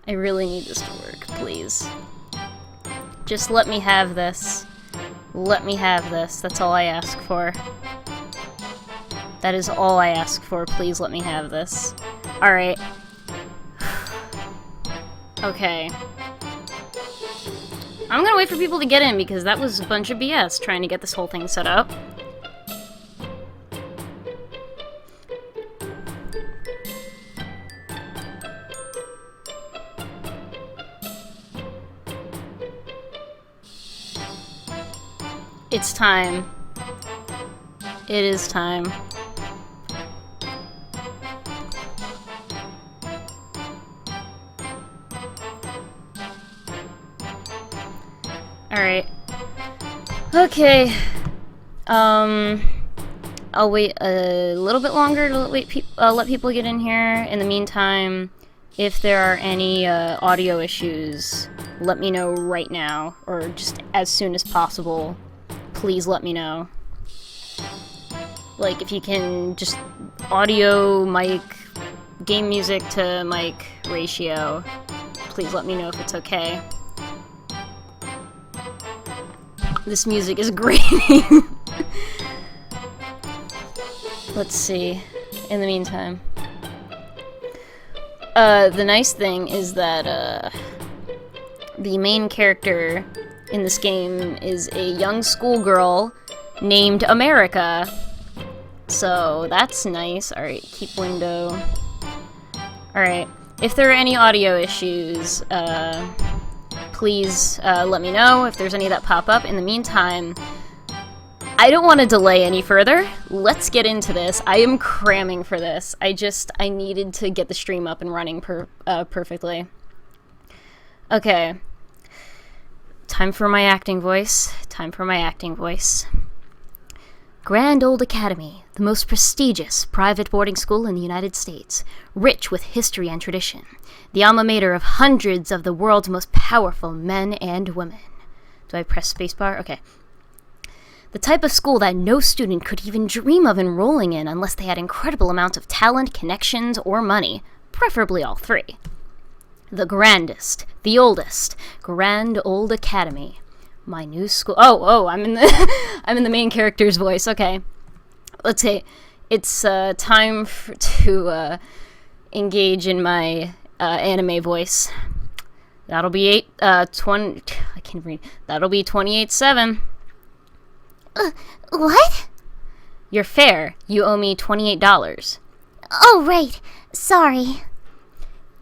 I really need this to work, please. Just let me have this. Let me have this. That's all I ask for. That is all I ask for. Please let me have this. Alright. Okay. I'm gonna wait for people to get in because that was a bunch of BS trying to get this whole thing set up. It's time. It is time. Alright. Okay. I'll wait a little bit longer to let people get in here. In the meantime, if there are any audio issues, let me know right now, or just as soon as possible. Please let me know. Like, if you can just audio mic, game music to mic ratio, please let me know if it's okay. This music is great. Let's see. In the meantime. The nice thing is that, the main character in this game is a young schoolgirl named America. So, that's nice. Alright, keep window. Alright, if there are any audio issues, please let me know if there's any that pop up. In the meantime, I don't want to delay any further. Let's get into this. I am cramming for this. I needed to get the stream up and running perfectly. Okay. Time for my acting voice. Time for my acting voice. Grand Old Academy, the most prestigious private boarding school in the United States, rich with history and tradition, the alma mater of hundreds of the world's most powerful men and women. Do I press spacebar? Okay. The type of school that no student could even dream of enrolling in unless they had incredible amounts of talent, connections, or money, preferably all three. The grandest, the oldest, Grand Old Academy. My new school. I'm in the I'm in the main character's voice. Okay, let's see. It's time to engage in my anime voice. That'll be 20. I can't read. That'll be 28/7. What? Your fare. You owe me $28. Oh, right. Sorry.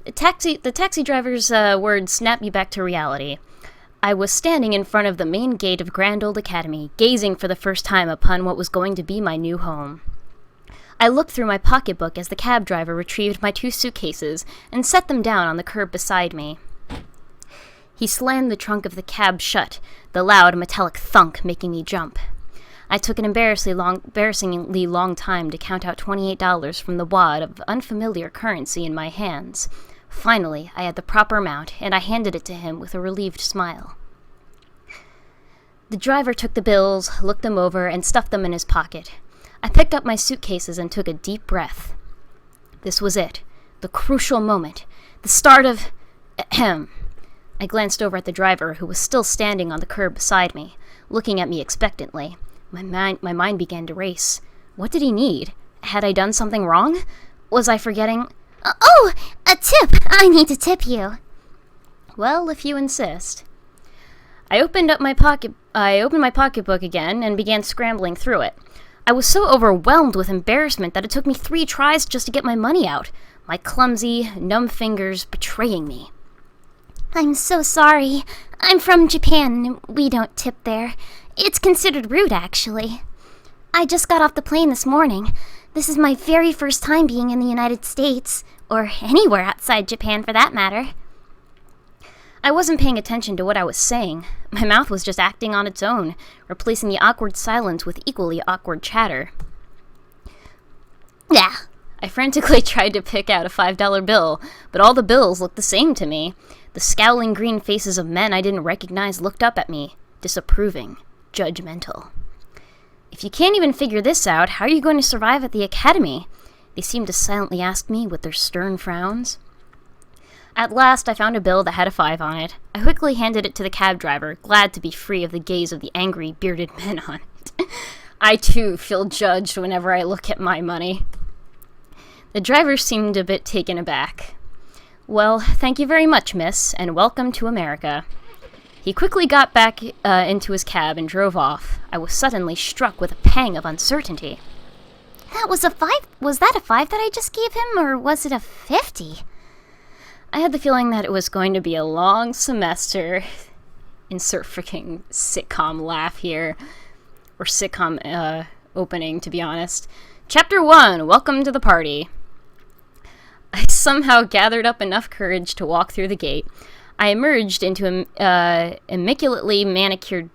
The taxi driver's words snap me back to reality. I was standing in front of the main gate of Grand Old Academy, gazing for the first time upon what was going to be my new home. I looked through my pocketbook as the cab driver retrieved my 2 suitcases and set them down on the curb beside me. He slammed the trunk of the cab shut, the loud metallic thunk making me jump. I took an embarrassingly long time to count out $28 from the wad of unfamiliar currency in my hands. Finally, I had the proper amount, and I handed it to him with a relieved smile. The driver took the bills, looked them over, and stuffed them in his pocket. I picked up my suitcases and took a deep breath. This was it, the crucial moment, the start of... Ahem. I glanced over at the driver, who was still standing on the curb beside me, looking at me expectantly. My mind began to race. What did he need? Had I done something wrong? Was I forgetting... Oh, a tip! I need to tip you. Well, if you insist. I opened my pocketbook again and began scrambling through it. I was so overwhelmed with embarrassment that it took me 3 tries just to get my money out, my clumsy, numb fingers betraying me. I'm so sorry. I'm from Japan, and we don't tip there. It's considered rude, actually. I just got off the plane this morning. This is my very first time being in the United States, or anywhere outside Japan for that matter. I wasn't paying attention to what I was saying. My mouth was just acting on its own, replacing the awkward silence with equally awkward chatter. Yeah. I frantically tried to pick out a $5 bill, but all the bills looked the same to me. The scowling green faces of men I didn't recognize looked up at me, disapproving, judgmental. If you can't even figure this out, how are you going to survive at the academy? They seemed to silently ask me with their stern frowns. At last, I found a bill that had a 5 on it. I quickly handed it to the cab driver, glad to be free of the gaze of the angry, bearded men on it. I, too, feel judged whenever I look at my money. The driver seemed a bit taken aback. "Well, thank you very much, miss, and welcome to America." He quickly got back into his cab and drove off. I was suddenly struck with a pang of uncertainty. That was a 5? Was that a 5 that I just gave him, or was it a 50? I had the feeling that it was going to be a long semester. Insert freaking sitcom laugh here. Or sitcom opening, to be honest. Chapter 1, Welcome to the Party. I somehow gathered up enough courage to walk through the gate. I emerged into an immaculately manicured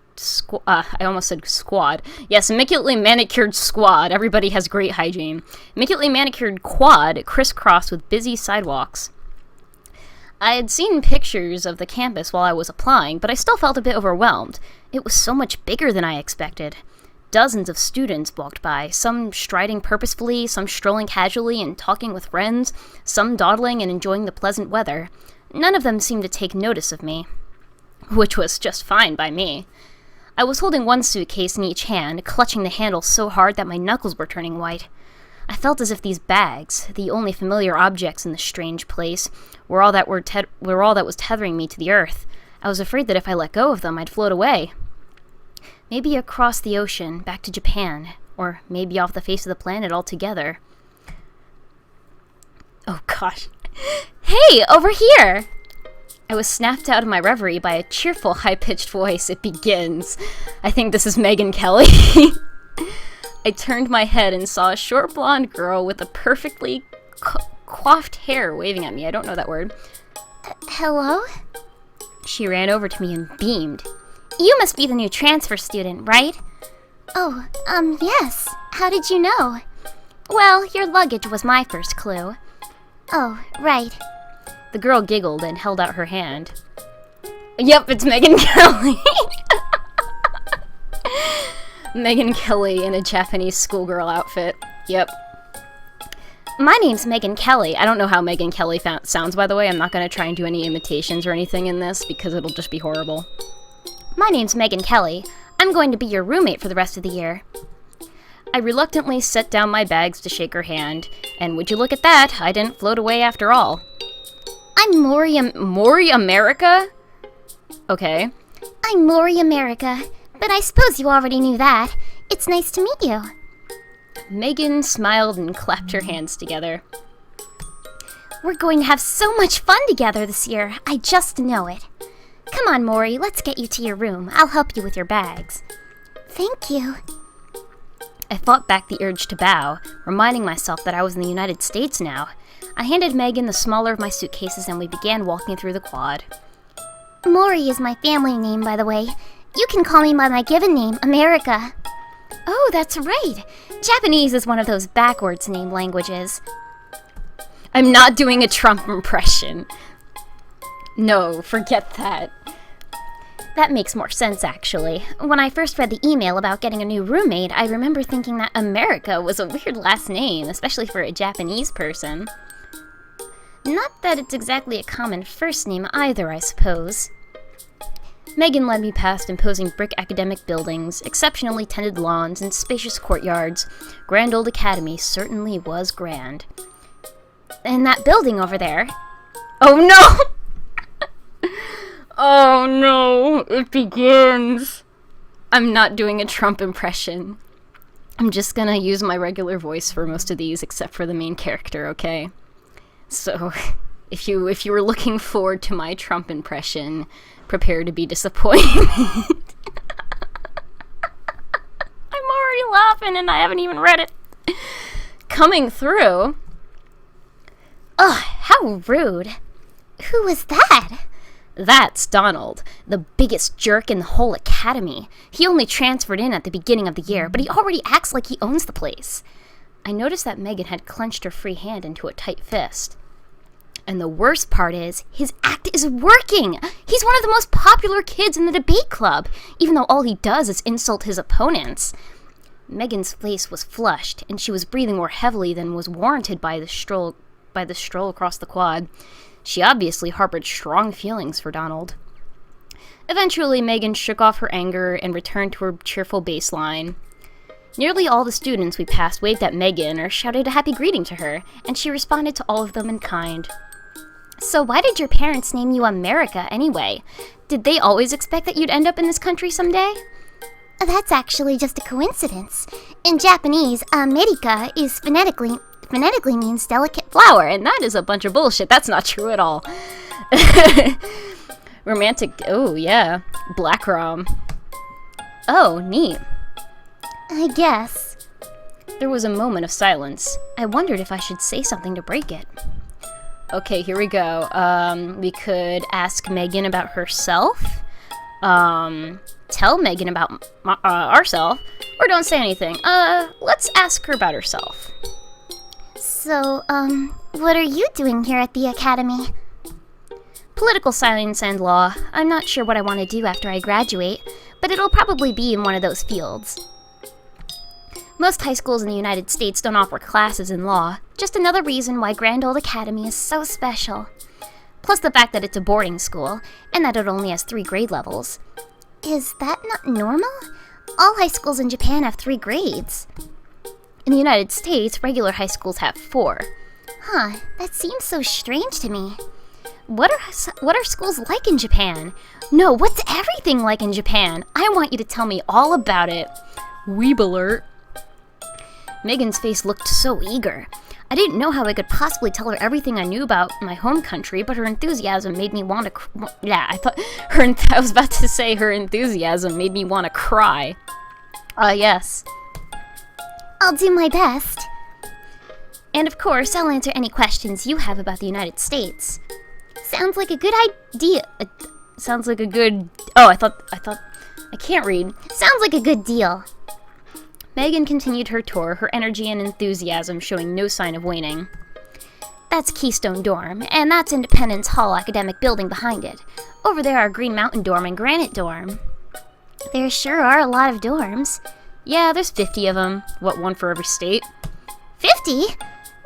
I almost said squad. Yes, immaculately manicured squad. Everybody has great hygiene. Immaculately manicured quad crisscrossed with busy sidewalks. I had seen pictures of the campus while I was applying, but I still felt a bit overwhelmed. It was so much bigger than I expected. Dozens of students walked by, some striding purposefully, some strolling casually and talking with friends, some dawdling and enjoying the pleasant weather. None of them seemed to take notice of me, which was just fine by me. I was holding one suitcase in each hand, clutching the handle so hard that my knuckles were turning white. I felt as if these bags, the only familiar objects in this strange place, were all that was tethering me to the earth. I was afraid that if I let go of them, I'd float away. Maybe across the ocean, back to Japan, or maybe off the face of the planet altogether. Oh gosh. Hey, over here! I was snapped out of my reverie by a cheerful, high-pitched voice. It begins. I think this is Megyn Kelly. I turned my head and saw a short blonde girl with a perfectly coiffed hair waving at me. I don't know that word. Hello? She ran over to me and beamed. You must be the new transfer student, right? Oh, yes. How did you know? Well, your luggage was my first clue. Oh, right. The girl giggled and held out her hand. Yep, it's Megyn Kelly. Megyn Kelly in a Japanese schoolgirl outfit. Yep. My name's Megyn Kelly. I don't know how Megyn Kelly sounds, by the way. I'm not going to try and do any imitations or anything in this because it'll just be horrible. My name's Megyn Kelly. I'm going to be your roommate for the rest of the year. I reluctantly set down my bags to shake her hand, and would you look at that, I didn't float away after all. I'm Mori America? Okay. I'm Mori America, but I suppose you already knew that. It's nice to meet you. Megyn smiled and clapped her hands together. We're going to have so much fun together this year. I just know it. Come on, Mori, let's get you to your room. I'll help you with your bags. Thank you. I fought back the urge to bow, reminding myself that I was in the United States now. I handed Megyn the smaller of my suitcases and we began walking through the quad. Mori is my family name, by the way. You can call me by my given name, America. Oh, that's right. Japanese is one of those backwards name languages. I'm not doing a Trump impression. No, forget that. That makes more sense, actually. When I first read the email about getting a new roommate, I remember thinking that America was a weird last name, especially for a Japanese person. Not that it's exactly a common first name either, I suppose. Megyn led me past imposing brick academic buildings, exceptionally tended lawns, and spacious courtyards. Grand Old Academy certainly was grand. And that building over there. Oh no! Oh no, it begins. I'm not doing a Trump impression. I'm just gonna use my regular voice for most of these, except for the main character, okay? So, if you were looking forward to my Trump impression, prepare to be disappointed. I'm already laughing and I haven't even read it. Coming through. Ugh, how rude. Who was that? That's Donald, the biggest jerk in the whole academy. He only transferred in at the beginning of the year, but he already acts like he owns the place. I noticed that Megyn had clenched her free hand into a tight fist. And the worst part is, his act is working! He's one of the most popular kids in the debate club, even though all he does is insult his opponents. Megyn's face was flushed, and she was breathing more heavily than was warranted by the stroll across the quad. She obviously harbored strong feelings for Donald. Eventually, Megan shook off her anger and returned to her cheerful baseline. Nearly all the students we passed waved at Megan or shouted a happy greeting to her, and she responded to all of them in kind. So why did your parents name you America anyway? Did they always expect that you'd end up in this country someday? That's actually just a coincidence. In Japanese, America is phonetically means delicate Flower, and that is a bunch of bullshit. That's not true at all. Romantic, oh yeah, black rom. Oh, neat. I guess. There was a moment of silence. I wondered if I should say something to break it. Okay, here we go. We could ask Megan about herself. Tell Megan about ourselves. Or don't say anything. Let's ask her about herself. So, what are you doing here at the academy? Political science and law. I'm not sure what I want to do after I graduate, but it'll probably be in one of those fields. Most high schools in the United States don't offer classes in law. Just another reason why Grand Old Academy is so special. Plus the fact that it's a boarding school, and that it only has 3 grade levels. Is that not normal? All high schools in Japan have 3 grades. In the United States, regular high schools have 4. Huh, that seems so strange to me. What are schools like in Japan? No, what's everything like in Japan? I want you to tell me all about it. Weeb alert. Megan's face looked so eager. I didn't know how I could possibly tell her everything I knew about my home country, but her enthusiasm made me want to I was about to say her enthusiasm made me want to cry. Yes. I'll do my best. And of course, I'll answer any questions you have about the United States. Sounds like a good idea. Sounds like a good... Oh, I thought... I can't read. Sounds like a good deal. Megan continued her tour, her energy and enthusiasm showing no sign of waning. That's Keystone Dorm, and that's Independence Hall academic building behind it. Over there are Green Mountain Dorm and Granite Dorm. There sure are a lot of dorms. Yeah, there's 50 of them. What, one for every state? 50?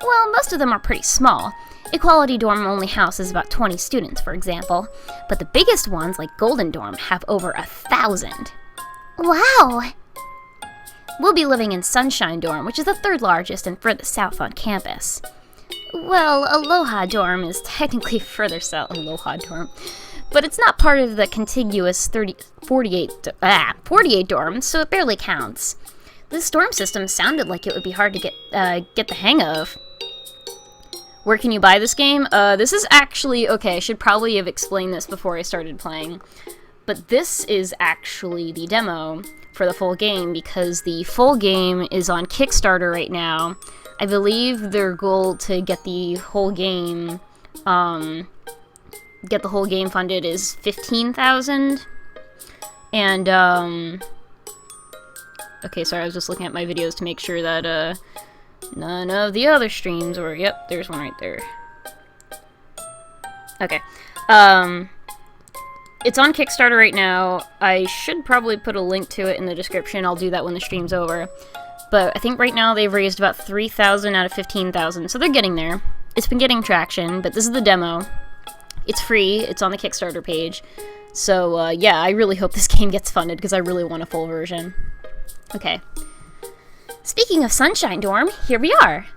Well, most of them are pretty small. Equality Dorm only houses about 20 students, for example. But the biggest ones, like Golden Dorm, have over 1,000. Wow! We'll be living in Sunshine Dorm, which is the 3rd largest and furthest south on campus. Well, Aloha Dorm is technically further south, Aloha Dorm, but it's not part of the contiguous 48 dorms, so it barely counts. This dorm system sounded like it would be hard to get the hang of. Where can you buy this game? This is actually, okay, I should probably have explained this before I started playing, but this is actually the demo for the full game, because the full game is on Kickstarter right now. I believe their goal to get the whole game funded is $15,000. And okay, sorry, I was just looking at my videos to make sure that none of the other streams were... Yep, there's one right there. Okay. It's on Kickstarter right now. I should probably put a link to it in the description. I'll do that when the stream's over. But I think right now they've raised about 3,000 out of 15,000, so they're getting there. It's been getting traction, but this is the demo. It's free. It's on the Kickstarter page. So, yeah, I really hope this game gets funded, because I really want a full version. Okay. Speaking of Sunshine Dorm, here we are.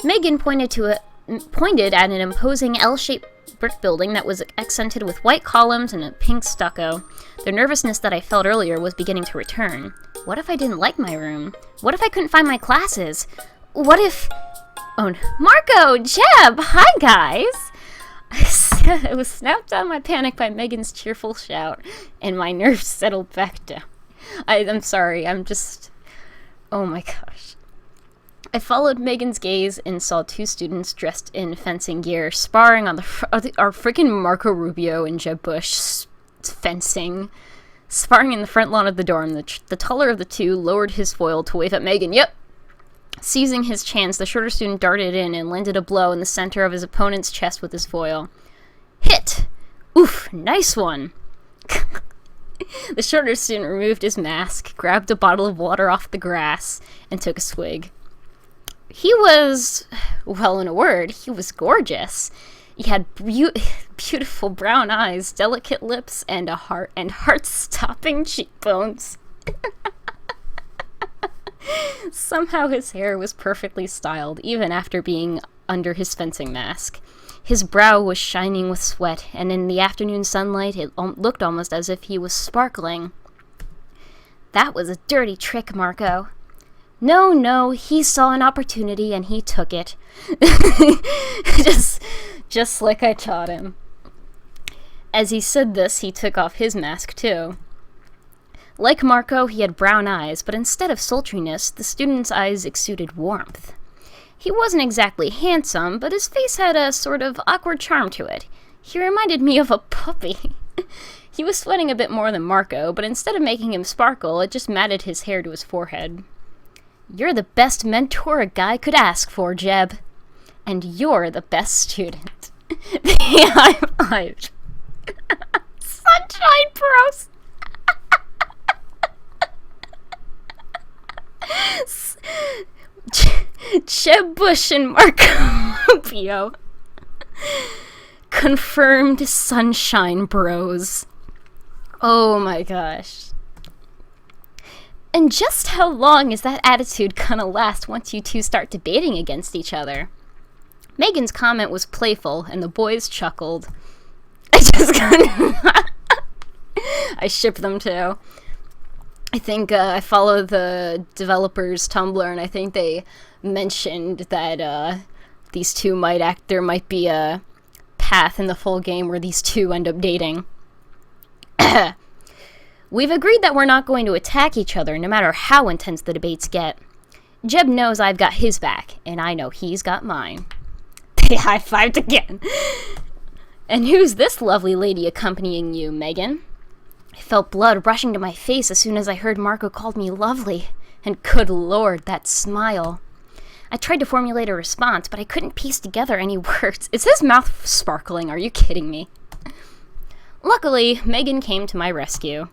Megan pointed at an imposing L-shaped brick building that was accented with white columns and a pink stucco. The nervousness that I felt earlier was beginning to return. What if I didn't like my room? What if I couldn't find my classes? What if... Oh, no. Marco! Jeb! Hi, guys! I was snapped out of my panic by Megan's cheerful shout, and my nerves settled back down. I'm sorry, I'm just... Oh my gosh. I followed Megan's gaze and saw 2 students dressed in fencing gear sparring on our freaking Marco Rubio and Jeb Bush fencing. Sparring in the front lawn of the dorm, the taller of the 2 lowered his foil to wave at Megan. Yep! Seizing his chance, the shorter student darted in and landed a blow in the center of his opponent's chest with his foil. Hit! Oof, nice one! The shorter student removed his mask, grabbed a bottle of water off the grass, and took a swig. He was, well, in a word, he was gorgeous. He had beautiful brown eyes, delicate lips, and heart-stopping cheekbones. Somehow his hair was perfectly styled, even after being under his fencing mask. His brow was shining with sweat, and in the afternoon sunlight it looked almost as if he was sparkling. That was a dirty trick, Marco. No, he saw an opportunity and he took it. just like I taught him. As he said this, he took off his mask too. Like Marco, he had brown eyes, but instead of sultriness, the student's eyes exuded warmth. He wasn't exactly handsome, but his face had a sort of awkward charm to it. He reminded me of a puppy. He was sweating a bit more than Marco, but instead of making him sparkle, it just matted his hair to his forehead. You're the best mentor a guy could ask for, Jeb. And you're the best student. The high-fived. Sunshine Bros. Jeb Bush and Marco Rubio. Confirmed Sunshine Bros. Oh my gosh. And just how long is that attitude gonna last once you two start debating against each other? Megan's comment was playful, and the boys chuckled. I ship them too. I think I follow the developers' Tumblr, and I think they mentioned that these two there might be a path in the full game where these two end up dating. We've agreed that we're not going to attack each other, no matter how intense the debates get. Jeb knows I've got his back, and I know he's got mine. They high-fived again. And who's this lovely lady accompanying you, Megan? I felt blood rushing to my face as soon as I heard Marco called me lovely. And good lord, that smile. I tried to formulate a response, but I couldn't piece together any words. Is his mouth sparkling? Are you kidding me? Luckily, Megan came to my rescue.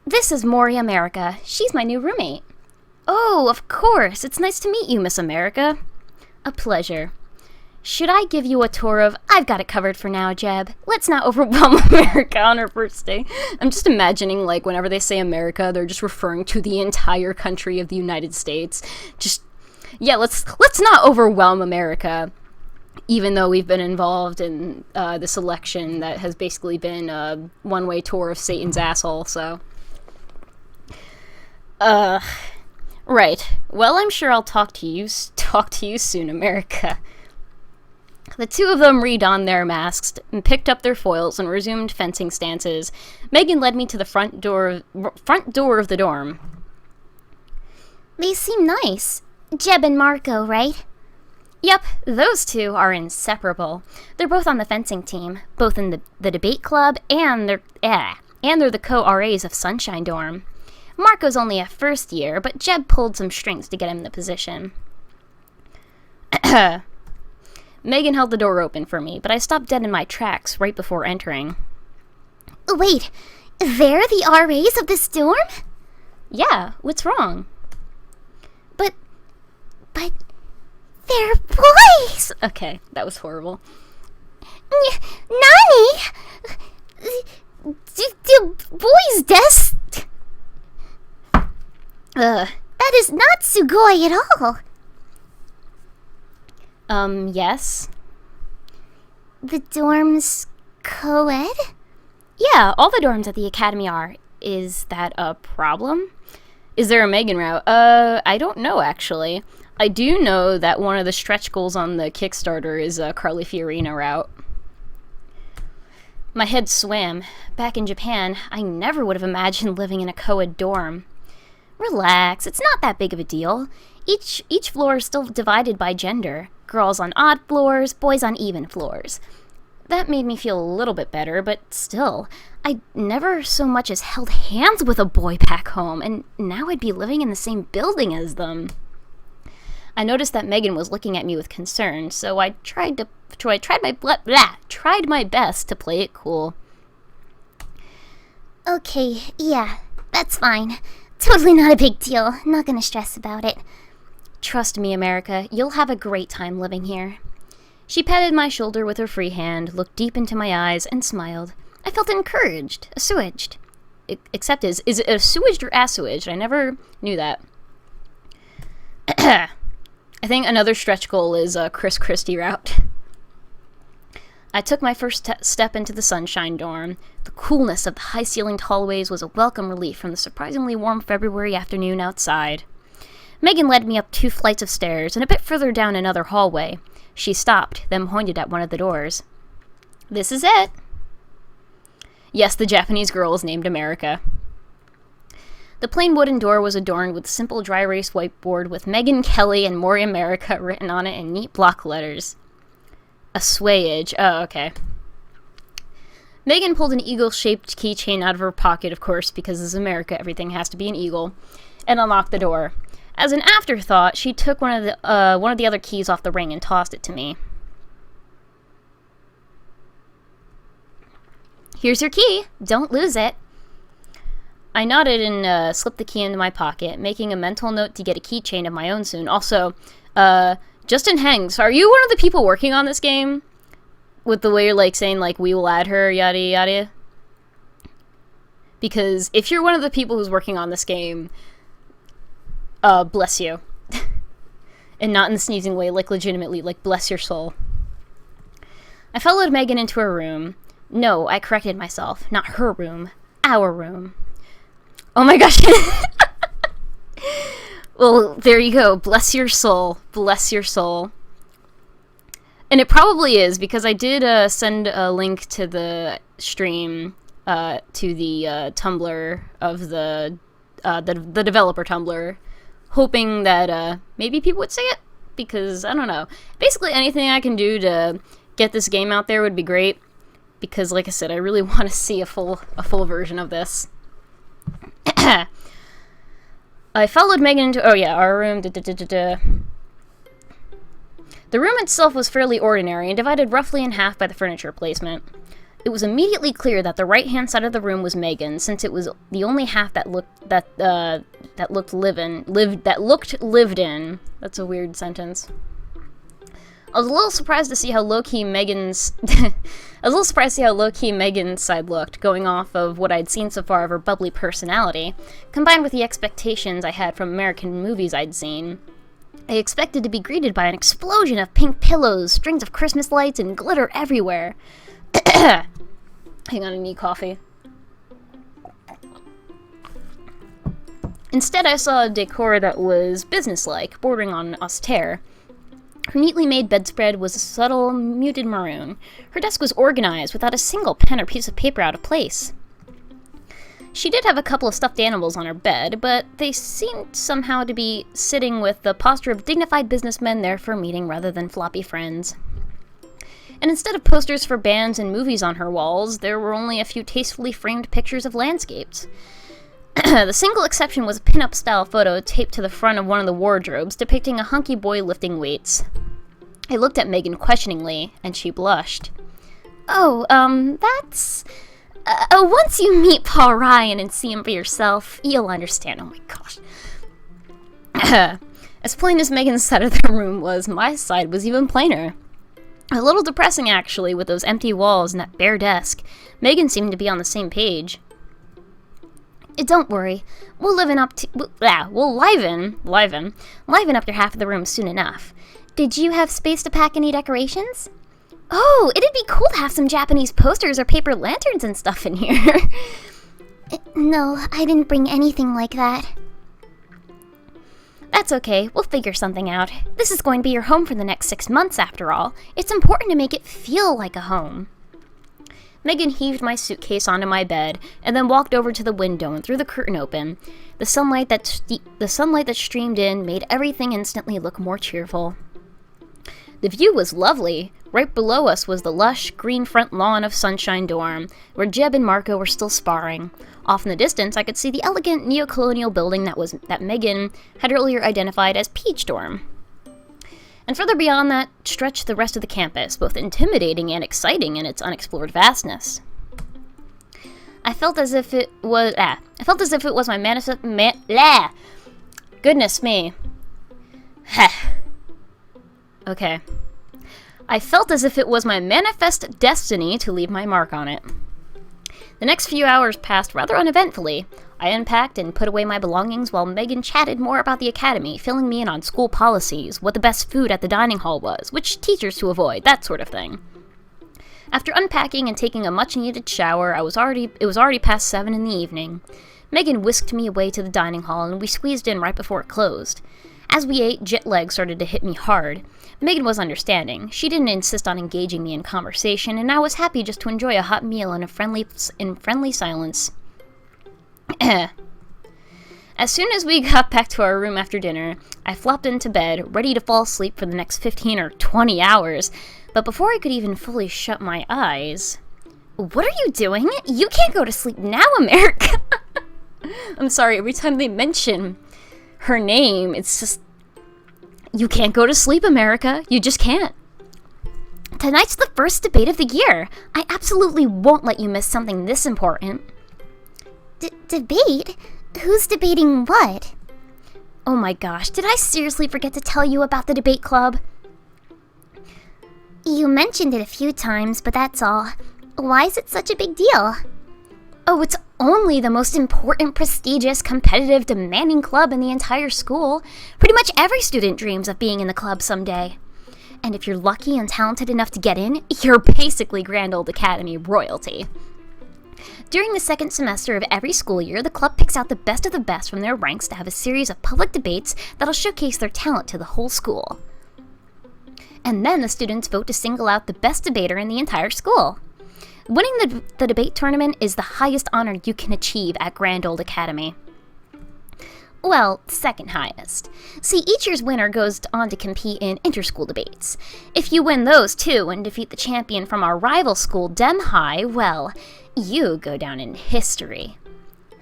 This is Mori America. She's my new roommate. Oh, of course. It's nice to meet you, Miss America. A pleasure. Should I give you a tour of... I've got it covered for now, Jeb. Let's not overwhelm America on her first day. I'm just imagining, like, whenever they say America, they're just referring to the entire country of the United States. Yeah, let's not overwhelm America. Even though we've been involved in this election that has basically been a one-way tour of Satan's asshole, so... Right. Well, I'm sure I'll talk to you soon, America. The two of them redonned their masks and picked up their foils and resumed fencing stances. Megan led me to the front door of the dorm. They seem nice. Jeb and Marco, right? Yep, those two are inseparable. They're both on the fencing team, both in the debate club, and they're the co-RAs of Sunshine Dorm. Marco's only a first year, but Jeb pulled some strings to get him the position. Megan held the door open for me, but I stopped dead in my tracks right before entering. Wait, they're the RAs of this dorm? Yeah, what's wrong? But they're boys! Okay, that was horrible. Nani? The boys' desk? That is not Sugoi at all. Yes? The dorm's co-ed? Yeah, all the dorms at the academy are. Is that a problem? Is there a Megan route? I don't know, actually. I do know that one of the stretch goals on the Kickstarter is a Carly Fiorina route. My head swam. Back in Japan, I never would have imagined living in a co-ed dorm. Relax, it's not that big of a deal. Each floor is still divided by gender. Girls on odd floors, boys on even floors. That made me feel a little bit better, but still, I never so much as held hands with a boy back home, and now I'd be living in the same building as them. I noticed that Megan was looking at me with concern, so I tried my best to play it cool. Okay, yeah, that's fine. Totally not a big deal. Not gonna stress about it. Trust me, America, you'll have a great time living here. She patted my shoulder with her free hand, looked deep into my eyes, and smiled. I felt encouraged, assuaged. Except is it assuaged or assuaged? I never knew that. I think another stretch goal is a Chris Christie route. I took my first step into the Sunshine Dorm. The coolness of the high-ceilinged hallways was a welcome relief from the surprisingly warm February afternoon outside. Megan led me up 2 flights of stairs and a bit further down another hallway. She stopped, then pointed at one of the doors. "This is it." Yes, the Japanese girl is named America. The plain wooden door was adorned with simple dry erase whiteboard with Megan Kelly and Mori America written on it in neat block letters. Assuage. Oh, okay. Megan pulled an eagle-shaped keychain out of her pocket, of course, because this is America, everything has to be an eagle, and unlocked the door. As an afterthought, she took one of the other keys off the ring and tossed it to me. "Here's your key. Don't lose it." I nodded and slipped the key into my pocket, making a mental note to get a keychain of my own soon. Also, Justin Hanks, are you one of the people working on this game? With the way you're, like, saying, like, we will add her, yada yada. Because if you're one of the people who's working on this game, bless you. And not in the sneezing way, like, legitimately, like, bless your soul. I followed Megan into her room. No, I corrected myself. Not her room. Our room. Oh my gosh. Well, there you go. Bless your soul. Bless your soul. And it probably is, because I did send a link to the stream, to the Tumblr of the developer Tumblr, hoping that maybe people would see it, because, I don't know. Basically, anything I can do to get this game out there would be great, because, like I said, I really want to see a full version of this. I followed Megan into, our room. The room itself was fairly ordinary and divided roughly in half by the furniture placement. It was immediately clear that the right-hand side of the room was Megan's, since it was the only half that looked lived in. That's a weird sentence. I was a little surprised to see how low-key Megan's side looked, going off of what I'd seen so far of her bubbly personality, combined with the expectations I had from American movies I'd seen. I expected to be greeted by an explosion of pink pillows, strings of Christmas lights, and glitter everywhere. Hang on, I need coffee. Instead, I saw a decor that was businesslike, bordering on austere. Her neatly made bedspread was a subtle, muted maroon. Her desk was organized without a single pen or piece of paper out of place. She did have a couple of stuffed animals on her bed, but they seemed somehow to be sitting with the posture of dignified businessmen there for a meeting rather than floppy friends. And instead of posters for bands and movies on her walls, there were only a few tastefully framed pictures of landscapes. The single exception was a pin-up-style photo taped to the front of one of the wardrobes depicting a hunky boy lifting weights. I looked at Megan questioningly, and she blushed. "Oh, that's... once you meet Paul Ryan and see him for yourself, you'll understand." Oh my gosh. As plain as Megan's side of the room was, my side was even plainer. A little depressing, actually, with those empty walls and that bare desk. Megan seemed to be on the same page. "Don't worry, we'll liven up your half of the room soon enough. Did you have space to pack any decorations?" "Oh, it'd be cool to have some Japanese posters or paper lanterns and stuff in here." "No, I didn't bring anything like that." "That's okay, we'll figure something out. This is going to be your home for the next 6 months, after all. It's important to make it feel like a home." Megan heaved my suitcase onto my bed, and then walked over to the window and threw the curtain open. The sunlight that streamed in made everything instantly look more cheerful. The view was lovely. Right below us was the lush, green front lawn of Sunshine Dorm, where Jeb and Marco were still sparring. Off in the distance, I could see the elegant neo-colonial building that Megan had earlier identified as Peach Dorm. And further beyond that stretched the rest of the campus, both intimidating and exciting in its unexplored vastness. I felt as if it was my goodness me. Okay. I felt as if it was my manifest destiny to leave my mark on it. The next few hours passed rather uneventfully. I unpacked and put away my belongings while Megan chatted more about the academy, filling me in on school policies, what the best food at the dining hall was, which teachers to avoid, that sort of thing. After unpacking and taking a much-needed shower, it was already past 7 in the evening. Megan whisked me away to the dining hall, and we squeezed in right before it closed. As we ate, jet lag started to hit me hard. Megan was understanding. She didn't insist on engaging me in conversation, and I was happy just to enjoy a hot meal in friendly silence. As soon as we got back to our room after dinner, I flopped into bed, ready to fall asleep for the next 15 or 20 hours. But before I could even fully shut my eyes... What are you doing? You can't go to sleep now, America! I'm sorry, every time they mention her name, it's just... You can't go to sleep, America. You just can't. Tonight's the first debate of the year. I absolutely won't let you miss something this important. Debate? Who's debating what? Oh my gosh, did I seriously forget to tell you about the debate club? You mentioned it a few times, but that's all. Why is it such a big deal? Oh, it's only the most important, prestigious, competitive, demanding club in the entire school. Pretty much every student dreams of being in the club someday. And if you're lucky and talented enough to get in, you're basically Grand Old Academy royalty. During the second semester of every school year, the club picks out the best of the best from their ranks to have a series of public debates that'll showcase their talent to the whole school. And then the students vote to single out the best debater in the entire school. Winning the debate tournament is the highest honor you can achieve at Grand Old Academy. Well, second highest. See, each year's winner goes on to compete in inter-school debates. If you win those too and defeat the champion from our rival school, Dem High, well, you go down in history.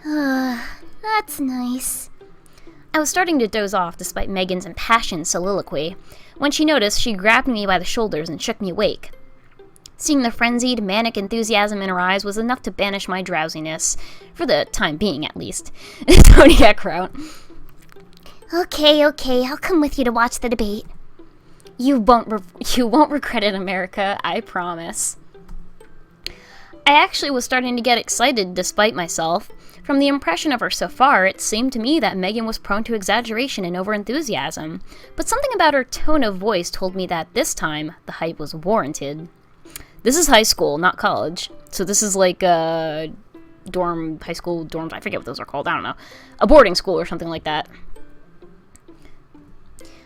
That's nice. I was starting to doze off despite Megan's impassioned soliloquy. When she noticed, she grabbed me by the shoulders and shook me awake. Seeing the frenzied, manic enthusiasm in her eyes was enough to banish my drowsiness. For the time being, at least. Zodiac route. Okay, I'll come with you to watch the debate. You won't regret it, America, I promise. I actually was starting to get excited despite myself. From the impression of her so far, it seemed to me that Megan was prone to exaggeration and overenthusiasm. But something about her tone of voice told me that this time, the hype was warranted. This is high school, not college. So this is like a high school dorms, I forget what those are called, I don't know. A boarding school or something like that.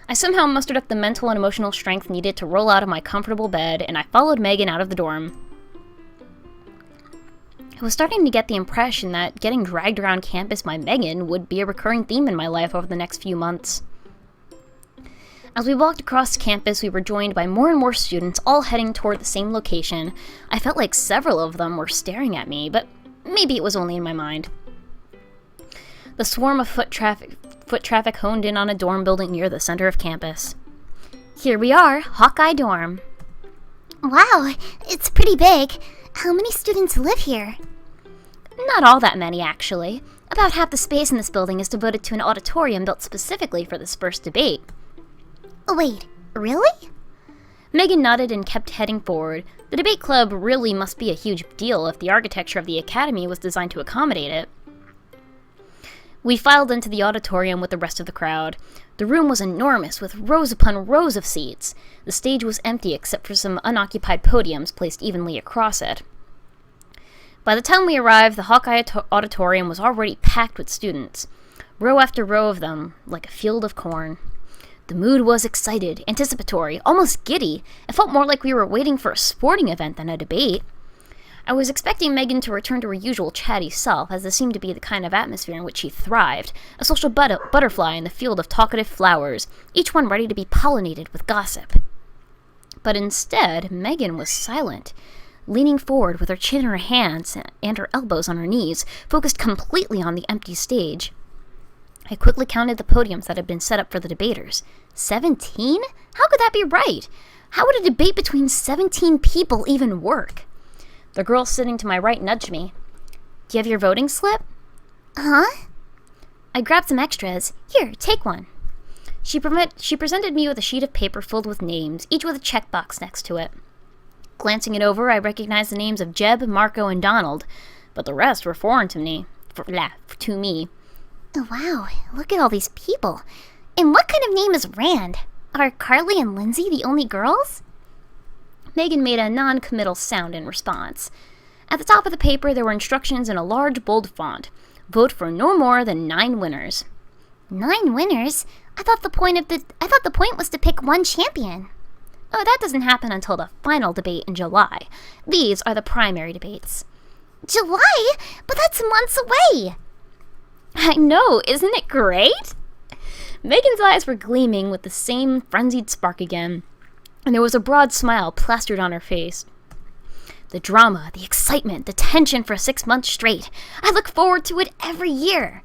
I somehow mustered up the mental and emotional strength needed to roll out of my comfortable bed, and I followed Megan out of the dorm. I was starting to get the impression that getting dragged around campus by Megan would be a recurring theme in my life over the next few months. As we walked across campus, we were joined by more and more students, all heading toward the same location. I felt like several of them were staring at me, but maybe it was only in my mind. The swarm of foot traffic honed in on a dorm building near the center of campus. Here we are, Hawkeye Dorm. Wow, it's pretty big. How many students live here? Not all that many, actually. About half the space in this building is devoted to an auditorium built specifically for this first debate. Wait, really? Megan nodded and kept heading forward. The debate club really must be a huge deal if the architecture of the academy was designed to accommodate it. We filed into the auditorium with the rest of the crowd. The room was enormous, with rows upon rows of seats. The stage was empty except for some unoccupied podiums placed evenly across it. By the time we arrived, the Hawkeye Auditorium was already packed with students. Row after row of them, like a field of corn. The mood was excited, anticipatory, almost giddy. It felt more like we were waiting for a sporting event than a debate. I was expecting Megan to return to her usual chatty self, as this seemed to be the kind of atmosphere in which she thrived, a social butterfly in the field of talkative flowers, each one ready to be pollinated with gossip. But instead, Megan was silent, leaning forward with her chin in her hands and her elbows on her knees, focused completely on the empty stage. I quickly counted the podiums that had been set up for the debaters. 17? How could that be right? How would a debate between 17 people even work? The girl sitting to my right nudged me. Do you have your voting slip? Huh? I grabbed some extras. Here, take one. She presented me with a sheet of paper filled with names, each with a checkbox next to it. Glancing it over, I recognized the names of Jeb, Marco, and Donald, but the rest were foreign to me. Oh, wow, look at all these people. And what kind of name is Rand? Are Carly and Lindsay the only girls? Megan made a non-committal sound in response. At the top of the paper, there were instructions in a large, bold font. Vote for no more than 9 winners. 9 winners? I thought the point was to pick one champion. Oh, that doesn't happen until the final debate in July. These are the primary debates. July? But that's months away! I know, isn't it great? Megan's eyes were gleaming with the same frenzied spark again, and there was a broad smile plastered on her face. The drama, the excitement, the tension for 6 months straight. I look forward to it every year.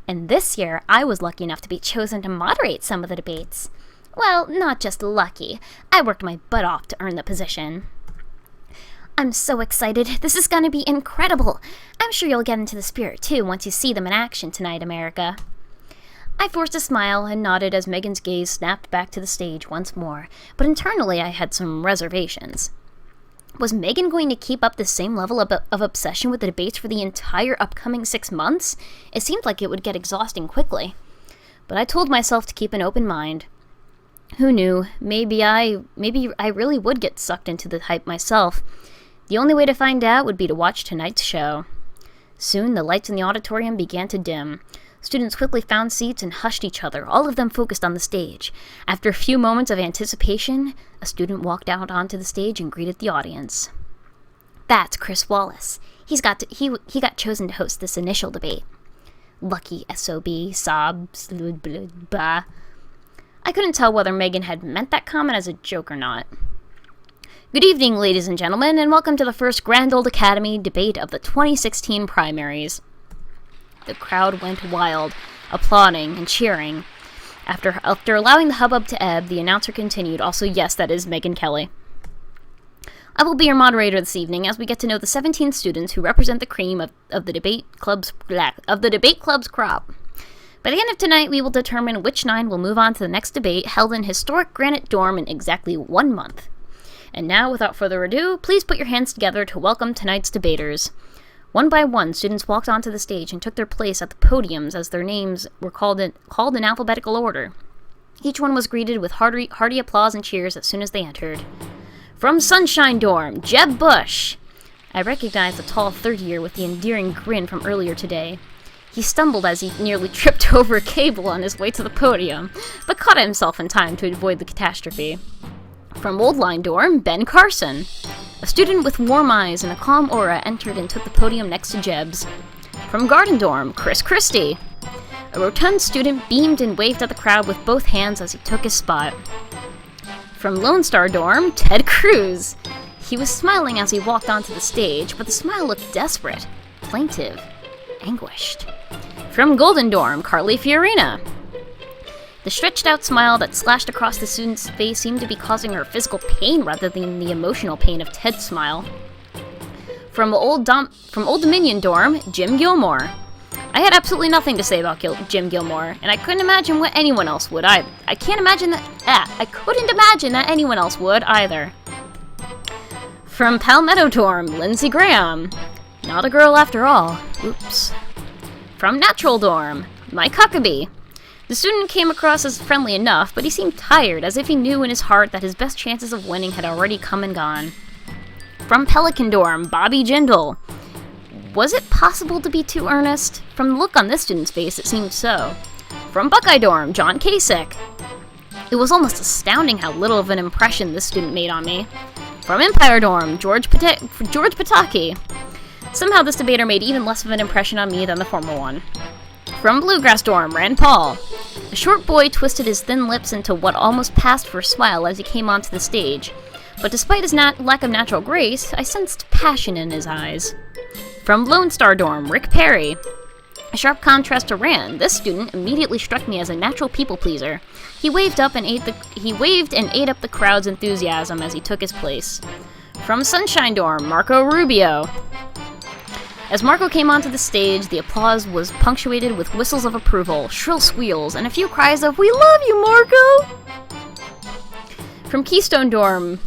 And this year, I was lucky enough to be chosen to moderate some of the debates. Well, not just lucky. I worked my butt off to earn the position. I'm so excited. This is going to be incredible. I'm sure you'll get into the spirit, too, once you see them in action tonight, America. I forced a smile and nodded as Megan's gaze snapped back to the stage once more, but internally I had some reservations. Was Megan going to keep up the same level of obsession with the debates for the entire upcoming 6 months? It seemed like it would get exhausting quickly. But I told myself to keep an open mind. Who knew? Maybe I really would get sucked into the hype myself. The only way to find out would be to watch tonight's show. Soon the lights in the auditorium began to dim. Students quickly found seats and hushed each other, all of them focused on the stage. After a few moments of anticipation, a student walked out onto the stage and greeted the audience. That's Chris Wallace. He got chosen to host this initial debate. Lucky SOB, sobs, blah. I couldn't tell whether Megan had meant that comment as a joke or not. Good evening, ladies and gentlemen, and welcome to the first Grand Old Academy debate of the 2016 primaries. The crowd went wild, applauding and cheering. After allowing the hubbub to ebb, the announcer continued, also, yes, that is Megan Kelly. I will be your moderator this evening as we get to know the 17 students who represent the cream of the debate club's crop. By the end of tonight, we will determine which 9 will move on to the next debate held in historic Granite Dorm in exactly 1 month. And now, without further ado, please put your hands together to welcome tonight's debaters. One by one, students walked onto the stage and took their place at the podiums as their names were called in alphabetical order. Each one was greeted with hearty applause and cheers as soon as they entered. From Sunshine Dorm, Jeb Bush. I recognized the tall third-year with the endearing grin from earlier today. He stumbled as he nearly tripped over a cable on his way to the podium, but caught himself in time to avoid the catastrophe. From Old Line Dorm, Ben Carson. A student with warm eyes and a calm aura entered and took the podium next to Jeb's. From Garden Dorm, Chris Christie. A rotund student beamed and waved at the crowd with both hands as he took his spot. From Lone Star Dorm, Ted Cruz. He was smiling as he walked onto the stage, but the smile looked desperate, plaintive, anguished. From Golden Dorm, Carly Fiorina. The stretched-out smile that slashed across the student's face seemed to be causing her physical pain rather than the emotional pain of Ted's smile. From Old Dominion Dorm, Jim Gilmore. I had absolutely nothing to say about Jim Gilmore, and I couldn't imagine what anyone else would either. I couldn't imagine that anyone else would either. From Palmetto Dorm, Lindsey Graham. Not a girl after all. Oops. From Natural Dorm, Mike Huckabee. The student came across as friendly enough, but he seemed tired, as if he knew in his heart that his best chances of winning had already come and gone. From Pelican Dorm, Bobby Jindal. Was it possible to be too earnest? From the look on this student's face, it seemed so. From Buckeye Dorm, John Kasich. It was almost astounding how little of an impression this student made on me. From Empire Dorm, George Pataki. Somehow this debater made even less of an impression on me than the former one. From Bluegrass Dorm, Rand Paul. A short boy twisted his thin lips into what almost passed for a smile as he came onto the stage, but despite his lack of natural grace, I sensed passion in his eyes. From Lone Star Dorm, Rick Perry. A sharp contrast to Rand, this student immediately struck me as a natural people-pleaser. He waved and ate up the crowd's enthusiasm as he took his place. From Sunshine Dorm, Marco Rubio. As Marco came onto the stage, the applause was punctuated with whistles of approval, shrill squeals, and a few cries of, "We love you, Marco!" From Keystone Dorm.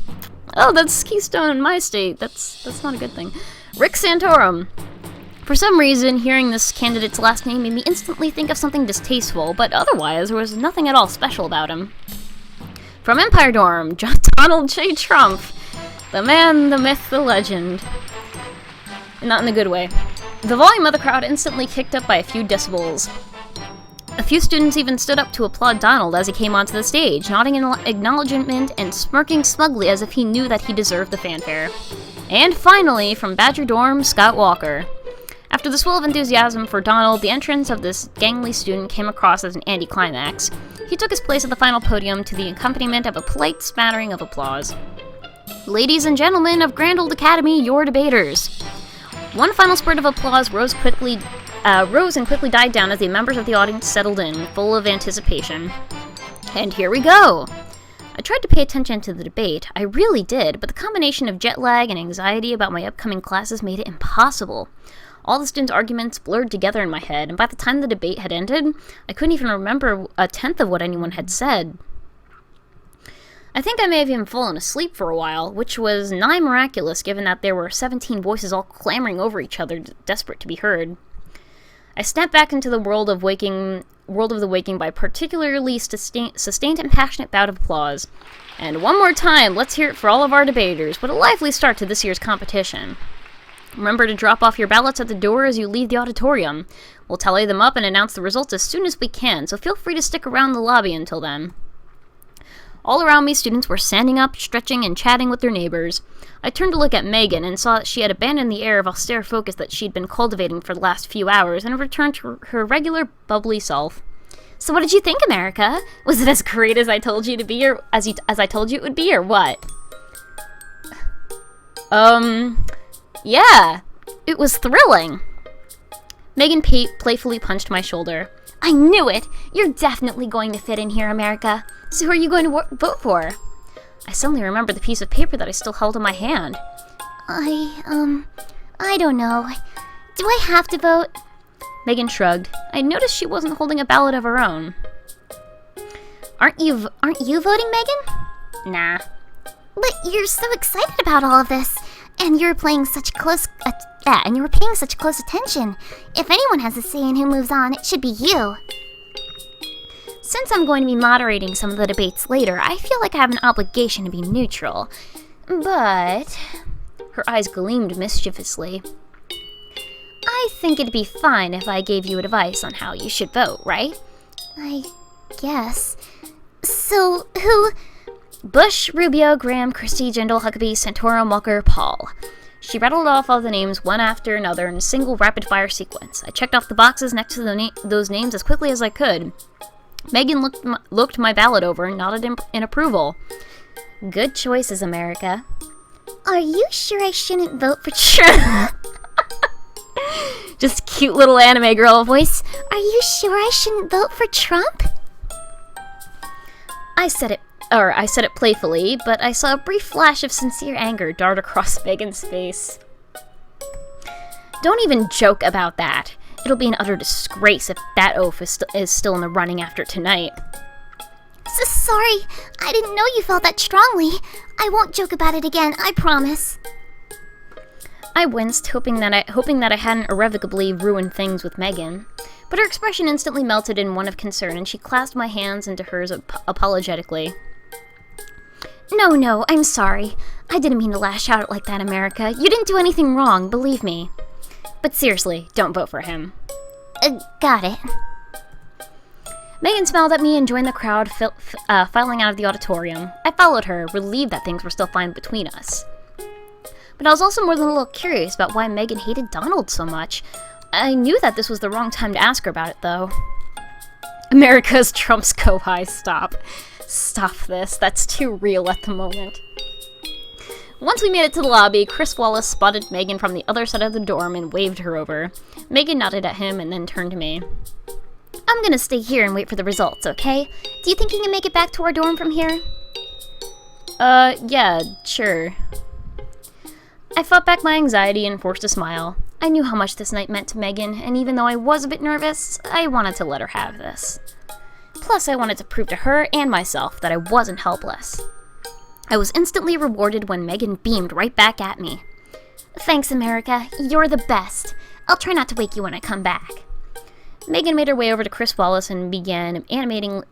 Oh, that's Keystone, my state. That's not a good thing. Rick Santorum. For some reason, hearing this candidate's last name made me instantly think of something distasteful, but otherwise, there was nothing at all special about him. From Empire Dorm, Donald J. Trump. The man, the myth, the legend. Not in a good way. The volume of the crowd instantly kicked up by a few decibels. A few students even stood up to applaud Donald as he came onto the stage, nodding in acknowledgement and smirking smugly as if he knew that he deserved the fanfare. And finally, from Badger Dorm, Scott Walker. After the swell of enthusiasm for Donald, the entrance of this gangly student came across as an anticlimax. He took his place at the final podium to the accompaniment of a polite smattering of applause. Ladies and gentlemen of Grand Old Academy, your debaters. One final spurt of applause rose and quickly died down as the members of the audience settled in, full of anticipation. And here we go! I tried to pay attention to the debate, I really did, but the combination of jet lag and anxiety about my upcoming classes made it impossible. All the students' arguments blurred together in my head, and by the time the debate had ended, I couldn't even remember a tenth of what anyone had said. I think I may have even fallen asleep for a while, which was nigh miraculous given that there were 17 voices all clamoring over each other, desperate to be heard. I snapped back into the world of the waking by a particularly sustained and passionate bout of applause. And one more time, let's hear it for all of our debaters. What a lively start to this year's competition. Remember to drop off your ballots at the door as you leave the auditorium. We'll tally them up and announce the results as soon as we can, so feel free to stick around the lobby until then. All around me, students were standing up, stretching, and chatting with their neighbors. I turned to look at Megan and saw that she had abandoned the air of austere focus that she'd been cultivating for the last few hours and returned to her regular, bubbly self. So what did you think, America? Was it as great as I told you to be, or as I told you it would be, or what? Yeah. It was thrilling. Megan playfully punched my shoulder. I knew it! You're definitely going to fit in here, America. So who are you going to vote for? I suddenly remembered the piece of paper that I still held in my hand. I don't know. Do I have to vote? Megan shrugged. I noticed she wasn't holding a ballot of her own. Aren't you voting, Megan? Nah. But you're so excited about all of this, and you're paying such close attention. If anyone has a say in who moves on, it should be you. Since I'm going to be moderating some of the debates later, I feel like I have an obligation to be neutral. But... Her eyes gleamed mischievously. I think it'd be fine if I gave you advice on how you should vote, right? I guess. So, who... Bush, Rubio, Graham, Christie, Jindal, Huckabee, Santorum, Walker, Paul. She rattled off all the names one after another in a single rapid-fire sequence. I checked off the boxes next to those names as quickly as I could. Megan looked my ballot over and nodded in approval. Good choices, America. Are you sure I shouldn't vote for Trump? Just cute little anime girl voice. Are you sure I shouldn't vote for Trump? I said it playfully, but I saw a brief flash of sincere anger dart across Megan's face. Don't even joke about that. It'll be an utter disgrace if that oaf is still in the running after tonight. So sorry. I didn't know you felt that strongly. I won't joke about it again, I promise. I winced, hoping that I hadn't irrevocably ruined things with Megan. But her expression instantly melted in one of concern, and she clasped my hands into hers apologetically. No, I'm sorry. I didn't mean to lash out like that, America. You didn't do anything wrong, believe me. But seriously, don't vote for him. Got it. Megan smiled at me and joined the crowd filing out of the auditorium. I followed her, relieved that things were still fine between us. But I was also more than a little curious about why Megan hated Donald so much. I knew that this was the wrong time to ask her about it, though. America's Trump's go high. Stop this. That's too real at the moment. Once we made it to the lobby, Chris Wallace spotted Megan from the other side of the dorm and waved her over. Megan nodded at him and then turned to me. I'm gonna stay here and wait for the results, okay? Do you think you can make it back to our dorm from here? Yeah, sure. I fought back my anxiety and forced a smile. I knew how much this night meant to Megan, and even though I was a bit nervous, I wanted to let her have this. Plus, I wanted to prove to her and myself that I wasn't helpless. I was instantly rewarded when Megan beamed right back at me. Thanks, America. You're the best. I'll try not to wake you when I come back. Megan made her way over to Chris Wallace and began animatedly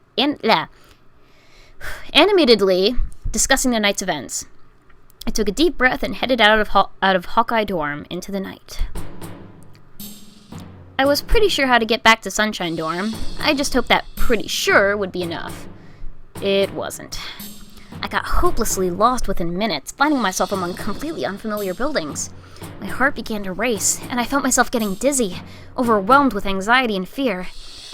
discussing the night's events. I took a deep breath and headed out of Hawkeye Dorm into the night. I was pretty sure how to get back to Sunshine Dorm. I just hoped that pretty sure would be enough. It wasn't. I got hopelessly lost within minutes, finding myself among completely unfamiliar buildings. My heart began to race, and I felt myself getting dizzy, overwhelmed with anxiety and fear.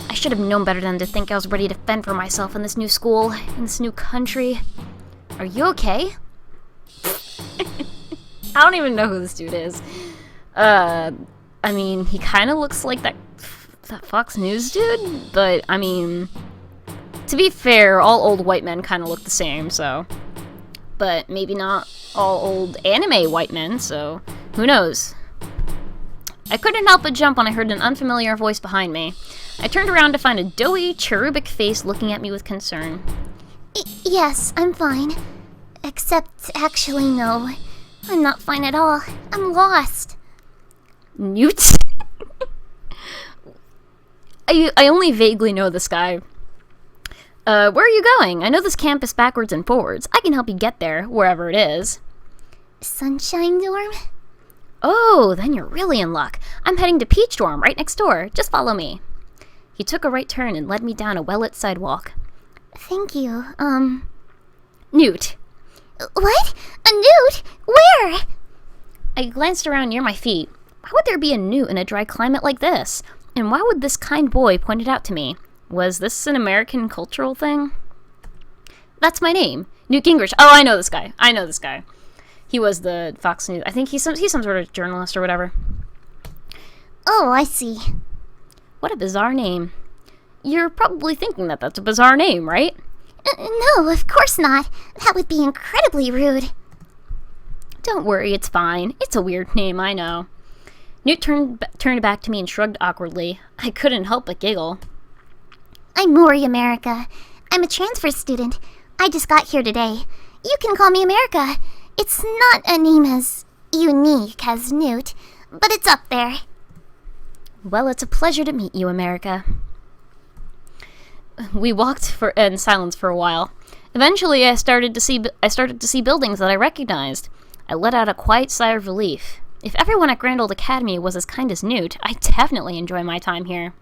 I should have known better than to think I was ready to fend for myself in this new school, in this new country. Are you okay? I don't even know who this dude is. I mean, he kind of looks like that Fox News dude, but, I mean, to be fair, all old white men kind of look the same, so. But maybe not all old anime white men, so who knows? I couldn't help but jump when I heard an unfamiliar voice behind me. I turned around to find a doughy, cherubic face looking at me with concern. Yes, I'm fine. Except, actually, no. I'm not fine at all. I'm lost. Newt? I only vaguely know this guy. Where are you going? I know this campus backwards and forwards. I can help you get there, wherever it is. Sunshine Dorm? Oh, then you're really in luck. I'm heading to Peach Dorm, right next door. Just follow me. He took a right turn and led me down a well-lit sidewalk. Thank you. Newt. What? A newt? Where? I glanced around near my feet. Why would there be a newt in a dry climate like this? And why would this kind boy point it out to me? Was this an American cultural thing? That's my name. Newt Gingrich. Oh, I know this guy. He was the Fox News. I think he's some sort of journalist or whatever. Oh, I see. What a bizarre name. You're probably thinking that that's a bizarre name, right? No, of course not. That would be incredibly rude. Don't worry, it's fine. It's a weird name, I know. Newt turned back to me and shrugged awkwardly. I couldn't help but giggle. I'm Mori America. I'm a transfer student. I just got here today. You can call me America. It's not a name as unique as Newt, but it's up there. Well, it's a pleasure to meet you, America. We walked in silence for a while. Eventually, I started to see buildings that I recognized. I let out a quiet sigh of relief. If everyone at Grand Old Academy was as kind as Newt, I definitely enjoy my time here.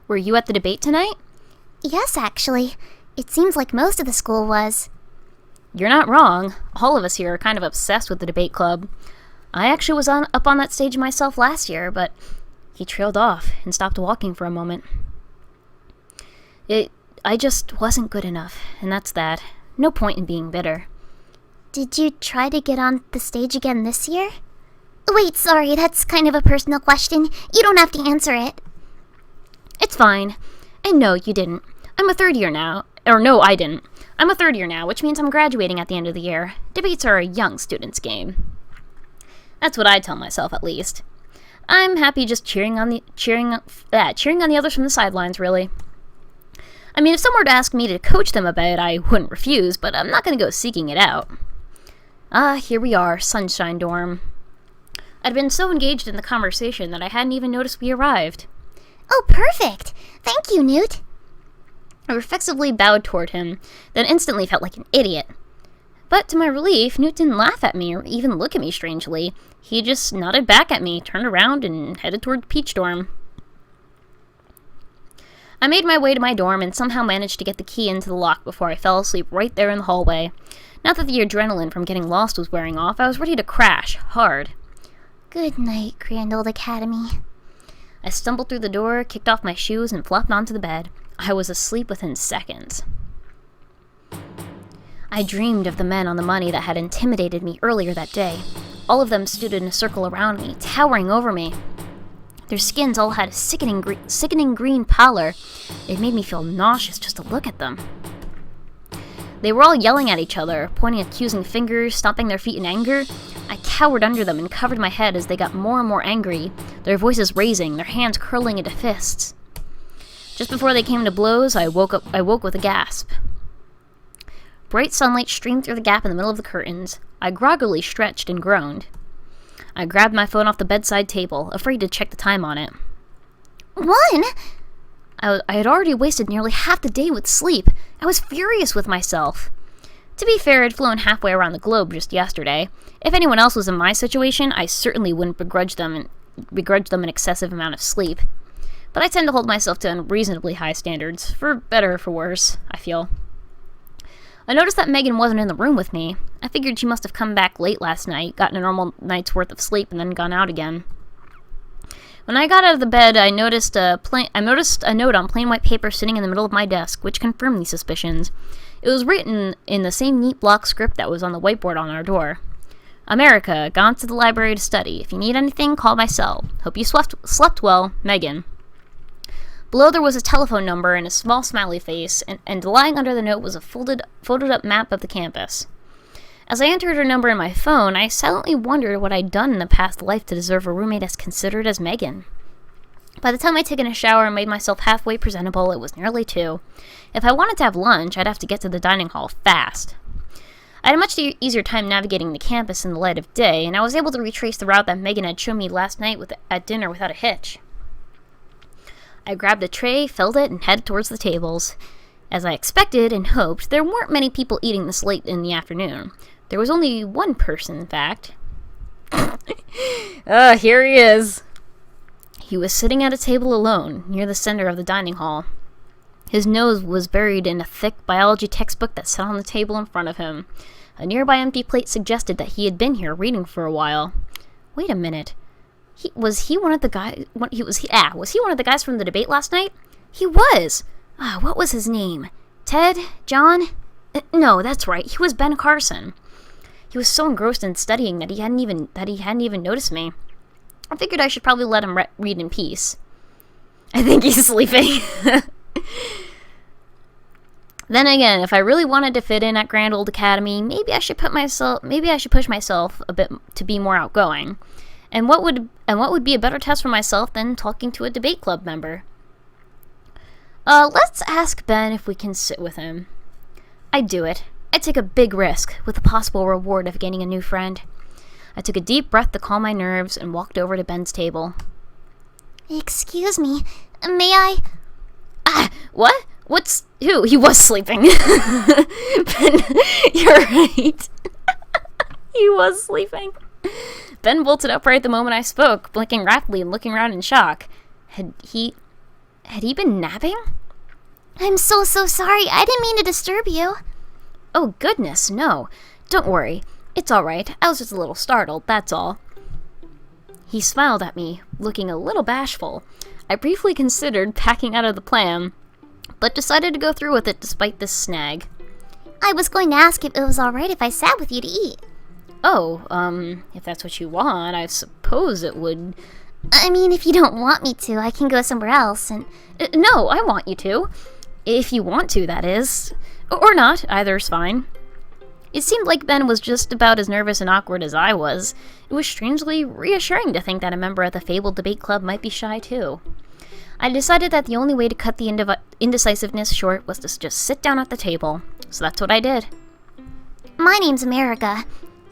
Were you at the debate tonight? Yes, actually. It seems like most of the school was. You're not wrong. All of us here are kind of obsessed with the debate club. I actually was up on that stage myself last year, but he trailed off and stopped walking for a moment. I just wasn't good enough, and that's that. No point in being bitter. Did you try to get on the stage again this year? Wait, sorry, that's kind of a personal question. You don't have to answer it. It's fine. And no, you didn't. I'm a third year now. Or no, I didn't. I'm a third year now, which means I'm graduating at the end of the year. Debates are a young student's game. That's what I tell myself, at least. I'm happy just cheering on the others from the sidelines, really. I mean, if someone were to ask me to coach them about it, I wouldn't refuse, but I'm not going to go seeking it out. Here we are, Sunshine Dorm. I'd been so engaged in the conversation that I hadn't even noticed we arrived. Oh, perfect! Thank you, Newt. I reflexively bowed toward him, then instantly felt like an idiot. But to my relief, Newt didn't laugh at me or even look at me strangely. He just nodded back at me, turned around, and headed toward the Peach Dorm. I made my way to my dorm and somehow managed to get the key into the lock before I fell asleep right there in the hallway. Now that the adrenaline from getting lost was wearing off, I was ready to crash, hard. Good night, Grand Old Academy. I stumbled through the door, kicked off my shoes, and flopped onto the bed. I was asleep within seconds. I dreamed of the men on the money that had intimidated me earlier that day. All of them stood in a circle around me, towering over me. Their skins all had a sickening green pallor. It made me feel nauseous just to look at them. They were all yelling at each other, pointing accusing fingers, stomping their feet in anger. I cowered under them and covered my head as they got more and more angry, their voices raising, their hands curling into fists. Just before they came to blows, I woke with a gasp. Bright sunlight streamed through the gap in the middle of the curtains. I groggily stretched and groaned. I grabbed my phone off the bedside table, afraid to check the time on it. 1? I had already wasted nearly half the day with sleep. I was furious with myself. To be fair, I'd flown halfway around the globe just yesterday. If anyone else was in my situation, I certainly wouldn't begrudge them an excessive amount of sleep. But I tend to hold myself to unreasonably high standards, for better or for worse, I feel. I noticed that Megan wasn't in the room with me. I figured she must have come back late last night, gotten a normal night's worth of sleep, and then gone out again. When I got out of the bed, I noticed a note on plain white paper sitting in the middle of my desk, which confirmed these suspicions. It was written in the same neat block script that was on the whiteboard on our door. America, gone to the library to study. If you need anything, call my cell. Hope you slept well, Megan. Below there was a telephone number and a small smiley face, and lying under the note was a folded up map of the campus. As I entered her number in my phone, I silently wondered what I'd done in a past life to deserve a roommate as considerate as Megan. By the time I'd taken a shower and made myself halfway presentable, it was nearly 2. If I wanted to have lunch, I'd have to get to the dining hall fast. I had a much easier time navigating the campus in the light of day, and I was able to retrace the route that Megan had shown me last night at dinner without a hitch. I grabbed a tray, filled it, and headed towards the tables. As I expected and hoped, there weren't many people eating this late in the afternoon. There was only one person, in fact. Here he is. He was sitting at a table alone, near the center of the dining hall. His nose was buried in a thick biology textbook that sat on the table in front of him. A nearby empty plate suggested that he had been here reading for a while. Wait a minute. Was he one of the guys from the debate last night? He was! What was his name? Ted? John? No, that's right. He was Ben Carson. He was so engrossed in studying that he hadn't even noticed me. I figured I should probably let him read in peace. I think he's sleeping. Then again, if I really wanted to fit in at Grand Old Academy, maybe I should push myself a bit to be more outgoing. And what would be a better test for myself than talking to a debate club member? Let's ask Ben if we can sit with him. I'd do it. I'd take a big risk, with the possible reward of gaining a new friend. I took a deep breath to calm my nerves and walked over to Ben's table. Excuse me, may I? What? Who? He was sleeping. Ben, you're right. He was sleeping. Ben bolted upright the moment I spoke, blinking rapidly and looking around in shock. Had he been napping? I'm so sorry. I didn't mean to disturb you. Oh, goodness, no. Don't worry. It's all right. I was just a little startled, that's all. He smiled at me, looking a little bashful. I briefly considered backing out of the plan, but decided to go through with it despite this snag. I was going to ask if it was all right if I sat with you to eat. Oh, if that's what you want, I suppose it would... I mean, if you don't want me to, I can go somewhere else and... No, I want you to. If you want to, that is. Or not, either's fine. It seemed like Ben was just about as nervous and awkward as I was. It was strangely reassuring to think that a member of the fabled debate club might be shy too. I decided that the only way to cut the indecisiveness short was to just sit down at the table. So that's what I did. My name's America,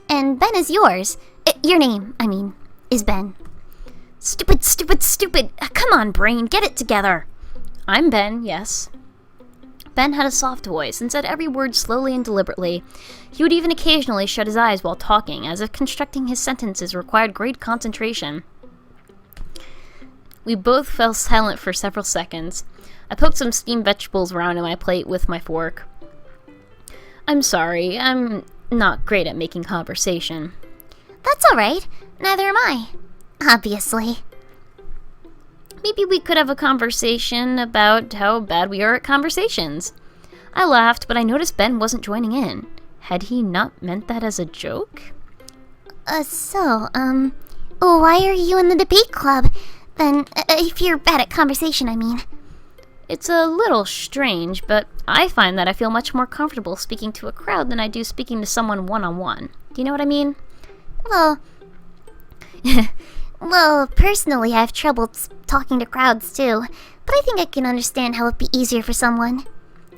and Ben is yours. Your name, I mean, is Ben. Stupid. Come on, brain, get it together. I'm Ben, yes. Ben had a soft voice and said every word slowly and deliberately. He would even occasionally shut his eyes while talking, as if constructing his sentences required great concentration. We both fell silent for several seconds. I poked some steamed vegetables around in my plate with my fork. I'm sorry, I'm not great at making conversation. That's all right. Neither am I. Obviously. Maybe we could have a conversation about how bad we are at conversations. I laughed, but I noticed Ben wasn't joining in. Had he not meant that as a joke? Why are you in the debate club? Then, if you're bad at conversation, I mean. It's a little strange, but I find that I feel much more comfortable speaking to a crowd than I do speaking to someone one-on-one. Do you know what I mean? Well, well, personally, I have trouble talking to crowds too, but I think I can understand how it'd be easier for someone.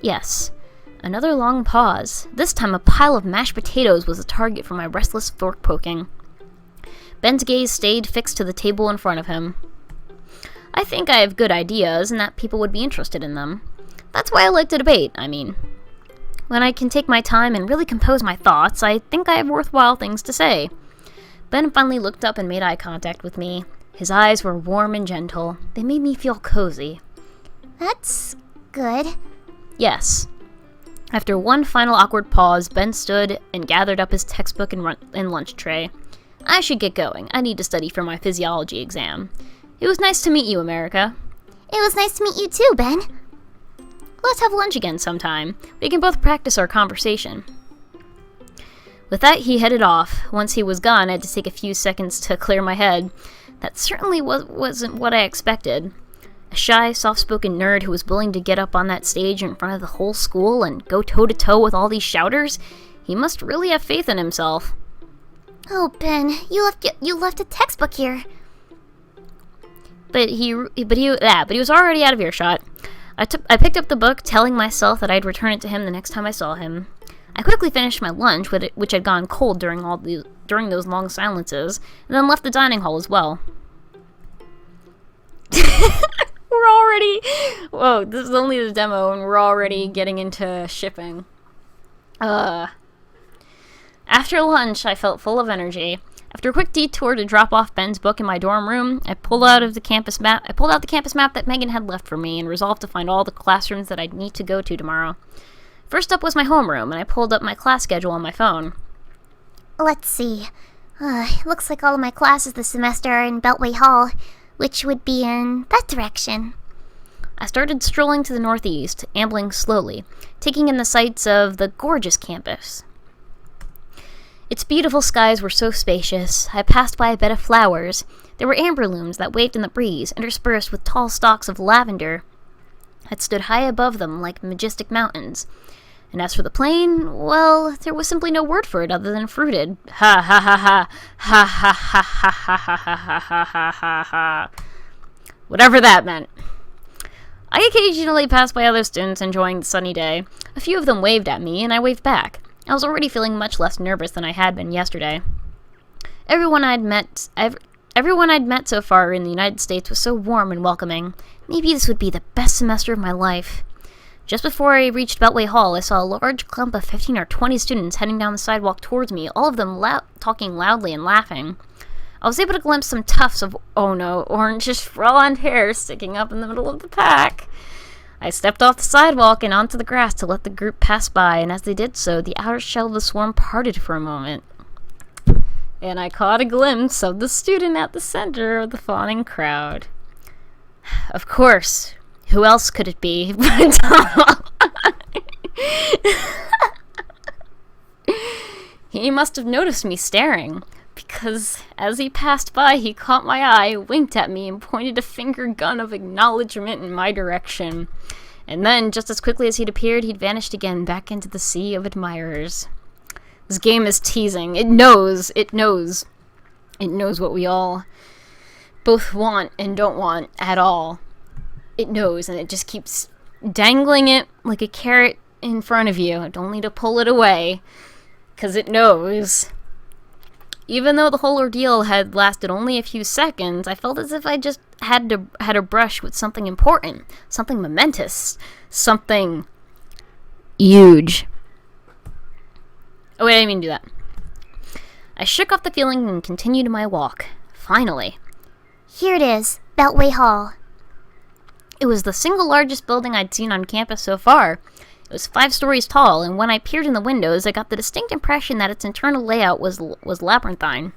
Yes. Another long pause. This time a pile of mashed potatoes was the target for my restless fork poking. Ben's gaze stayed fixed to the table in front of him. I think I have good ideas and that people would be interested in them. That's why I like to debate, I mean. When I can take my time and really compose my thoughts, I think I have worthwhile things to say. Ben finally looked up and made eye contact with me. His eyes were warm and gentle. They made me feel cozy. That's good. Yes. After one final awkward pause, Ben stood and gathered up his textbook and lunch tray. I should get going. I need to study for my physiology exam. It was nice to meet you, America. It was nice to meet you too, Ben. Let's have lunch again sometime. We can both practice our conversation. With that, he headed off. Once he was gone, I had to take a few seconds to clear my head. That certainly wasn't what I expected. A shy, soft-spoken nerd who was willing to get up on that stage in front of the whole school and go toe-to-toe with all these shouters? He must really have faith in himself. Oh, Ben, you left a textbook here. But he was already out of earshot. I picked up the book, telling myself that I'd return it to him the next time I saw him. I quickly finished my lunch, which had gone cold during those long silences, and then left the dining hall as well. We're already... Whoa, this is only the demo, and we're already getting into shipping. After lunch, I felt full of energy. After a quick detour to drop off Ben's book in my dorm room, I pulled out the campus map that Megan had left for me and resolved to find all the classrooms that I'd need to go to tomorrow. First up was my homeroom, and I pulled up my class schedule on my phone. Let's see. Looks like all of my classes this semester are in Beltway Hall, which would be in that direction. I started strolling to the northeast, ambling slowly, taking in the sights of the gorgeous campus. Its beautiful skies were so spacious. I passed by a bed of flowers. There were amber looms that waved in the breeze, interspersed with tall stalks of lavender that stood high above them like majestic mountains. And as for the plain, well, there was simply no word for it other than fruited. Ha ha ha ha. Ha ha ha ha ha ha ha ha ha ha ha. Whatever that meant. I occasionally passed by other students enjoying the sunny day. A few of them waved at me, and I waved back. I was already feeling much less nervous than I had been yesterday. Everyone I'd met so far in the United States was so warm and welcoming. Maybe this would be the best semester of my life. Just before I reached Beltway Hall, I saw a large clump of 15 or 20 students heading down the sidewalk towards me, all of them talking loudly and laughing. I was able to glimpse some tufts of, orangish blonde hair sticking up in the middle of the pack. I stepped off the sidewalk and onto the grass to let the group pass by, and as they did so, the outer shell of the swarm parted for a moment. And I caught a glimpse of the student at the center of the fawning crowd. Of course, who else could it be but Tom? He must have noticed me staring, because as he passed by, he caught my eye, winked at me, and pointed a finger gun of acknowledgement in my direction. And then, just as quickly as he'd appeared, he'd vanished again back into the sea of admirers. This game is teasing. It knows what we all both want and don't want at all. It knows, and it just keeps dangling it like a carrot in front of you, only to pull it away, because it knows. Even though the whole ordeal had lasted only a few seconds, I felt as if I just had a brush with something important, something momentous, something huge. Oh wait, I didn't mean to do that. I shook off the feeling and continued my walk. Finally. Here it is, Beltway Hall. It was the single largest building I'd seen on campus so far. It was 5 stories tall, and when I peered in the windows, I got the distinct impression that its internal layout was labyrinthine.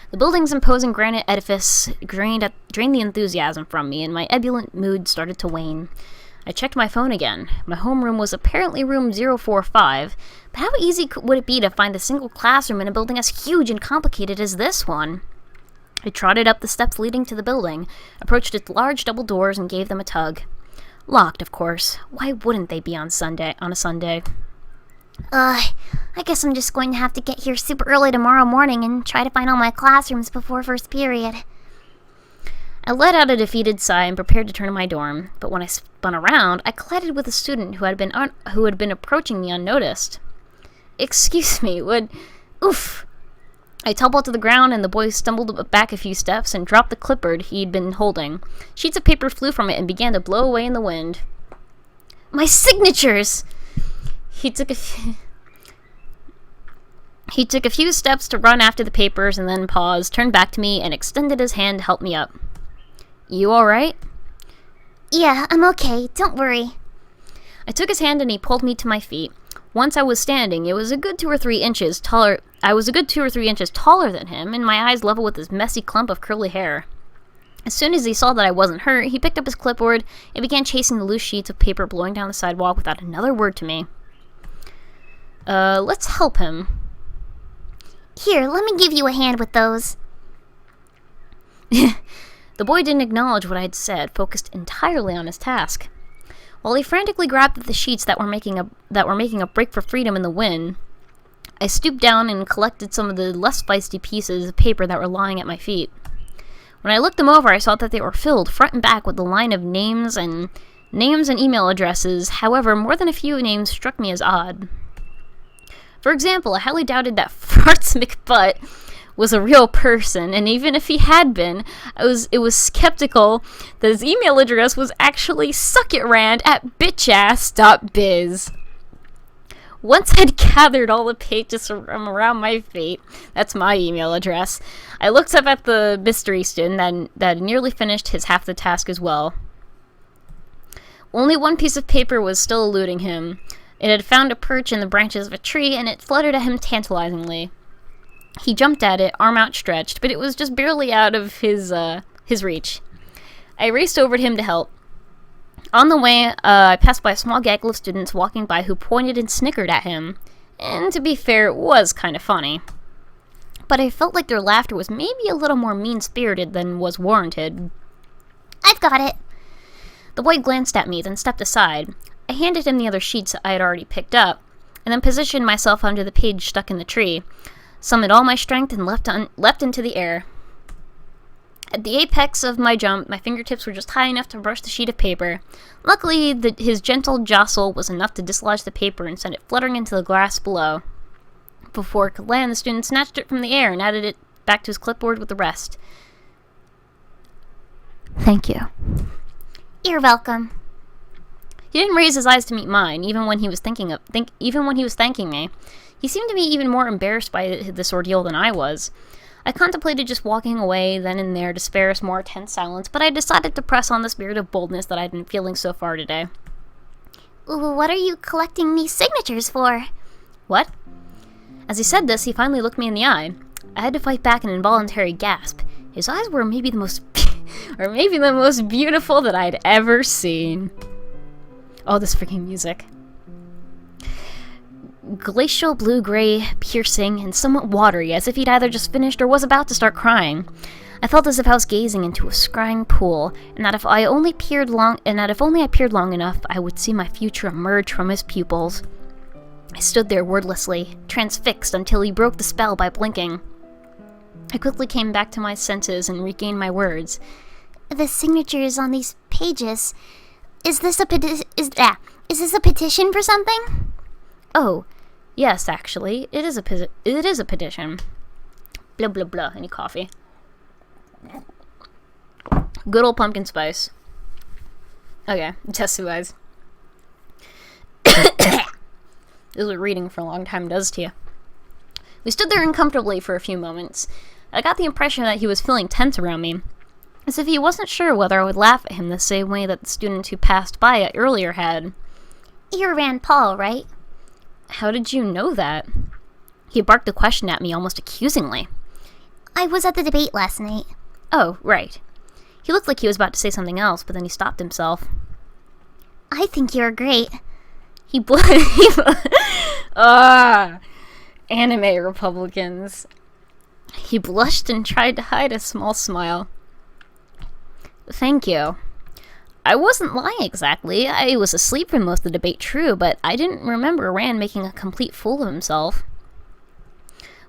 The building's imposing granite edifice drained the enthusiasm from me, and my ebullient mood started to wane. I checked my phone again. My homeroom was apparently room 045, but how easy would it be to find a single classroom in a building as huge and complicated as this one? I trotted up the steps leading to the building, approached its large double doors, and gave them a tug. Locked, of course. Why wouldn't they be on a Sunday? I guess I'm just going to have to get here super early tomorrow morning and try to find all my classrooms before first period. I let out a defeated sigh and prepared to turn to my dorm, but when I spun around, I collided with a student who had been approaching me unnoticed. "Excuse me, Oof!" I tumbled to the ground, and the boy stumbled back a few steps and dropped the clipboard he'd been holding. Sheets of paper flew from it and began to blow away in the wind. "My signatures!" He took a few steps to run after the papers and then paused, turned back to me, and extended his hand to help me up. "You alright?" "Yeah, I'm okay. Don't worry." I took his hand and he pulled me to my feet. Once I was standing, I was a good 2 or 3 inches taller than him, and my eyes level with his messy clump of curly hair. As soon as he saw that I wasn't hurt, he picked up his clipboard and began chasing the loose sheets of paper blowing down the sidewalk without another word to me. Let's help him." "Here, let me give you a hand with those." The boy didn't acknowledge what I had said, focused entirely on his task. While he frantically grabbed at the sheets that were making a break for freedom in the wind, I stooped down and collected some of the less feisty pieces of paper that were lying at my feet. When I looked them over, I saw that they were filled front and back with the line of names and email addresses. However, more than a few names struck me as odd. For example, I highly doubted that Farts McButt was a real person, and even if he had been, it was skeptical that his email address was actually suckitrand@bitchass.biz. Once I'd gathered all the pages from around my feet, that's my email address, I looked up at the mystery student that had nearly finished his half the task as well. Only one piece of paper was still eluding him. It had found a perch in the branches of a tree, and it fluttered at him tantalizingly. He jumped at it, arm outstretched, but it was just barely out of his reach. I raced over to him to help. On the way, I passed by a small gaggle of students walking by who pointed and snickered at him, and to be fair, it was kind of funny. But I felt like their laughter was maybe a little more mean-spirited than was warranted. "I've got it." The boy glanced at me, then stepped aside. I handed him the other sheets I had already picked up, and then positioned myself under the page stuck in the tree, summoned all my strength, and leapt into the air. At the apex of my jump, my fingertips were just high enough to brush the sheet of paper. Luckily, his gentle jostle was enough to dislodge the paper and send it fluttering into the grass below. Before it could land, the student snatched it from the air and added it back to his clipboard with the rest. "Thank you." "You're welcome." He didn't raise his eyes to meet mine, even when he was thanking me. He seemed to be even more embarrassed by this ordeal than I was. I contemplated just walking away then and there to spare us more tense silence, but I decided to press on the spirit of boldness that I'd been feeling so far today. "What are you collecting these signatures for?" "What?" As he said this, he finally looked me in the eye. I had to fight back an involuntary gasp. His eyes were maybe the most beautiful that I'd ever seen. Oh, this freaking music. Glacial blue-gray, piercing, and somewhat watery, as if he'd either just finished or was about to start crying. I felt as if I was gazing into a scrying pool, and that if I only peered long enough, I would see my future emerge from his pupils. I stood there wordlessly, transfixed, until he broke the spell by blinking. I quickly came back to my senses and regained my words. "The signatures on these pages. Is this a petition for something?" "Oh, yes, actually, it is a petition." Blah blah blah. Any coffee? Good old pumpkin spice. Okay, test the eyes. This is what reading for a long time does to you. We stood there uncomfortably for a few moments. I got the impression that he was feeling tense around me, as if he wasn't sure whether I would laugh at him the same way that the students who passed by earlier had. "You're Rand Paul, right?" "How did you know that?" He barked a question at me almost accusingly. "I was at the debate last night." "Oh, right." He looked like he was about to say something else, but then he stopped himself. "I think you're great." Anime Republicans. He blushed and tried to hide a small smile. "Thank you. I wasn't lying exactly. I was asleep for most of the debate, true, but I didn't remember Rand making a complete fool of himself.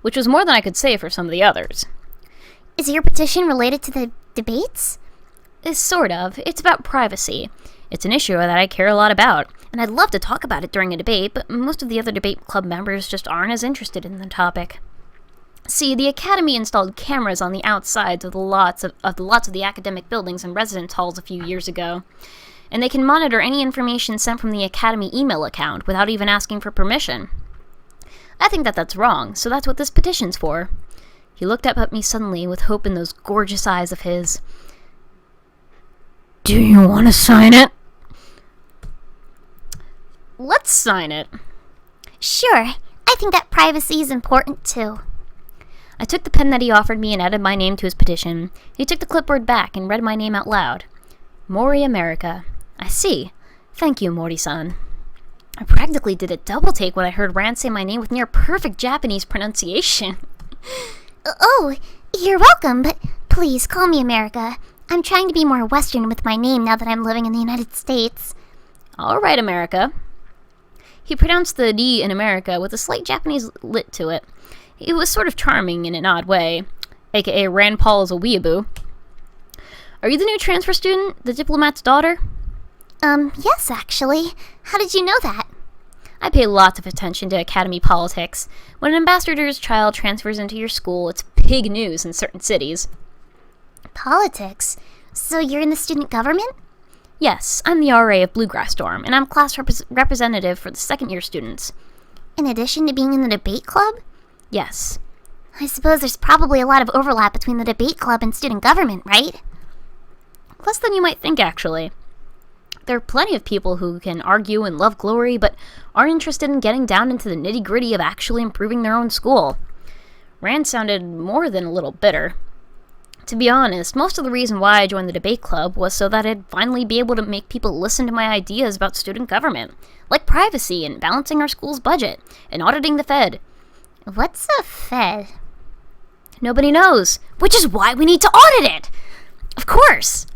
Which was more than I could say for some of the others. Is your petition related to the debates? Sort of. It's about privacy. It's an issue that I care a lot about, and I'd love to talk about it during a debate, but most of the other debate club members just aren't as interested in the topic. See, the Academy installed cameras on the outsides of the lots of the academic buildings and residence halls a few years ago, and they can monitor any information sent from the Academy email account without even asking for permission. I think that that's wrong, so that's what this petition's for. He looked up at me suddenly with hope in those gorgeous eyes of his. Do you want to sign it? Let's sign it. Sure. I think that privacy is important too. I took the pen that he offered me and added my name to his petition. He took the clipboard back and read my name out loud. Mori America. I see. Thank you, Mori-san. I practically did a double take when I heard Rand say my name with near perfect Japanese pronunciation. Oh, you're welcome, but please call me America. I'm trying to be more Western with my name now that I'm living in the United States. All right, America. He pronounced the D in America with a slight Japanese lit to it. It was sort of charming in an odd way, aka Rand Paul is a weeaboo. Are you the new transfer student, the diplomat's daughter? Yes, actually. How did you know that? I pay lots of attention to academy politics. When an ambassador's child transfers into your school, it's big news in certain cities. Politics? So you're in the student government? Yes, I'm the RA of Bluegrass Dorm, and I'm class representative for the second-year students. In addition to being in the debate club? Yes. I suppose there's probably a lot of overlap between the debate club and student government, right? Less than you might think, actually. There are plenty of people who can argue and love glory, but aren't interested in getting down into the nitty-gritty of actually improving their own school. Rand sounded more than a little bitter. To be honest, most of the reason why I joined the debate club was so that I'd finally be able to make people listen to my ideas about student government, like privacy and balancing our school's budget, and auditing the Fed. What's a Fed? Nobody knows, which is why we need to audit it! Of course!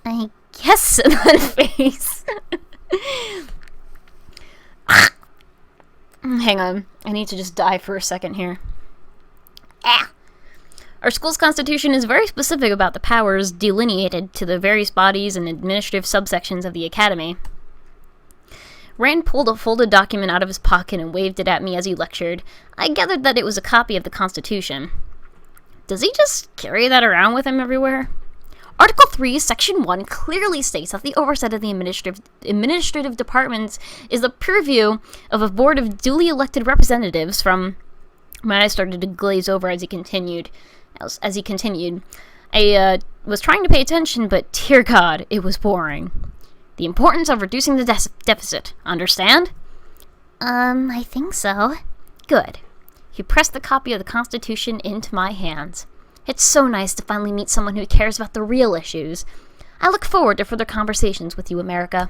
I Yes, in that face. Hang on, I need to just die for a second here. Our school's constitution is very specific about the powers delineated to the various bodies and administrative subsections of the academy. Rand pulled a folded document out of his pocket and waved it at me as he lectured. I gathered that it was a copy of the Constitution. Does he just carry that around with him everywhere? Article 3, Section 1 clearly states that the oversight of the administrative departments is the purview of a board of duly elected representatives from... My eyes started to glaze over as he continued. I was trying to pay attention, but dear God, it was boring. The importance of reducing the deficit. Understand? I think so. Good. He pressed the copy of the Constitution into my hands. It's so nice to finally meet someone who cares about the real issues. I look forward to further conversations with you, America.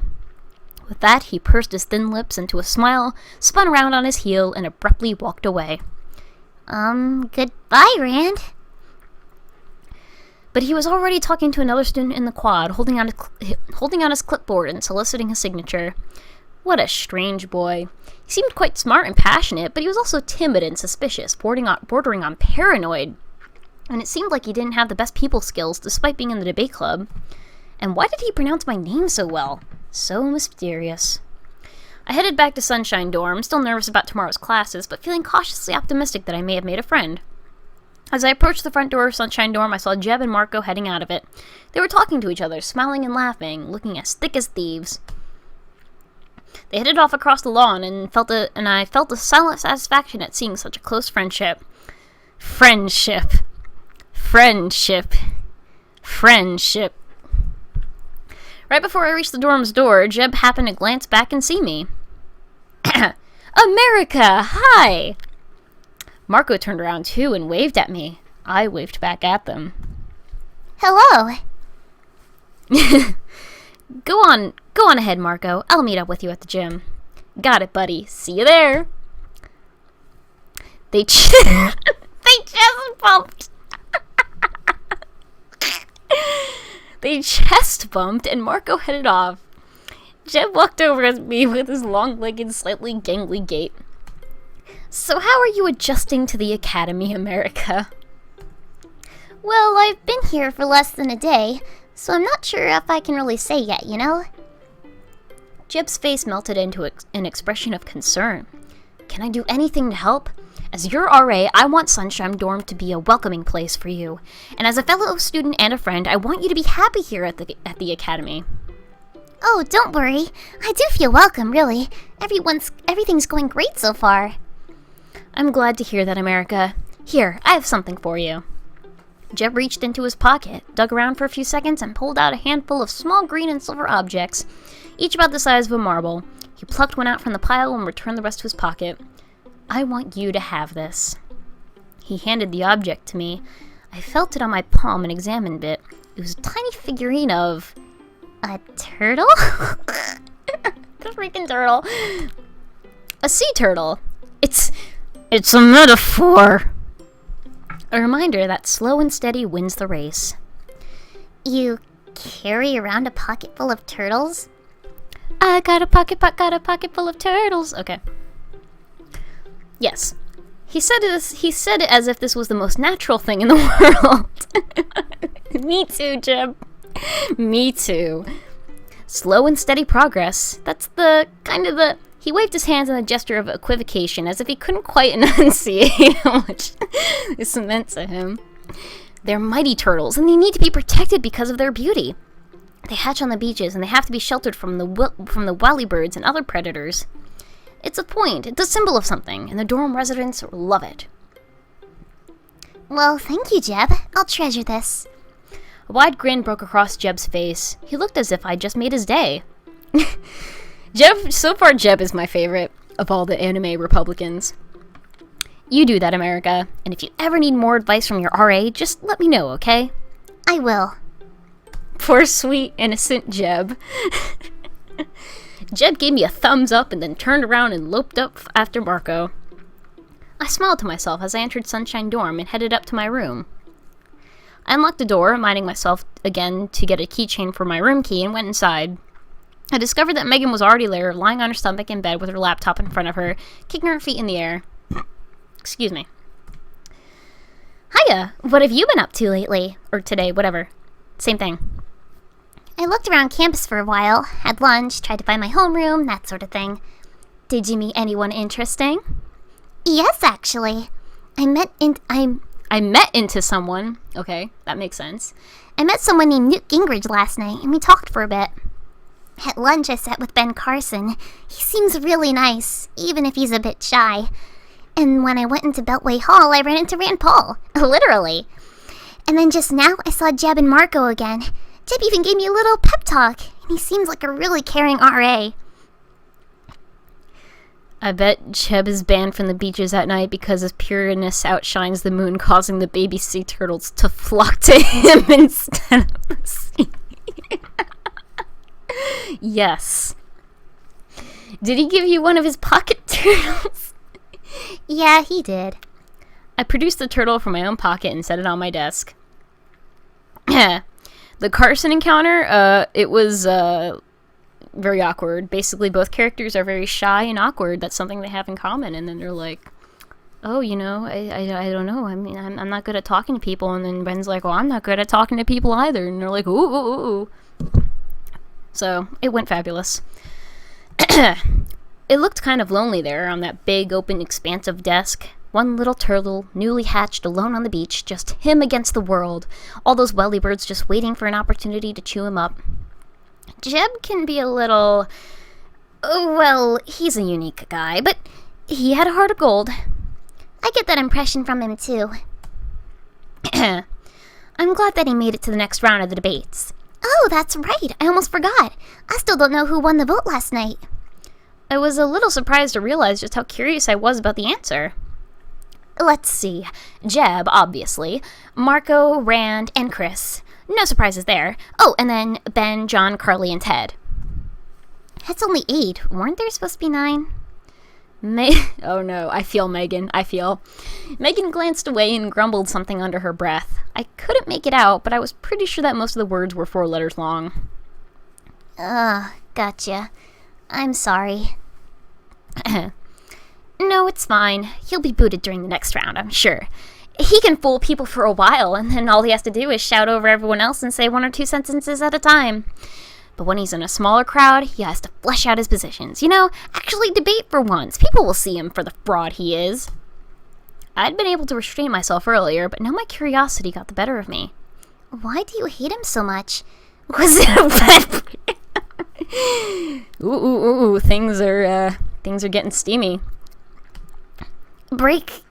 With that, he pursed his thin lips into a smile, spun around on his heel, and abruptly walked away. Goodbye, Rand. But he was already talking to another student in the quad, holding on his clipboard and soliciting his signature. What a strange boy. He seemed quite smart and passionate, but he was also timid and suspicious, bordering on paranoid. And it seemed like he didn't have the best people skills, despite being in the debate club. And why did he pronounce my name so well? So mysterious. I headed back to Sunshine Dorm, still nervous about tomorrow's classes, but feeling cautiously optimistic that I may have made a friend. As I approached the front door of Sunshine Dorm, I saw Jeb and Marco heading out of it. They were talking to each other, smiling and laughing, looking as thick as thieves. They headed off across the lawn, and I felt a silent satisfaction at seeing such a close friendship. Friendship. Right before I reached the dorm's door, Jeb happened to glance back and see me. America, hi! Marco turned around too and waved at me. I waved back at them. Hello. Go on ahead, Marco. I'll meet up with you at the gym. Got it, buddy. See you there. They chest bumped. They They chest bumped, and Marco headed off. Jeb walked over at me with his long-legged, slightly gangly gait. So how are you adjusting to the Academy, America? Well, I've been here for less than a day, so I'm not sure if I can really say yet, you know? Jeb's face melted into an expression of concern. Can I do anything to help? As your RA, I want Sunshine Dorm to be a welcoming place for you. And as a fellow student and a friend, I want you to be happy here at the Academy. Oh, don't worry. I do feel welcome, really. Everything's going great so far. I'm glad to hear that, America. Here, I have something for you. Jeb reached into his pocket, dug around for a few seconds, and pulled out a handful of small green and silver objects, each about the size of a marble. He plucked one out from the pile and returned the rest to his pocket. I want you to have this. He handed the object to me. I felt it on my palm and examined it. It was a tiny figurine of... A turtle? The freaking turtle. A sea turtle. It's a metaphor. A reminder that slow and steady wins the race. You carry around a pocket full of turtles? I got a pocket full of turtles. Okay. Yes. He said it as if this was the most natural thing in the world. Me too, Jeb. Me too. Slow and steady progress. That's He waved his hands in a gesture of equivocation, as if he couldn't quite enunciate how much this meant to him. They're mighty turtles, and they need to be protected because of their beauty. They hatch on the beaches, and they have to be sheltered from the whalybirds and other predators. It's a point. It's a symbol of something, and the dorm residents love it. Well, thank you, Jeb. I'll treasure this. A wide grin broke across Jeb's face. He looked as if I'd just made his day. So far, Jeb is my favorite of all the anime Republicans. You do that, America. And if you ever need more advice from your RA, just let me know, okay? I will. Poor sweet, innocent Jeb. Jeb gave me a thumbs up and then turned around and loped up after Marco. I smiled to myself as I entered Sunshine Dorm and headed up to my room. I unlocked the door, reminding myself again to get a keychain for my room key, and went inside. I discovered that Megan was already there, lying on her stomach in bed with her laptop in front of her, kicking her feet in the air. Excuse me. Hiya! What have you been up to lately? Or today, whatever. Same thing. I looked around campus for a while, had lunch, tried to find my homeroom, that sort of thing. Did you meet anyone interesting? Yes, actually. I met into someone. Okay, that makes sense. I met someone named Newt Gingrich last night, and we talked for a bit. At lunch, I sat with Ben Carson. He seems really nice, even if he's a bit shy. And when I went into Beltway Hall, I ran into Rand Paul. Literally. And then just now, I saw Jeb and Marco again. Jeb even gave me a little pep talk, and he seems like a really caring RA. I bet Jeb is banned from the beaches at night because his pureness outshines the moon, causing the baby sea turtles to flock to him instead of the sea. Yes. Did he give you one of his pocket turtles? Yeah, he did. I produced the turtle from my own pocket and set it on my desk. The Carson encounter, it was very awkward. Basically, both characters are very shy and awkward. That's something they have in common. And then they're like, oh, you know, I don't know. I mean, I'm not good at talking to people. And then Ben's like, well, I'm not good at talking to people either. And they're like, ooh, ooh, ooh. So, it went fabulous. It looked kind of lonely there on that big, open, expansive desk. One little turtle, newly hatched, alone on the beach, just him against the world. All those whalybirds just waiting for an opportunity to chew him up. Jeb can be a little... well, he's a unique guy, but he had a heart of gold. I get that impression from him, too. I'm glad that he made it to the next round of the debates. Oh, that's right. I almost forgot. I still don't know who won the vote last night. I was a little surprised to realize just how curious I was about the answer. Let's see. Jeb, obviously. Marco, Rand, and Chris. No surprises there. Oh, and then Ben, John, Carly, and Ted. That's only 8. Weren't there supposed to be 9? Oh no, I feel Megan, I feel. Megan glanced away and grumbled something under her breath. I couldn't make it out, but I was pretty sure that most of the words were 4 letters long. Gotcha. I'm sorry. No, it's fine. He'll be booted during the next round, I'm sure. He can fool people for a while, and then all he has to do is shout over everyone else and say 1 or 2 sentences at a time. But when he's in a smaller crowd, he has to flesh out his positions. You know, actually debate for once. People will see him for the fraud he is. I'd been able to restrain myself earlier, but now my curiosity got the better of me. Why do you hate him so much? Was it a bad... Ooh, things are getting steamy. Wait,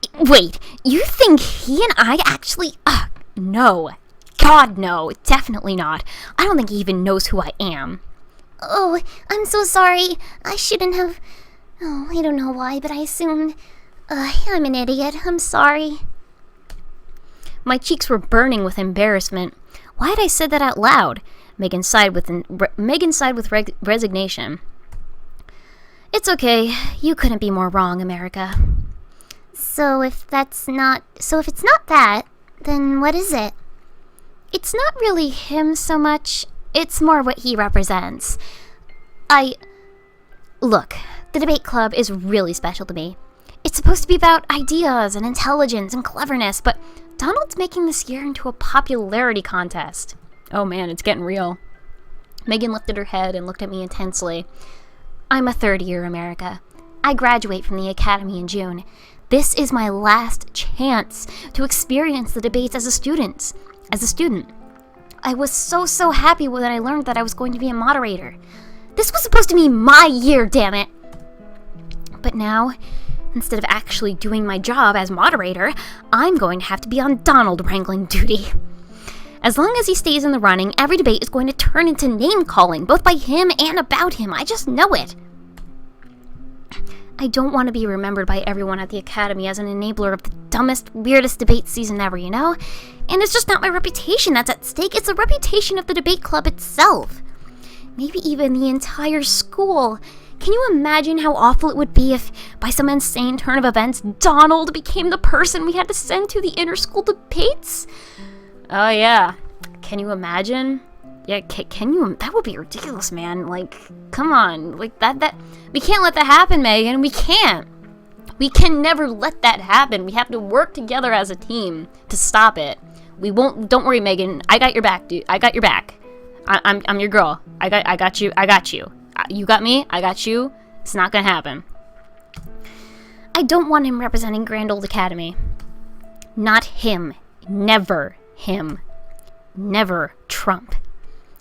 you think he and I actually... No. God, no. Definitely not. I don't think he even knows who I am. Oh, I'm so sorry. I shouldn't have... Oh, I don't know why, but I assumed... I'm an idiot. I'm sorry. My cheeks were burning with embarrassment. Why had I said that out loud? Megan sighed with resignation. It's okay. You couldn't be more wrong, America. So if it's not that, then what is it? It's not really him so much. It's more what he represents. Look, the debate club is really special to me. It's supposed to be about ideas and intelligence and cleverness, but Donald's making this year into a popularity contest. Oh man, it's getting real. Megan lifted her head and looked at me intensely. I'm a third year, America. I graduate from the academy in June. This is my last chance to experience the debates as a student. I was so happy when I learned that I was going to be a moderator. This was supposed to be my year, damn it! But now, instead of actually doing my job as moderator, I'm going to have to be on Donald wrangling duty. As long as he stays in the running, every debate is going to turn into name-calling, both by him and about him. I just know it. I don't want to be remembered by everyone at the Academy as an enabler of the dumbest, weirdest debate season ever, you know? And it's just not my reputation that's at stake, it's the reputation of the debate club itself. Maybe even the entire school. Can you imagine how awful it would be if, by some insane turn of events, Donald became the person we had to send to the inter-school debates? Oh yeah. Can you imagine? Yeah, can you? That would be ridiculous, man. Like, come on. Like, that we can't let that happen, Megan. We can't. We can never let that happen. We have to work together as a team to stop it. We won't. Don't worry, Megan. I got your back, dude. I got your back. I'm your girl. I got you. I got you. You got me. I got you. It's not gonna happen. I don't want him representing Grand Old Academy. Not him. Never him. Never Trump.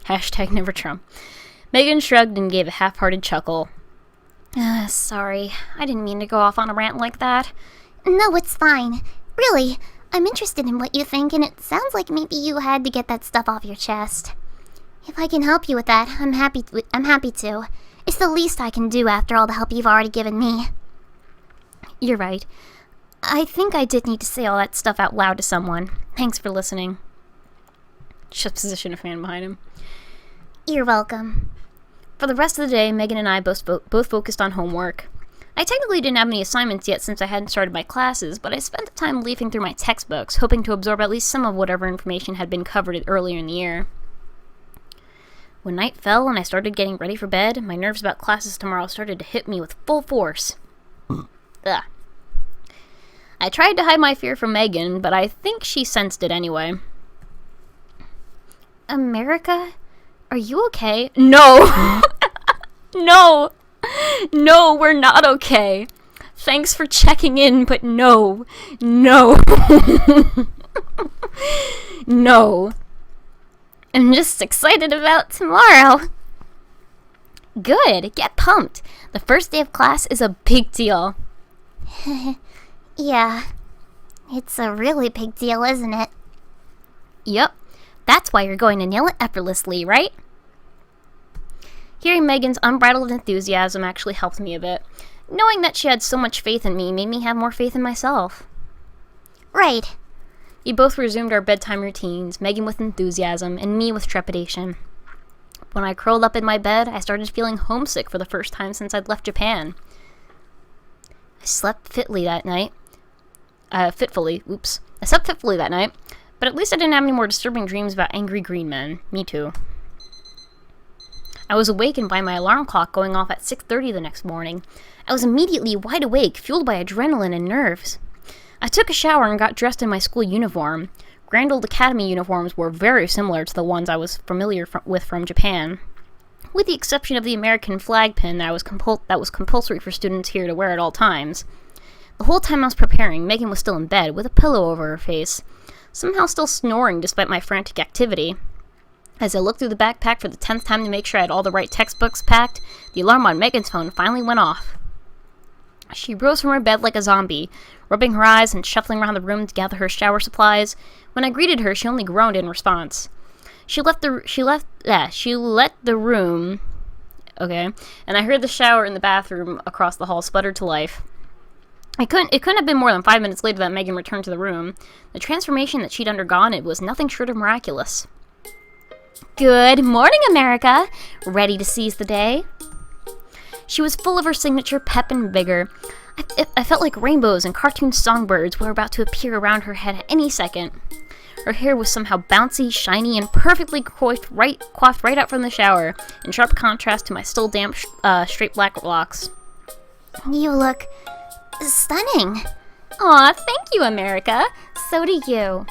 Hashtag never Trump. Megan shrugged and gave a half-hearted chuckle. Sorry. I didn't mean to go off on a rant like that. No, it's fine. Really, I'm interested in what you think, and it sounds like maybe you had to get that stuff off your chest. If I can help you with that, I'm happy to. It's the least I can do after all the help you've already given me. You're right. I think I did need to say all that stuff out loud to someone. Thanks for listening. Just position a fan behind him. You're welcome. For the rest of the day, Megan and I both focused on homework. I technically didn't have any assignments yet since I hadn't started my classes, but I spent the time leafing through my textbooks, hoping to absorb at least some of whatever information had been covered earlier in the year. When night fell and I started getting ready for bed, my nerves about classes tomorrow started to hit me with full force. Ugh. I tried to hide my fear from Megan, but I think she sensed it anyway. America? Are you okay? No! No! No, we're not okay. Thanks for checking in, but no. No. No. I'm just excited about tomorrow. Good. Get pumped. The first day of class is a big deal. Yeah. It's a really big deal, isn't it? Yep. That's why you're going to nail it effortlessly, right? Hearing Megan's unbridled enthusiasm actually helped me a bit. Knowing that she had so much faith in me made me have more faith in myself. Right. We both resumed our bedtime routines, Megan with enthusiasm, and me with trepidation. When I curled up in my bed, I started feeling homesick for the first time since I'd left Japan. I slept fitfully that night. I slept fitfully that night, but at least I didn't have any more disturbing dreams about angry green men. Me too. I was awakened by my alarm clock going off at 6:30 the next morning. I was immediately wide awake, fueled by adrenaline and nerves. I took a shower and got dressed in my school uniform. Grand Old Academy uniforms were very similar to the ones I was familiar with from Japan, with the exception of the American flag pin that was compulsory for students here to wear at all times. The whole time I was preparing, Megan was still in bed, with a pillow over her face, somehow still snoring despite my frantic activity. As I looked through the backpack for the 10th time to make sure I had all the right textbooks packed, the alarm on Megan's phone finally went off. She rose from her bed like a zombie, rubbing her eyes and shuffling around the room to gather her shower supplies. When I greeted her, she only groaned in response. She let the room, okay, and I heard the shower in the bathroom across the hall sputter to life. It couldn't have been more than 5 minutes later that Megan returned to the room. The transformation that she'd undergone, it was nothing short of miraculous. Good morning, America! Ready to seize the day? She was full of her signature pep and vigor. I felt like rainbows and cartoon songbirds were about to appear around her head at any second. Her hair was somehow bouncy, shiny, and perfectly coiffed right out from the shower, in sharp contrast to my still damp, straight black locks. You look stunning. Aw, thank you, America. So do you.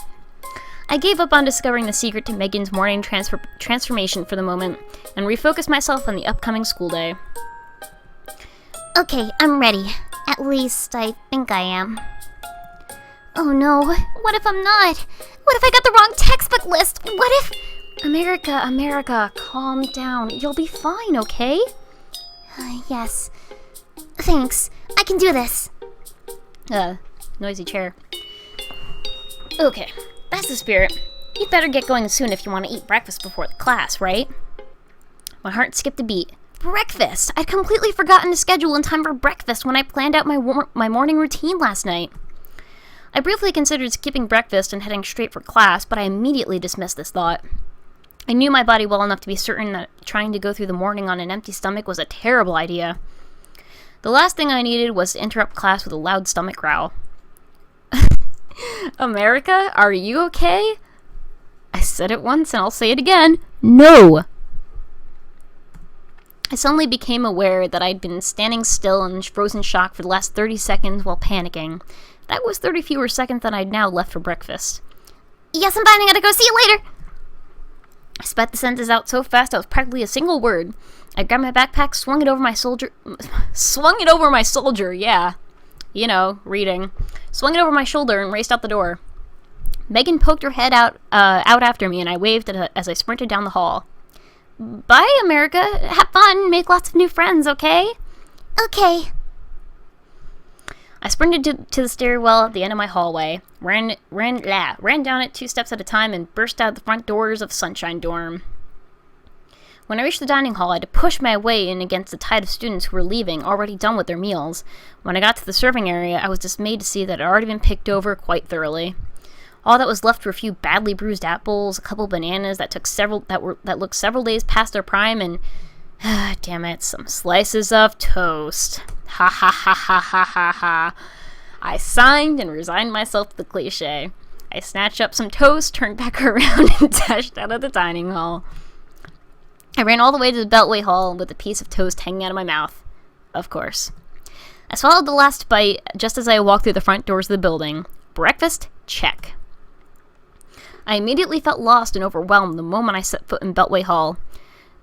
I gave up on discovering the secret to Megan's morning transformation for the moment, and refocused myself on the upcoming school day. Okay, I'm ready. At least, I think I am. Oh no, what if I'm not? What if I got the wrong textbook list? What if... America, calm down. You'll be fine, okay? Yes. Thanks. I can do this. Noisy chair. Okay, that's the spirit. You'd better get going soon if you want to eat breakfast before the class, right? My heart skipped a beat. Breakfast! I'd completely forgotten to schedule in time for breakfast when I planned out my morning routine last night. I briefly considered skipping breakfast and heading straight for class, but I immediately dismissed this thought. I knew my body well enough to be certain that trying to go through the morning on an empty stomach was a terrible idea. The last thing I needed was to interrupt class with a loud stomach growl. America, are you okay? I said it once and I'll say it again. No! I suddenly became aware that I'd been standing still in frozen shock for the last 30 seconds while panicking. That was 30 fewer seconds than I'd now left for breakfast. Yes, I'm fine. I gotta go. See you later. I spat the sentence out so fast I was practically a single word. I grabbed my backpack, swung it over my soldier, yeah. You know, reading. Swung it over my shoulder and raced out the door. Megan poked her head out after me, and I waved as I sprinted down the hall. Bye, America. Have fun. Make lots of new friends, okay? Okay. I sprinted to the stairwell at the end of my hallway, ran down it 2 steps at a time, and burst out the front doors of Sunshine Dorm. When I reached the dining hall, I had to push my way in against the tide of students who were leaving, already done with their meals. When I got to the serving area, I was dismayed to see that it had already been picked over quite thoroughly. All that was left were a few badly bruised apples, a couple bananas that looked several days past their prime, and damn it, some slices of toast. Ha ha ha ha ha ha ha. I signed and resigned myself to the cliche. I snatched up some toast, turned back around, and dashed out of the dining hall. I ran all the way to the Beltway Hall with a piece of toast hanging out of my mouth. Of course. I swallowed the last bite just as I walked through the front doors of the building. Breakfast? Check. I immediately felt lost and overwhelmed the moment I set foot in Beltway Hall.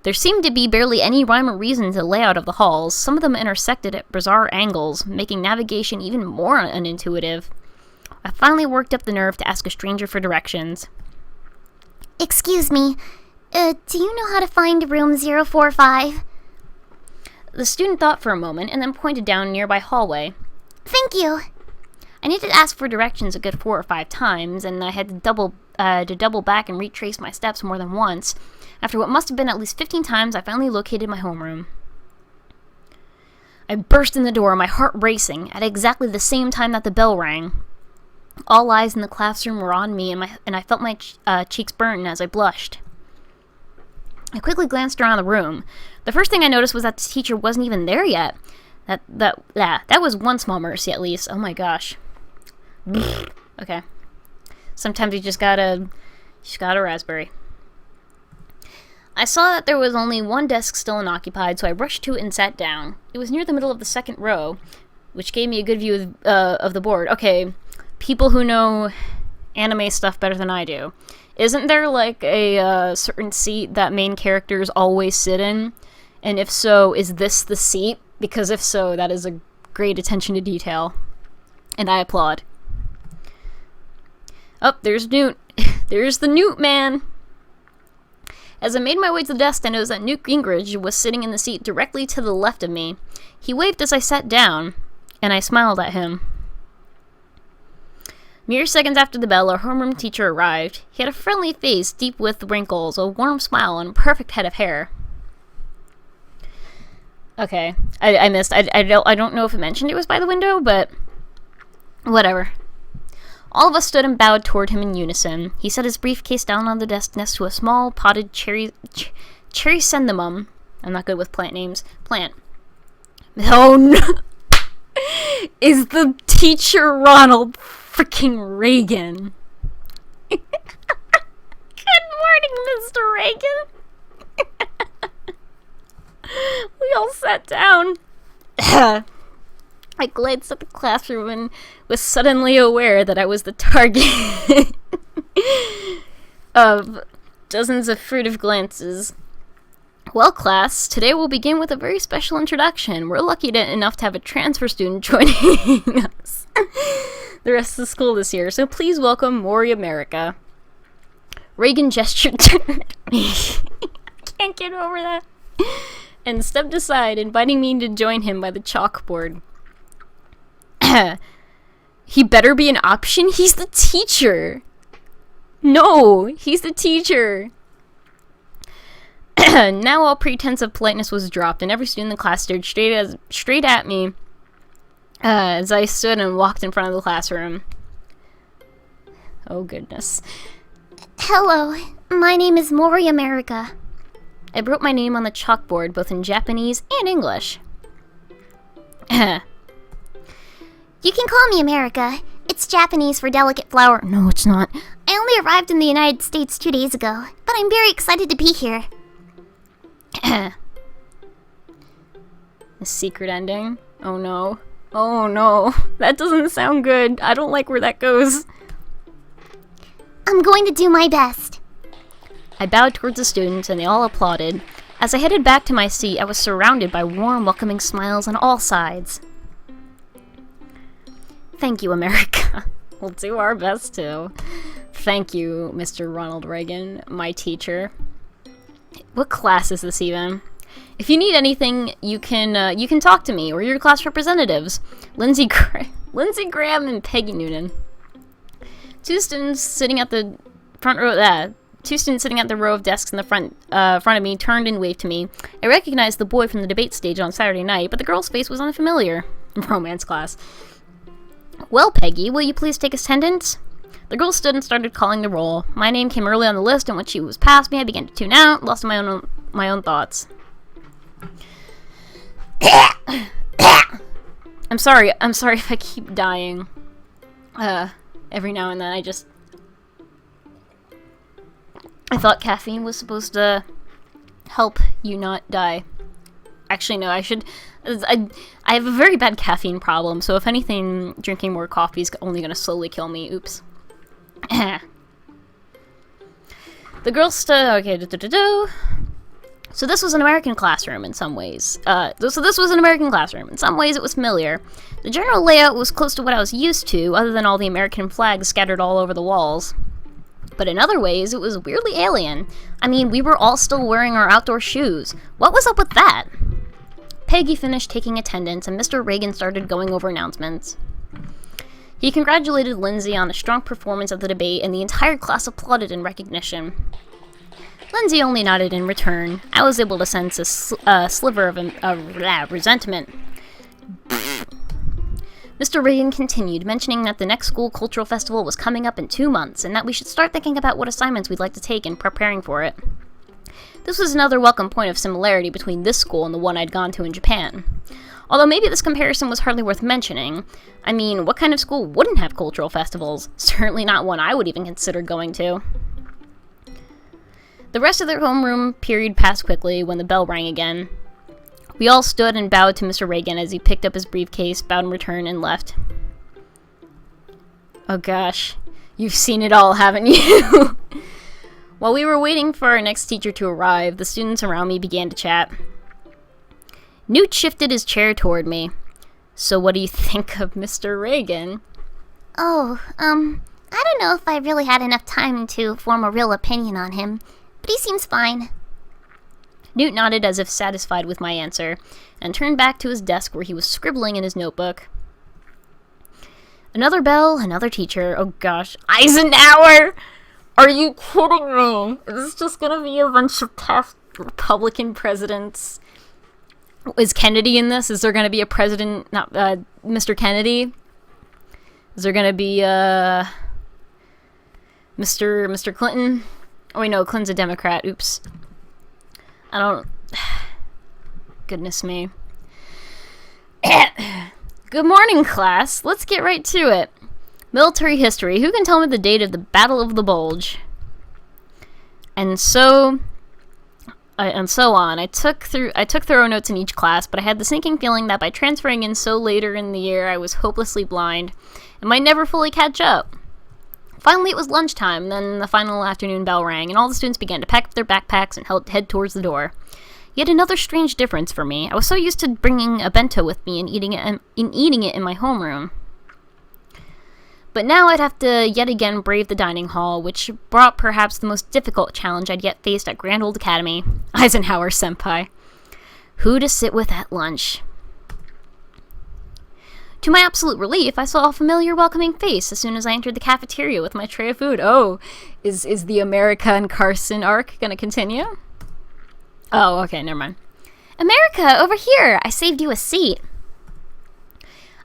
There seemed to be barely any rhyme or reason to the layout of the halls. Some of them intersected at bizarre angles, making navigation even more unintuitive. I finally worked up the nerve to ask a stranger for directions. Excuse me, do you know how to find room 045? The student thought for a moment and then pointed down a nearby hallway. Thank you. I needed to ask for directions a good 4 or 5 times, and I had to double back and retrace my steps more than once. After what must have been at least 15 times, I finally located my homeroom. I burst in the door, my heart racing, at exactly the same time that the bell rang. All eyes in the classroom were on me, and I felt my cheeks burn as I blushed. I quickly glanced around the room. The first thing I noticed was that the teacher wasn't even there yet. That was one small mercy at least. Oh my gosh. Okay. Sometimes you just gotta raspberry. I saw that there was only one desk still unoccupied, so I rushed to it and sat down. It was near the middle of the second row, which gave me a good view of the board. Okay, people who know anime stuff better than I do. Isn't there like a certain seat that main characters always sit in? And if so, is this the seat? Because if so, that is a great attention to detail. And I applaud. Oh, there's Newt. There's the Newt man. As I made my way to the desk, I noticed that Newt Gingrich was sitting in the seat directly to the left of me. He waved as I sat down, and I smiled at him. Mere seconds after the bell, our homeroom teacher arrived. He had a friendly face deep with wrinkles, a warm smile, and a perfect head of hair. Okay, I missed. I don't know if it mentioned it was by the window, but whatever. All of us stood and bowed toward him in unison. He set his briefcase down on the desk next to a small potted cherry chrysanthemum. I'm not good with plant names. Plant. Oh no! Is the teacher Ronald freaking Reagan? Good morning, Mr. Reagan. We all sat down. I glanced at the classroom and was suddenly aware that I was the target of dozens of furtive glances. Well, class, today we'll begin with a very special introduction. We're lucky enough to have a transfer student joining us the rest of the school this year, so please welcome Mori America. Reagan gestured toward me. I can't get over that. And stepped aside, inviting me to join him by the chalkboard. He better be an option? He's the teacher! No, he's the teacher! Now all pretense of politeness was dropped, and every student in the class stared straight at me as I stood and walked in front of the classroom. Oh, goodness. Hello, my name is Mori America. I wrote my name on the chalkboard, both in Japanese and English. You can call me America. It's Japanese for delicate flower. No, it's not. I only arrived in the United States 2 days ago, but I'm very excited to be here. The secret ending? Oh no. Oh no. That doesn't sound good. I don't like where that goes. I'm going to do my best. I bowed towards the students and they all applauded. As I headed back to my seat, I was surrounded by warm, welcoming smiles on all sides. Thank you, America. We'll do our best to. Thank you, Mr. Ronald Reagan, my teacher. What class is this even? If you need anything, you can talk to me or your class representatives, Lindsay Graham and Peggy Noonan. Two students sitting at the row of desks in the front of me turned and waved to me. I recognized the boy from the debate stage on Saturday night, but the girl's face was unfamiliar. Romance class. Well, Peggy, will you please take attendance? The girl stood and started calling the roll. My name came early on the list, and when she was past me, I began to tune out, lost in my own thoughts. I'm sorry if I keep dying. Every now and then I thought caffeine was supposed to help you not die. Actually, no, I have a very bad caffeine problem, so if anything, drinking more coffee is only going to slowly kill me. Oops. The girl stood... Okay, So this was an American classroom in some ways. In some ways it was familiar. The general layout was close to what I was used to, other than all the American flags scattered all over the walls. But in other ways, it was weirdly alien. I mean, we were all still wearing our outdoor shoes. What was up with that? Peggy finished taking attendance, and Mr. Reagan started going over announcements. He congratulated Lindsay on a strong performance of the debate, and the entire class applauded in recognition. Lindsay only nodded in return. I was able to sense a sliver of resentment. Mr. Reagan continued, mentioning that the next school cultural festival was coming up in 2 months, and that we should start thinking about what assignments we'd like to take in preparing for it. This was another welcome point of similarity between this school and the one I'd gone to in Japan. Although maybe this comparison was hardly worth mentioning. I mean, what kind of school wouldn't have cultural festivals? Certainly not one I would even consider going to. The rest of their homeroom period passed quickly when the bell rang again. We all stood and bowed to Mr. Reagan as he picked up his briefcase, bowed in return, and left. Oh gosh, you've seen it all, haven't you? While we were waiting for our next teacher to arrive, the students around me began to chat. Newt shifted his chair toward me. So what do you think of Mr. Reagan? Oh, I don't know if I really had enough time to form a real opinion on him, but he seems fine. Newt nodded as if satisfied with my answer, and turned back to his desk where he was scribbling in his notebook. Another bell, another teacher. Oh gosh, Eisenhower! Are you kidding me? Is this just gonna be a bunch of past Republican presidents? Is Kennedy in this? Is there gonna be a president, not, Mr. Kennedy? Is there gonna be, Mr. Clinton? Oh wait, no, Clinton's a Democrat, oops. I don't... Goodness me. Good morning, class. Let's get right to it. Military history. Who can tell me the date of the Battle of the Bulge? And so on. I took thorough notes in each class, but I had the sinking feeling that by transferring in so later in the year, I was hopelessly blind and might never fully catch up. Finally, it was lunchtime, then the final afternoon bell rang, and all the students began to pack up their backpacks and head towards the door. Yet another strange difference for me. I was so used to bringing a bento with me and eating it in my homeroom. But now I'd have to yet again brave the dining hall, which brought perhaps the most difficult challenge I'd yet faced at Grand Old Academy, Eisenhower Senpai. Who to sit with at lunch? To my absolute relief, I saw a familiar welcoming face as soon as I entered the cafeteria with my tray of food. Oh, is the America and Carson arc gonna continue? Oh, okay, never mind. America, over here! I saved you a seat.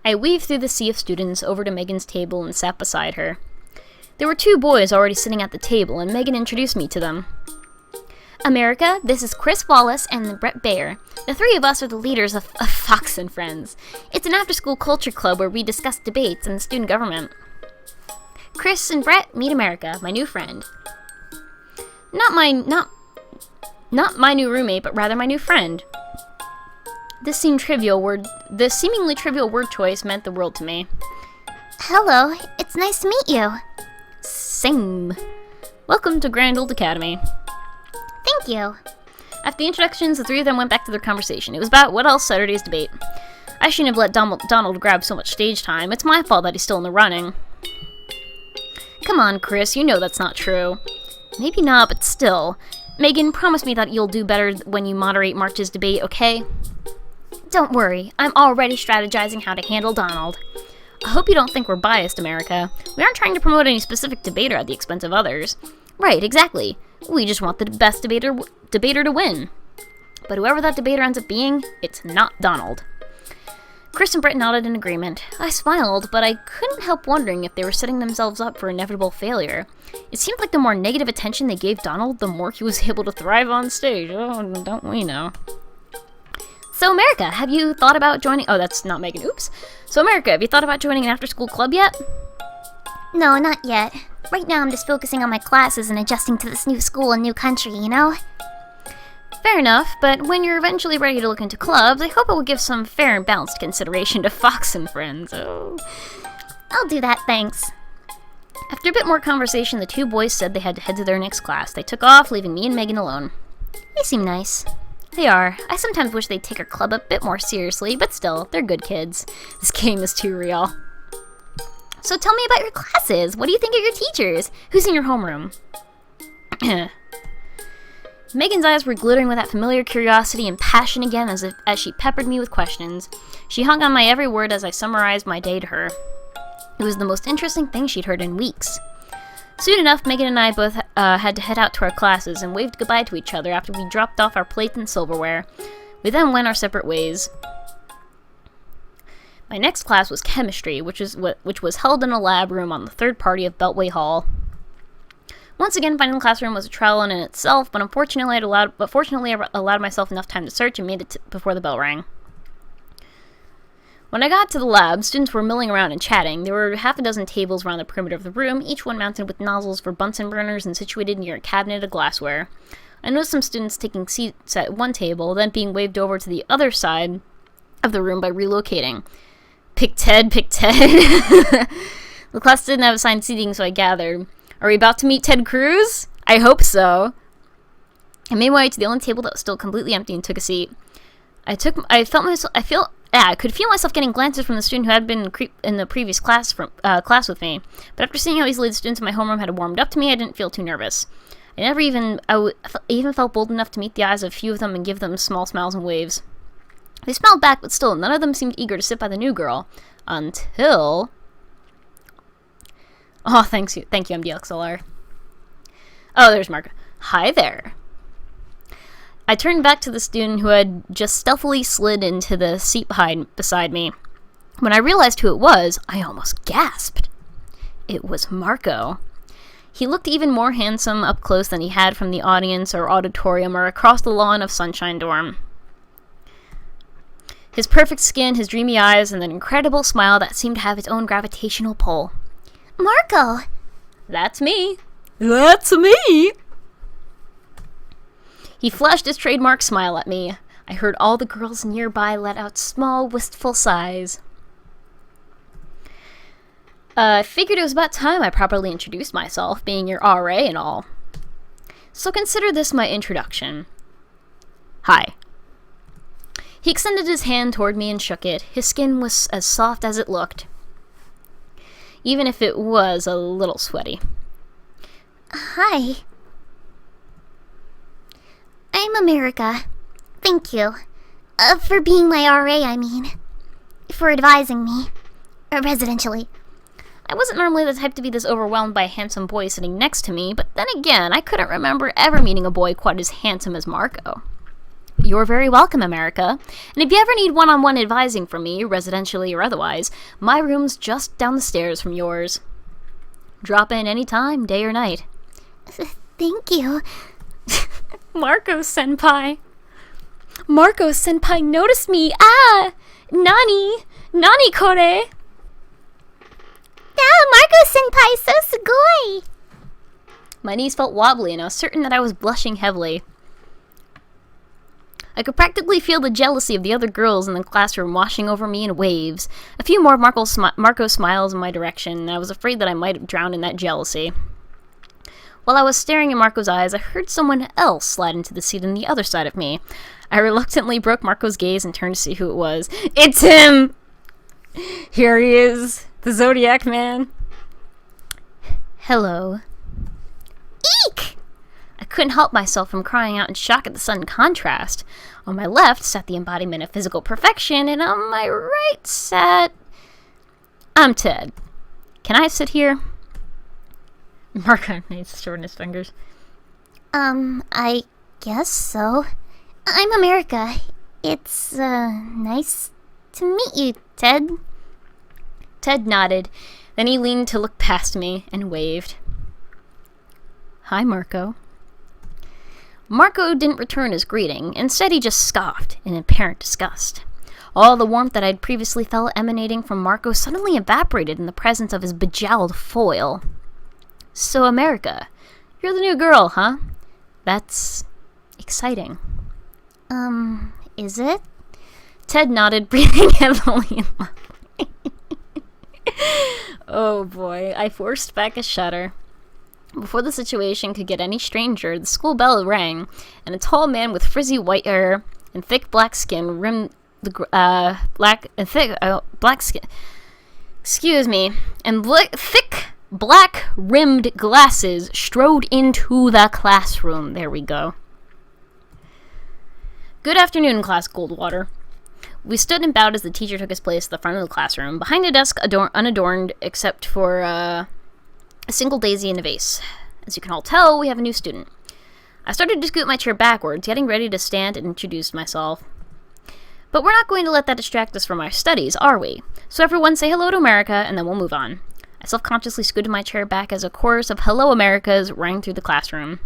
I weaved through the sea of students over to Megan's table and sat beside her. There were two boys already sitting at the table, and Megan introduced me to them. America, this is Chris Wallace and Brett Bayer. The three of us are the leaders of Fox and Friends. It's an after-school culture club where we discuss debates and the student government. Chris and Brett, meet America, my new friend. Not my new roommate, but rather my new friend. This seemingly trivial word choice meant the world to me. Hello, it's nice to meet you. Same. Welcome to Grand Old Academy. Thank you. After the introductions, the three of them went back to their conversation. It was about what else Saturday's debate. I shouldn't have let Donald grab so much stage time. It's my fault that he's still in the running. Come on, Chris, you know that's not true. Maybe not, but still. Megan, promise me that you'll do better when you moderate March's debate, okay? Don't worry, I'm already strategizing how to handle Donald. I hope you don't think we're biased, America. We aren't trying to promote any specific debater at the expense of others. Right, exactly. We just want the best debater to win. But whoever that debater ends up being, it's not Donald. Chris and Brett nodded in agreement. I smiled, but I couldn't help wondering if they were setting themselves up for inevitable failure. It seemed like the more negative attention they gave Donald, the more he was able to thrive on stage. Oh, don't we know? So, America, have you thought about joining... Oh, that's not Megan. Oops. So, America, have you thought about joining an after-school club yet? No, not yet. Right now I'm just focusing on my classes and adjusting to this new school and new country, you know? Fair enough, but when you're eventually ready to look into clubs, I hope it will give some fair and balanced consideration to Fox and Friends. Oh. I'll do that, thanks. After a bit more conversation, the two boys said they had to head to their next class. They took off, leaving me and Megan alone. They seem nice. They are. I sometimes wish they'd take our club a bit more seriously, but still, they're good kids. This game is too real. So tell me about your classes. What do you think of your teachers? Who's in your homeroom? Megan's eyes were glittering with that familiar curiosity and passion again as she peppered me with questions. She hung on my every word as I summarized my day to her. It was the most interesting thing she'd heard in weeks. Soon enough, Megan and I both had to head out to our classes and waved goodbye to each other after we dropped off our plates and silverware. We then went our separate ways. My next class was chemistry, which was held in a lab room on the third party of Beltway Hall. Once again, finding the classroom was a trial in itself, but fortunately I allowed myself enough time to search and made it before the bell rang. When I got to the lab, students were milling around and chatting. There were half a dozen tables around the perimeter of the room, each one mounted with nozzles for Bunsen burners and situated near a cabinet of glassware. I noticed some students taking seats at one table, then being waved over to the other side of the room by relocating. Pick Ted, pick Ted. The class didn't have assigned seating, so I gathered. Are we about to meet Ted Cruz? I hope so. I made my way to the only table that was still completely empty and took a seat. I could feel myself getting glances from the student who had been in the previous class with me. But after seeing how easily the students in my homeroom had warmed up to me, I didn't feel too nervous. I even felt bold enough to meet the eyes of a few of them and give them small smiles and waves. They smiled back, but still, none of them seemed eager to sit by the new girl. Until... Oh, thank you, MDXLR. Oh, there's Marco. Hi there. I turned back to the student who had just stealthily slid into the seat beside me. When I realized who it was, I almost gasped. It was Marco. He looked even more handsome up close than he had from the audience or auditorium or across the lawn of Sunshine Dorm. His perfect skin, his dreamy eyes, and an incredible smile that seemed to have its own gravitational pull. Marco! That's me. That's me! He flashed his trademark smile at me. I heard all the girls nearby let out small, wistful sighs. I figured it was about time I properly introduced myself, being your RA and all. So consider this my introduction. Hi. He extended his hand toward me and shook it. His skin was as soft as it looked, even if it was a little sweaty. Hi. I'm America. Thank you. For being my RA, I mean. For advising me. Residentially. I wasn't normally the type to be this overwhelmed by a handsome boy sitting next to me, but then again, I couldn't remember ever meeting a boy quite as handsome as Marco. You're very welcome, America. And if you ever need one-on-one advising from me, residentially or otherwise, my room's just down the stairs from yours. Drop in any time, day or night. Thank you. Marco-senpai. Marco-senpai noticed me. Ah! Nani kore? Ah, Marco-senpai, so sugoi! My knees felt wobbly, and I was certain that I was blushing heavily. I could practically feel the jealousy of the other girls in the classroom washing over me in waves. A few more Marco smiles in my direction, and I was afraid that I might drown in that jealousy. While I was staring in Marco's eyes, I heard someone else slide into the seat on the other side of me. I reluctantly broke Marco's gaze and turned to see who it was. It's him! Here he is, the Zodiac Man. Hello. Eek! I couldn't help myself from crying out in shock at the sudden contrast. On my left sat the embodiment of physical perfection, and on my right sat... I'm Ted. Can I sit here? Marco needs to shorten his fingers. I guess so. I'm America. It's, nice to meet you, Ted. Ted nodded. Then he leaned to look past me and waved. Hi, Marco. Marco didn't return his greeting. Instead, he just scoffed in apparent disgust. All the warmth that I'd previously felt emanating from Marco suddenly evaporated in the presence of his bejowled foil. So, America, you're the new girl, huh? That's exciting. Is it? Ted nodded, breathing heavily and loudly. Oh boy, I forced back a shudder. Before the situation could get any stranger, the school bell rang, and a tall man with frizzy white hair and thick black skin rimmed the black skin. Excuse me, and thick black rimmed glasses strode into the classroom. There we go. Good afternoon, class Goldwater. We stood and bowed as the teacher took his place at the front of the classroom, behind a desk unadorned except for a single daisy in a vase. As you can all tell, we have a new student. I started to scoot my chair backwards, getting ready to stand and introduce myself. But we're not going to let that distract us from our studies, are we? So everyone say hello to America, and then we'll move on. I self-consciously scooted my chair back as a chorus of "Hello, Americas" rang through the classroom.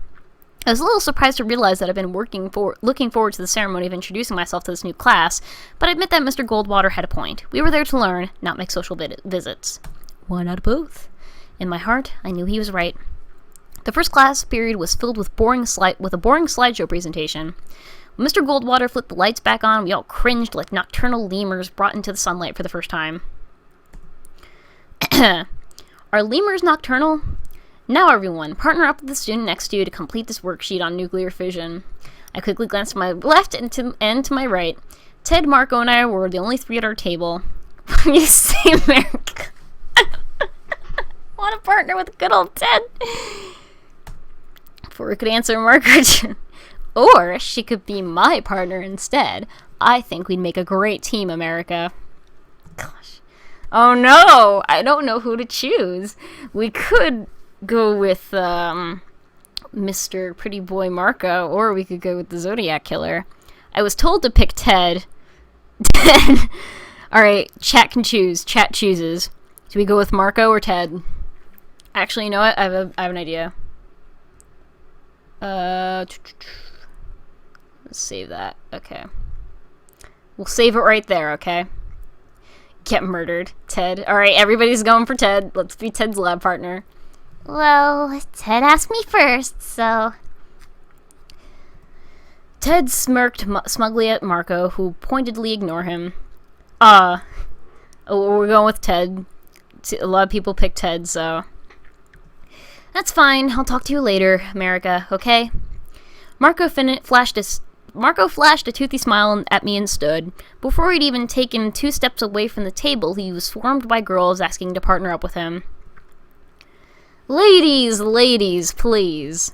I was a little surprised to realize that I'd been looking forward to the ceremony of introducing myself to this new class, but I admit that Mr. Goldwater had a point. We were there to learn, not make social visits. Why not both? In my heart, I knew he was right. The first class period was filled with a boring slideshow presentation. When Mr. Goldwater flipped the lights back on, we all cringed like nocturnal lemurs brought into the sunlight for the first time. Are lemurs nocturnal? Now everyone, partner up with the student next to you to complete this worksheet on nuclear fission. I quickly glanced to my left and to my right. Ted, Marco, and I were the only three at our table. You say America. Want to partner with good old Ted? Before we could answer Margaret. Or she could be my partner instead. I think we'd make a great team, America. Gosh. Oh no! I don't know who to choose. We could go with, Mr. Pretty Boy Marco, or we could go with the Zodiac Killer. I was told to pick Ted. Alright, chat can choose. Chat chooses. Do we go with Marco or Ted? Actually, you know what? I have an idea. Let's save that. Okay. We'll save it right there, okay? Get murdered. Ted. Alright, everybody's going for Ted. Let's be Ted's lab partner. Well, Ted asked me first, so... Ted smirked smugly at Marco, who pointedly ignored him. We're going with Ted. A lot of people picked Ted, so... That's fine. I'll talk to you later, America, okay? Marco flashed a toothy smile at me and stood. Before he'd even taken 2 steps away from the table, he was swarmed by girls asking to partner up with him. Ladies, please.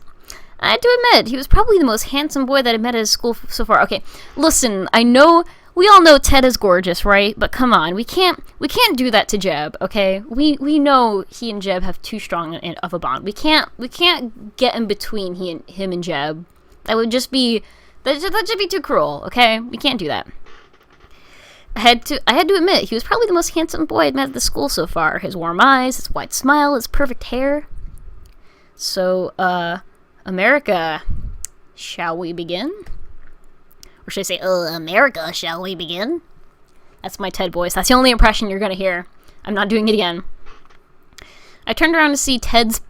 I had to admit, he was probably the most handsome boy that I've met at his school so far. Okay, listen, we all know Ted is gorgeous, right? But come on, we can't do that to Jeb, okay? We know he and Jeb have too strong of a bond. We can't get in between him and Jeb. That'd just be too cruel, okay? We can't do that. I had to admit, he was probably the most handsome boy I'd met at the school so far. His warm eyes, his wide smile, his perfect hair. So, America, shall we begin? Or should I say, America, shall we begin? That's my Ted voice. That's the only impression you're gonna hear. I'm not doing it again. I turned around to see Ted's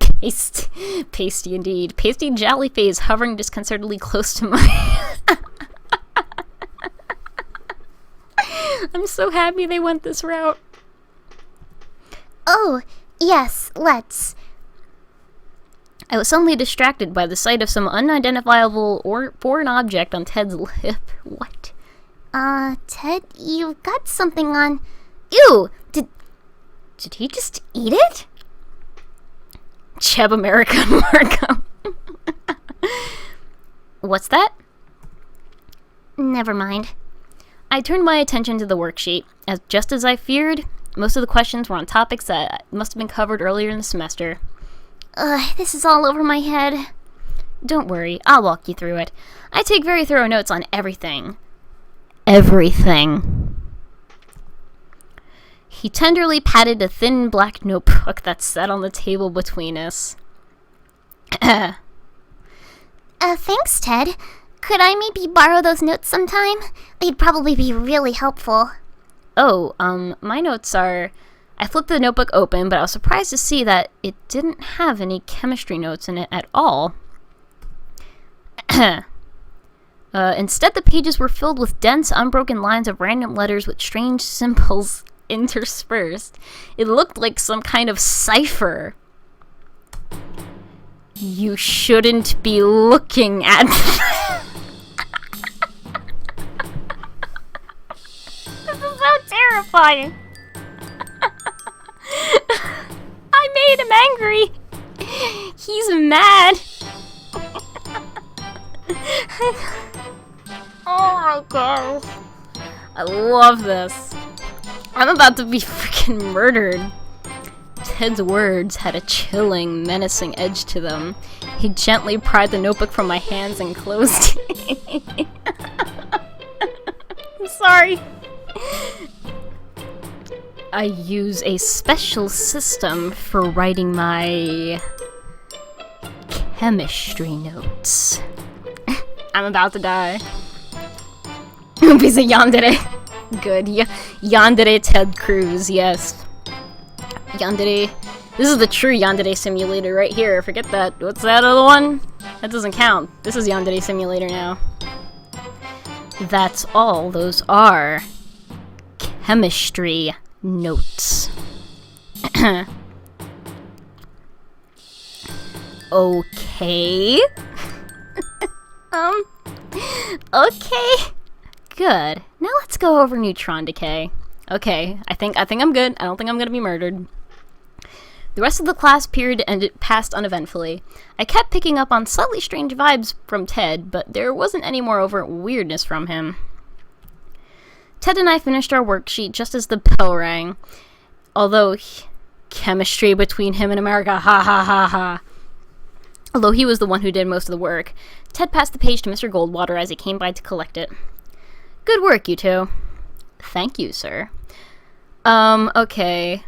pasty indeed, pasty jolly face hovering disconcertedly close to my... I'm so happy they went this route. Oh, yes, let's. I was suddenly distracted by the sight of some unidentifiable or foreign object on Ted's lip. What? Ted, you've got something on... Ew! Did he just eat it? Cheb America, Marco. What's that? Never mind. I turned my attention to the worksheet. Just as I feared, most of the questions were on topics that must have been covered earlier in the semester. This is all over my head. Don't worry, I'll walk you through it. I take very thorough notes on everything. Everything. He tenderly patted a thin black notebook that sat on the table between us. Thanks, Ted. Could I maybe borrow those notes sometime? They'd probably be really helpful. Oh, my notes are... I flipped the notebook open, but I was surprised to see that it didn't have any chemistry notes in it at all. Instead, the pages were filled with dense, unbroken lines of random letters with strange symbols interspersed. It looked like some kind of cipher. You shouldn't be looking at... This is so terrifying. I made him angry. He's mad. Oh my gosh. I love this. I'm about to be freaking murdered. Ted's words had a chilling, menacing edge to them. He gently pried the notebook from my hands and closed it. I'm sorry. I use a special system for writing my chemistry notes. I'm about to die. Piece of yandere. Good. Yandere Ted Cruz, yes. Yandere. This is the true Yandere Simulator right here. Forget that. What's that other one? That doesn't count. This is Yandere Simulator now. That's all those are. Chemistry notes. Okay. Okay. Good. Now let's go over Neutron Decay. Okay, I think I'm good. I don't think I'm gonna be murdered. The rest of the class period passed uneventfully. I kept picking up on slightly strange vibes from Ted, but there wasn't any more overt weirdness from him. Ted and I finished our worksheet just as the bell rang. Although, chemistry between him and America, ha ha ha ha. Although he was the one who did most of the work, Ted passed the page to Mr. Goldwater as he came by to collect it. Good work, you two. Thank you, sir. Okay.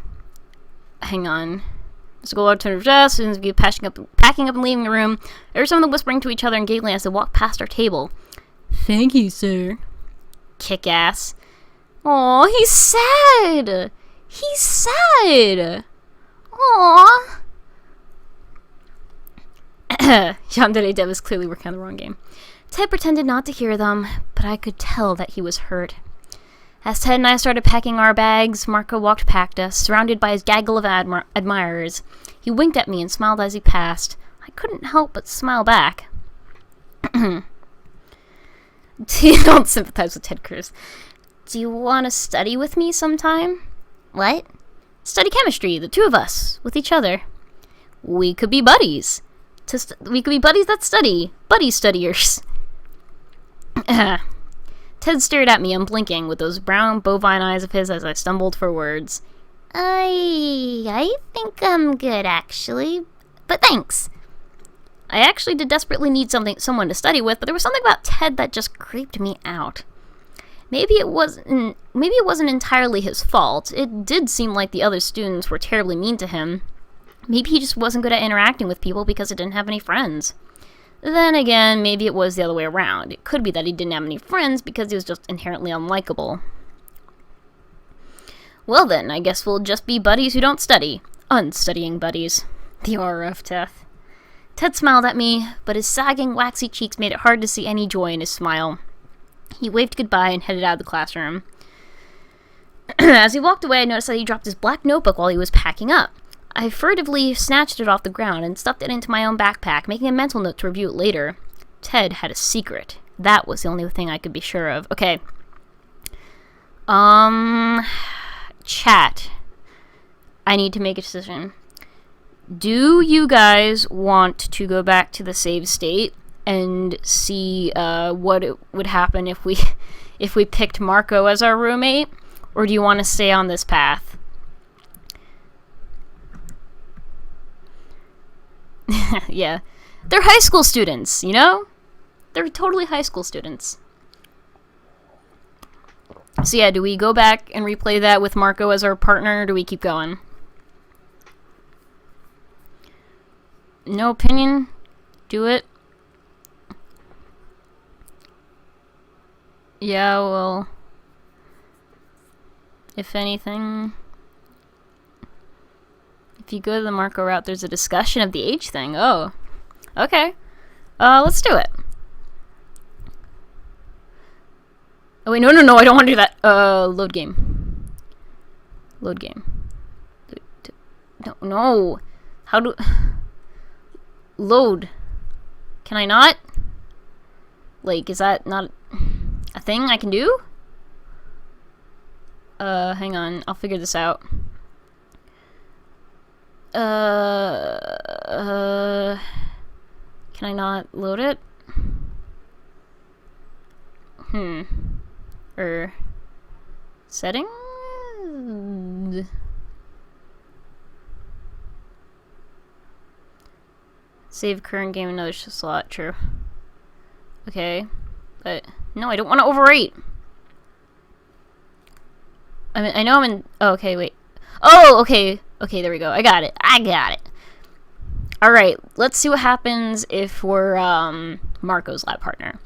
Hang on. Mr. Goldwater turned to his desk and began packing up and leaving the room. There were some of them whispering to each other and giggling as they walked past our table. Thank you, sir. Kick ass. Aw, he's sad. He's sad. Aww. Yandere Dev is clearly working on the wrong game. Ted pretended not to hear them, but I could tell that he was hurt. As Ted and I started packing our bags, Marco walked past us, surrounded by his gaggle of admirers. He winked at me and smiled as he passed. I couldn't help but smile back. You don't sympathize with Ted Cruz. Do you want to study with me sometime? What? Study chemistry, the two of us, with each other. We could be buddies. We could be buddies that study. Buddy studiers. Ted stared at me unblinking with those brown bovine eyes of his as I stumbled for words. I think I'm good, actually. But thanks. I actually did desperately need someone to study with, but there was something about Ted that just creeped me out. Maybe it wasn't entirely his fault. It did seem like the other students were terribly mean to him. Maybe he just wasn't good at interacting with people because he didn't have any friends. Then again, maybe it was the other way around. It could be that he didn't have any friends because he was just inherently unlikable. Well then, I guess we'll just be buddies who don't study. Unstudying buddies. The aura of death. Ted smiled at me, but his sagging, waxy cheeks made it hard to see any joy in his smile. He waved goodbye and headed out of the classroom. As he walked away, I noticed that he dropped his black notebook while he was packing up. I furtively snatched it off the ground and stuffed it into my own backpack, making a mental note to review it later. Ted had a secret. That was the only thing I could be sure of. Okay. Chat. I need to make a decision. Do you guys want to go back to the save state and see what it would happen if we picked Marco as our roommate? Or do you want to stay on this path? Yeah. They're high school students, you know? They're totally high school students. So yeah, do we go back and replay that with Marco as our partner, or do we keep going? No opinion? Do it? Yeah, well... If anything... If you go to the Marco route, there's a discussion of the age thing. Oh. Okay. Let's do it. Oh wait, no, I don't want to do that. Load game. Load game. No. How do... Load. Can I not? Like, is that not a thing I can do? Hang on. I'll figure this out. Can I not load it? Settings? Save current game another slot, true. Okay, but no, I don't want to overwrite. I mean, I know I'm in. Oh, okay, wait. Oh, okay. Okay, there we go. I got it. Alright, let's see what happens if we're, Marco's lab partner.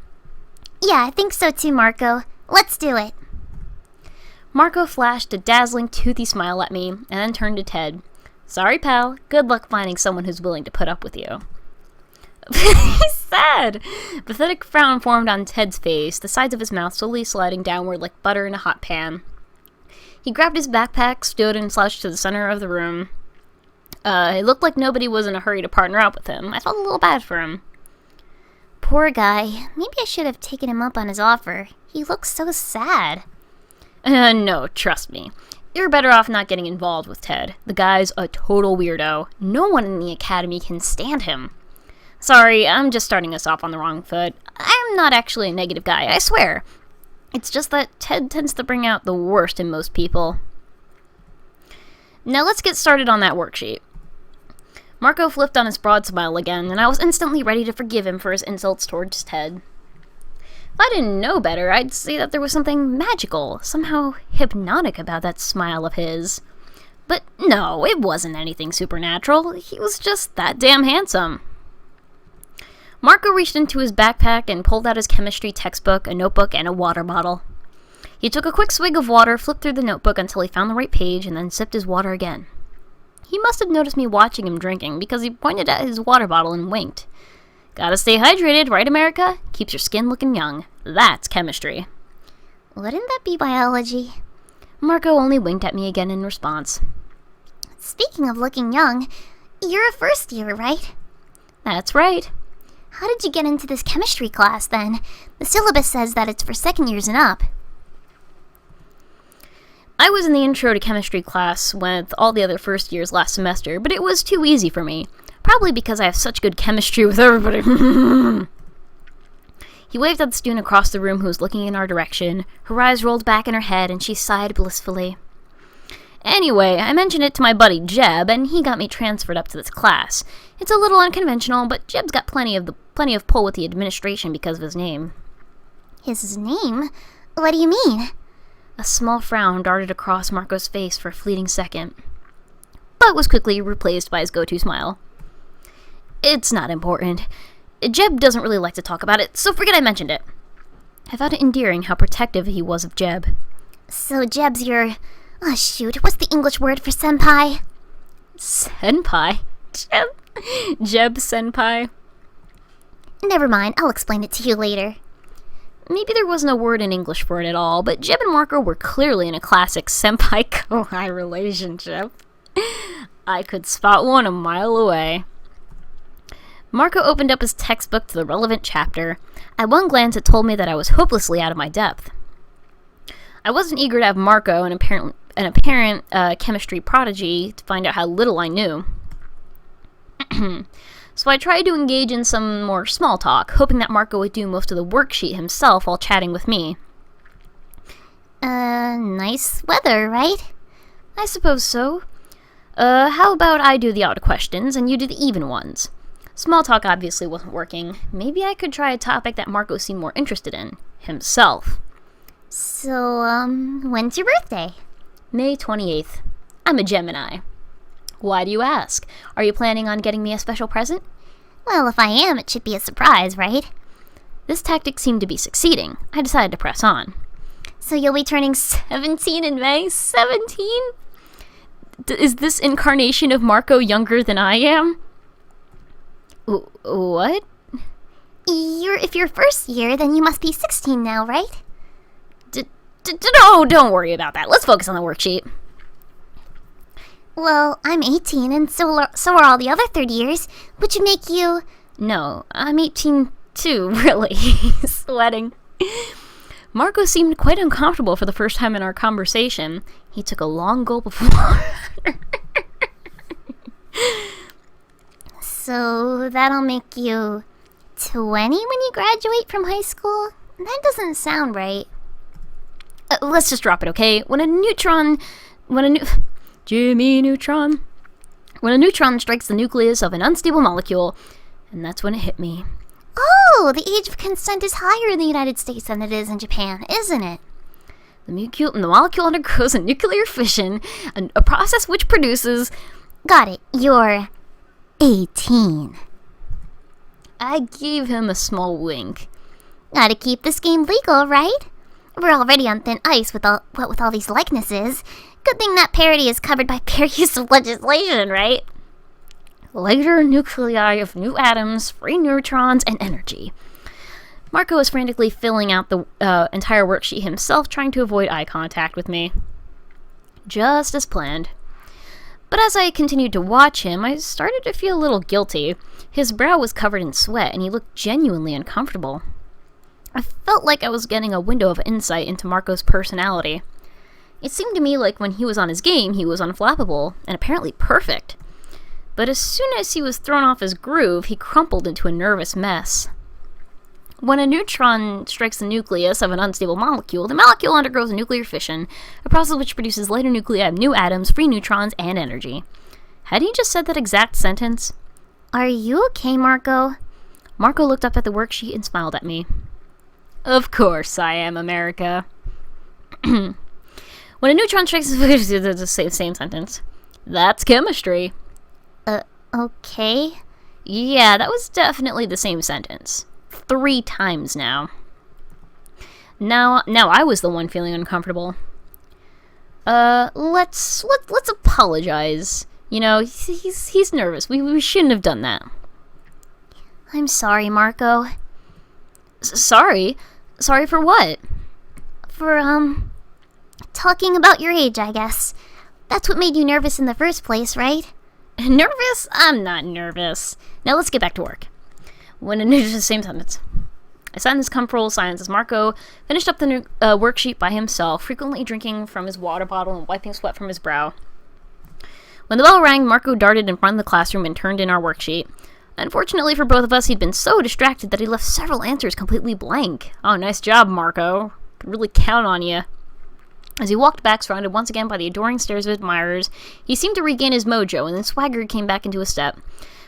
Yeah, I think so too, Marco. Let's do it. Marco flashed a dazzling, toothy smile at me, and then turned to Ted. Sorry, pal. Good luck finding someone who's willing to put up with you. He's sad. A pathetic frown formed on Ted's face, the sides of his mouth slowly sliding downward like butter in a hot pan. He grabbed his backpack, stood, and slouched to the center of the room. It looked like nobody was in a hurry to partner up with him. I felt a little bad for him. Poor guy. Maybe I should have taken him up on his offer. He looks so sad. No, trust me. You're better off not getting involved with Ted. The guy's a total weirdo. No one in the academy can stand him. Sorry, I'm just starting us off on the wrong foot. I'm not actually a negative guy, I swear. It's just that Ted tends to bring out the worst in most people. Now let's get started on that worksheet. Marco flipped on his broad smile again, and I was instantly ready to forgive him for his insults towards Ted. If I didn't know better, I'd say that there was something magical, somehow hypnotic about that smile of his. But no, it wasn't anything supernatural. He was just that damn handsome. Marco reached into his backpack and pulled out his chemistry textbook, a notebook, and a water bottle. He took a quick swig of water, flipped through the notebook until he found the right page, and then sipped his water again. He must have noticed me watching him drinking, because he pointed at his water bottle and winked. Gotta stay hydrated, right, America? Keeps your skin looking young. That's chemistry. Wouldn't that be biology? Marco only winked at me again in response. Speaking of looking young, you're a first year, right? That's right. How did you get into this chemistry class, then? The syllabus says that it's for second years and up. I was in the intro to chemistry class with all the other first years last semester, but it was too easy for me. Probably because I have such good chemistry with everybody. He waved at the student across the room who was looking in our direction. Her eyes rolled back in her head, and she sighed blissfully. Anyway, I mentioned it to my buddy Jeb, and he got me transferred up to this class. It's a little unconventional, but Jeb's got plenty of pull with the administration because of his name. His name? What do you mean? A small frown darted across Marco's face for a fleeting second, but was quickly replaced by his go-to smile. It's not important. Jeb doesn't really like to talk about it, so forget I mentioned it. I found it endearing how protective he was of Jeb. So Jeb's your... Oh, shoot. What's the English word for senpai? Senpai? Jeb senpai? Never mind. I'll explain it to you later. Maybe there wasn't a word in English for it at all, but Jeb and Marco were clearly in a classic senpai-kohai relationship. I could spot one a mile away. Marco opened up his textbook to the relevant chapter. At one glance, it told me that I was hopelessly out of my depth. I wasn't eager to have Marco, an apparent chemistry prodigy, to find out how little I knew. So I tried to engage in some more small talk, hoping that Marco would do most of the worksheet himself while chatting with me. Nice weather, right? I suppose so. How about I do the odd questions and you do the even ones? Small talk obviously wasn't working. Maybe I could try a topic that Marco seemed more interested in. Himself. So, when's your birthday? May 28th. I'm a Gemini. Why do you ask? Are you planning on getting me a special present? Well, if I am, it should be a surprise, right? This tactic seemed to be succeeding. I decided to press on. So you'll be turning 17 in May? 17? Is this incarnation of Marco younger than I am? What? If you're first year, then you must be 16 now, right? No, don't worry about that. Let's focus on the worksheet. Well, I'm 18, and so are all the other third years, which would make you... No, I'm 18 too, really. Sweating. Marco seemed quite uncomfortable for the first time in our conversation. He took a long gulp of water. So that'll make you 20 when you graduate from high school? That doesn't sound right. Let's just drop it, okay? Jimmy Neutron. When a neutron strikes the nucleus of an unstable molecule, and that's when it hit me. Oh, the age of consent is higher in the United States than it is in Japan, isn't it? The molecule undergoes a nuclear fission, a process which produces... Got it. You're 18. I gave him a small wink. Gotta keep this game legal, right? We're already on thin ice with all these likenesses. Good thing that parody is covered by fair use of legislation, right? Later nuclei of new atoms, free neutrons, and energy. Marco was frantically filling out the entire worksheet himself, trying to avoid eye contact with me. Just as planned. But as I continued to watch him, I started to feel a little guilty. His brow was covered in sweat, and he looked genuinely uncomfortable. I felt like I was getting a window of insight into Marco's personality. It seemed to me like when he was on his game, he was unflappable, and apparently perfect. But as soon as he was thrown off his groove, he crumpled into a nervous mess. When a neutron strikes the nucleus of an unstable molecule, the molecule undergoes a nuclear fission, a process which produces lighter nuclei of new atoms, free neutrons, and energy. Had he just said that exact sentence? Are you okay, Marco? Marco looked up at the worksheet and smiled at me. Of course I am, America. When a neutron strikes the same sentence. That's chemistry. Okay. Yeah, that was definitely the same sentence. 3 times now. Now I was the one feeling uncomfortable. Let's apologize. You know, he's nervous. We shouldn't have done that. I'm sorry, Marco. Sorry? Sorry for what? For, talking about your age, I guess. That's what made you nervous in the first place, right? Nervous? I'm not nervous. Now let's get back to work. When the same sentence. I sat in this comfortable silence as Marco finished up the worksheet by himself, frequently drinking from his water bottle and wiping sweat from his brow. When the bell rang, Marco darted in front of the classroom and turned in our worksheet. Unfortunately for both of us, he'd been so distracted that he left several answers completely blank. Oh, nice job, Marco. Could really count on you. As he walked back, surrounded once again by the adoring stares of admirers, he seemed to regain his mojo, and then swagger came back into his step.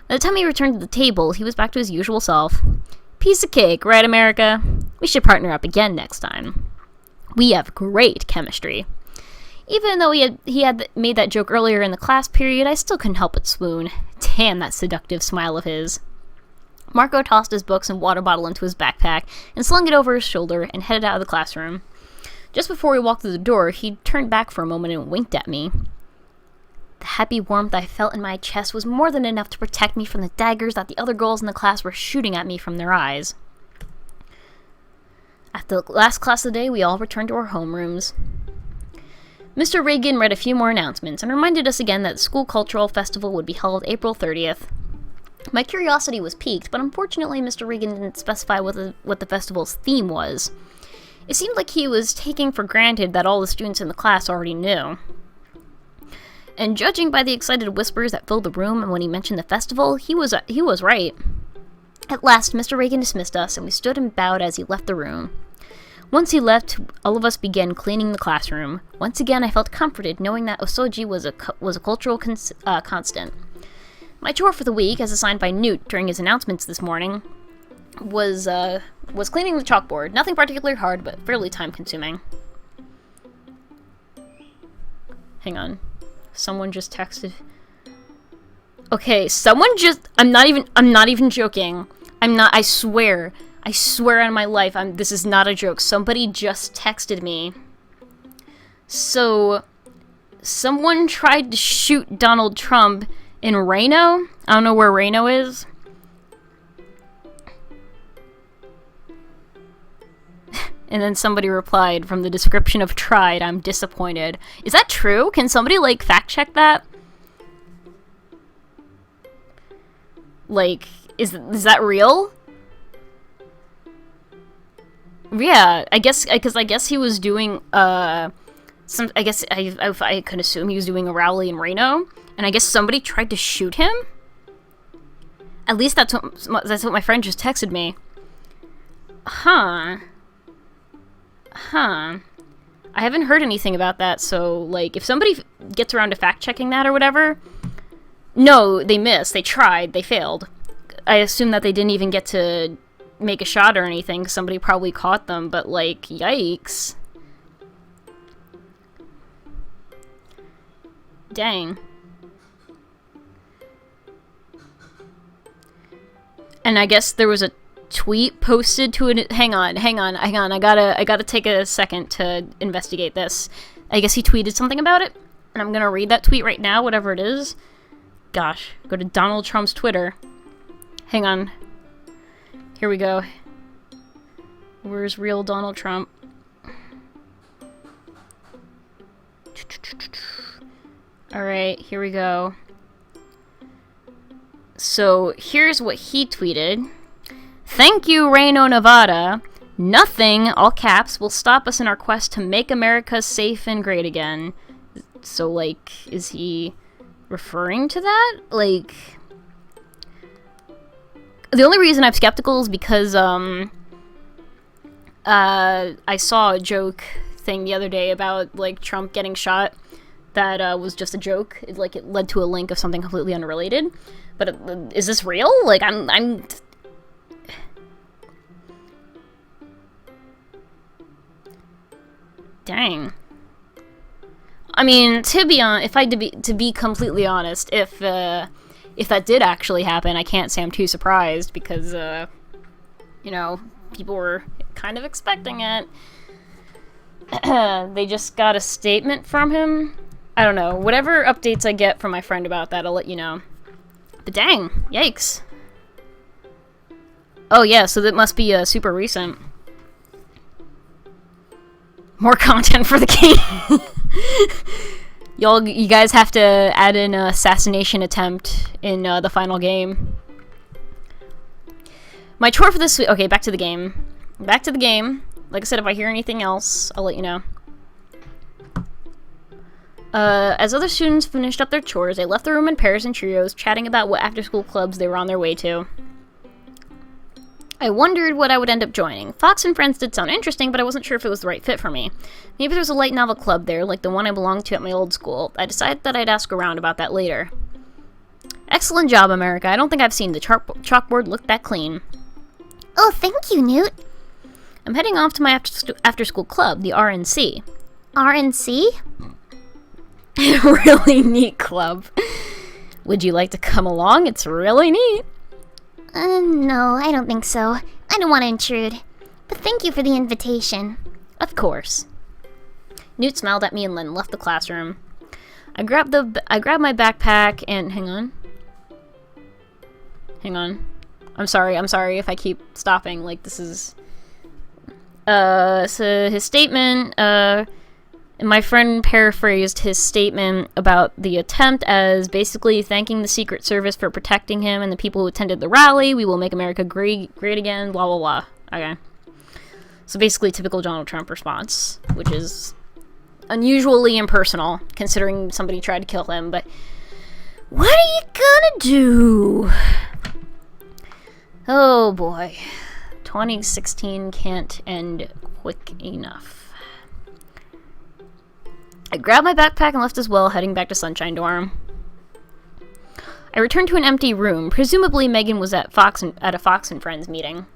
By the time he returned to the table, he was back to his usual self. Piece of cake, right, America? We should partner up again next time. We have great chemistry. Even though he had made that joke earlier in the class period, I still couldn't help but swoon. Damn that seductive smile of his. Marco tossed his books and water bottle into his backpack and slung it over his shoulder and headed out of the classroom. Just before we walked through the door, he turned back for a moment and winked at me. The happy warmth I felt in my chest was more than enough to protect me from the daggers that the other girls in the class were shooting at me from their eyes. After the last class of the day, we all returned to our homerooms. Mr. Reagan read a few more announcements and reminded us again that the school cultural festival would be held April 30th. My curiosity was piqued, but unfortunately Mr. Reagan didn't specify what the festival's theme was. It seemed like he was taking for granted that all the students in the class already knew. And judging by the excited whispers that filled the room and when he mentioned the festival, he was right. At last, Mr. Reagan dismissed us, and we stood and bowed as he left the room. Once he left, all of us began cleaning the classroom. Once again, I felt comforted knowing that Osoji was a cultural constant. My chore for the week, as assigned by Newt during his announcements this morning, was cleaning the chalkboard. Nothing particularly hard, but fairly time-consuming. Hang on. Someone just texted. Okay, I'm not even joking. I swear on my life, this is not a joke. Somebody just texted me. So, someone tried to shoot Donald Trump in Reno? I don't know where Reno is. And then somebody replied, from the description of tried, I'm disappointed. Is that true? Can somebody, fact check that? Is that real? Yeah, I guess he was doing, I could assume he was doing a rally in Reno, and I guess somebody tried to shoot him? At least that's what my friend just texted me. Huh. I haven't heard anything about that, so, if somebody gets around to fact-checking that or whatever... No, they missed. They tried. They failed. I assume that they didn't even get to make a shot or anything. Somebody probably caught them, but, yikes. Dang. And I guess there was a tweet posted to it. Hang on. I gotta take a second to investigate this. I guess he tweeted something about it, and I'm gonna read that tweet right now, whatever it is. Gosh, go to Donald Trump's Twitter. Hang on. Here we go. Where's real Donald Trump? Alright, here we go. So, here's what he tweeted. Thank you, Reno, Nevada. Nothing, all caps, will stop us in our quest to make America safe and great again. So, like, is he referring to that? Like, the only reason I'm skeptical is because, I saw a joke thing the other day about, like, Trump getting shot that, was just a joke. It led to a link of something completely unrelated. But is this real? Like, I'm... Dang. I mean, to be completely honest, if that did actually happen, I can't say I'm too surprised because, you know, people were kind of expecting it. They just got a statement from him. I don't know. Whatever updates I get from my friend about that, I'll let you know. But dang, yikes. Oh yeah, so that must be super recent. More content for the game. You guys have to add an assassination attempt in the final game. My chore for this week. Okay, back to the game. Back to the game. Like I said, if I hear anything else, I'll let you know. As other students finished up their chores, they left the room in pairs and trios, chatting about what after-school clubs they were on their way to. I wondered what I would end up joining. Fox and Friends did sound interesting, but I wasn't sure if it was the right fit for me. Maybe there's a light novel club there, like the one I belonged to at my old school. I decided that I'd ask around about that later. Excellent job, America. I don't think I've seen the chalkboard look that clean. Oh, thank you, Newt. I'm heading off to my after-school club, the RNC. RNC? Really neat club. Would you like to come along? It's really neat. No, I don't think so. I don't want to intrude. But thank you for the invitation. Of course. Newt smiled at me and then left the classroom. I grabbed my backpack and... Hang on. I'm sorry if I keep stopping. Like, this is... So his statement, my friend paraphrased his statement about the attempt as basically thanking the Secret Service for protecting him and the people who attended the rally. We will make America great again, blah, blah, blah. Okay. So basically typical Donald Trump response, which is unusually impersonal, considering somebody tried to kill him, but what are you gonna do? Oh boy. 2016 can't end quick enough. I grabbed my backpack and left as well, heading back to Sunshine Dorm. I returned to an empty room. Presumably Megan was at a Fox and Friends meeting.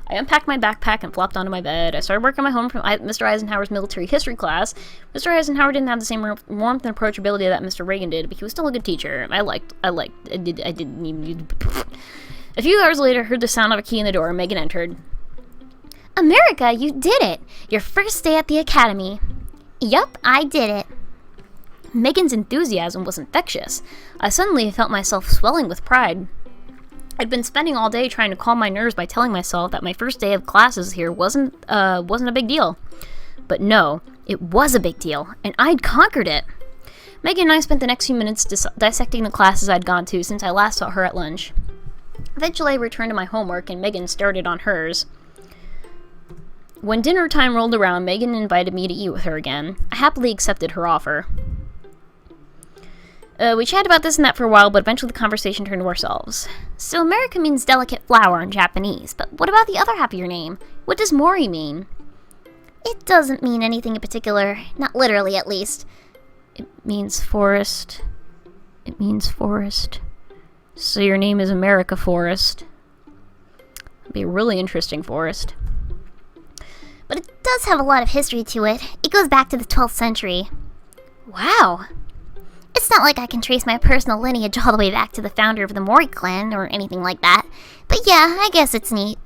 I unpacked my backpack and flopped onto my bed. I started working my home from Mr. Eisenhower's military history class. Mr. Eisenhower didn't have the same warmth and approachability that Mr. Reagan did, but he was still a good teacher. I didn't even... A few hours later, I heard the sound of a key in the door. Megan entered. America, you did it! Your first day at the academy. Yup, I did it. Megan's enthusiasm was infectious. I suddenly felt myself swelling with pride. I'd been spending all day trying to calm my nerves by telling myself that my first day of classes here wasn't a big deal. But no, it was a big deal, and I'd conquered it. Megan and I spent the next few minutes dissecting the classes I'd gone to since I last saw her at lunch. Eventually, I returned to my homework, and Megan started on hers. When dinner time rolled around, Megan invited me to eat with her again. I happily accepted her offer. We chatted about this and that for a while, but eventually the conversation turned to ourselves. So America means delicate flower in Japanese, but what about the other half of your name? What does Mori mean? It doesn't mean anything in particular, not literally at least. It means forest. It means forest. So your name is America Forest. It'd be a really interesting forest. But it does have a lot of history to it. It goes back to the 12th century. Wow. It's not like I can trace my personal lineage all the way back to the founder of the Mori clan or anything like that. But yeah, I guess it's neat.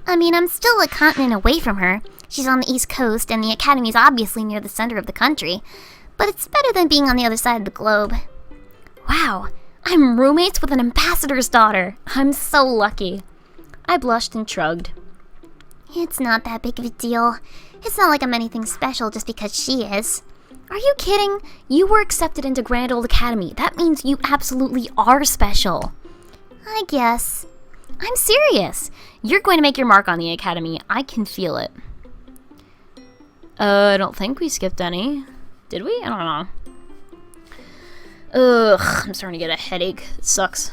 I mean, I'm still a continent away from her. She's on the East Coast, and the academy's obviously near the center of the country. But it's better than being on the other side of the globe. Wow, I'm roommates with an ambassador's daughter. I'm so lucky. I blushed and shrugged. It's not that big of a deal. It's not like I'm anything special just because she is. Are you kidding? You were accepted into Grand Old Academy. That means you absolutely are special. I guess. I'm serious. You're going to make your mark on the Academy. I can feel it. I don't think we skipped any. Did we? I don't know. Ugh, I'm starting to get a headache. It sucks.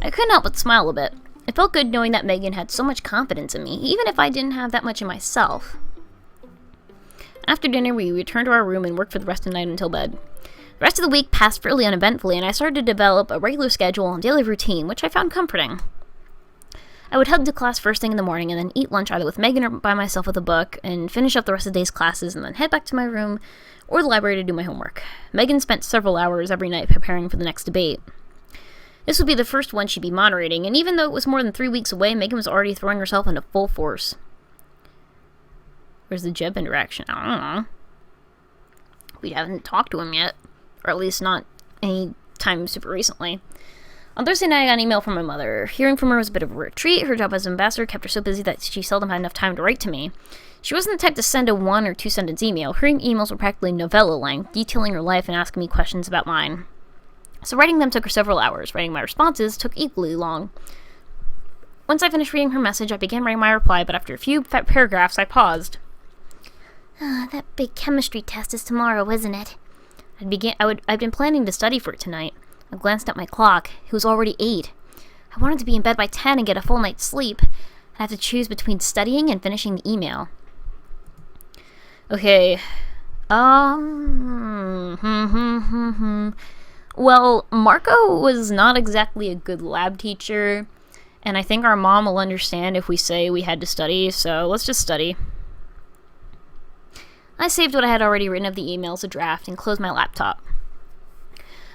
I couldn't help but smile a bit. It felt good knowing that Megan had so much confidence in me, even if I didn't have that much in myself. After dinner, we returned to our room and worked for the rest of the night until bed. The rest of the week passed fairly uneventfully, and I started to develop a regular schedule and daily routine, which I found comforting. I would head to class first thing in the morning and then eat lunch either with Megan or by myself with a book, and finish up the rest of the day's classes and then head back to my room or the library to do my homework. Megan spent several hours every night preparing for the next debate. This would be the first one she'd be moderating, and even though it was more than 3 weeks away, Megan was already throwing herself into full force. Where's the Jeb interaction? I don't know. We haven't talked to him yet. Or at least not any time super recently. On Thursday night, I got an email from my mother. Hearing from her was a bit of a retreat. Her job as ambassador kept her so busy that she seldom had enough time to write to me. She wasn't the type to send a 1 or 2 sentence email. Her emails were practically novella length, detailing her life and asking me questions about mine. So writing them took her several hours. Writing my responses took equally long. Once I finished reading her message, I began writing my reply, but after a few paragraphs, I paused. That big chemistry test is tomorrow, isn't it? I'd been planning to study for it tonight. I glanced at my clock. It was already 8. I wanted to be in bed by 10 and get a full night's sleep. I'd have to choose between studying and finishing the email. Okay. Well, Marco was not exactly a good lab teacher, and I think our mom will understand if we say we had to study, so let's just study. I saved what I had already written of the email as a draft and closed my laptop.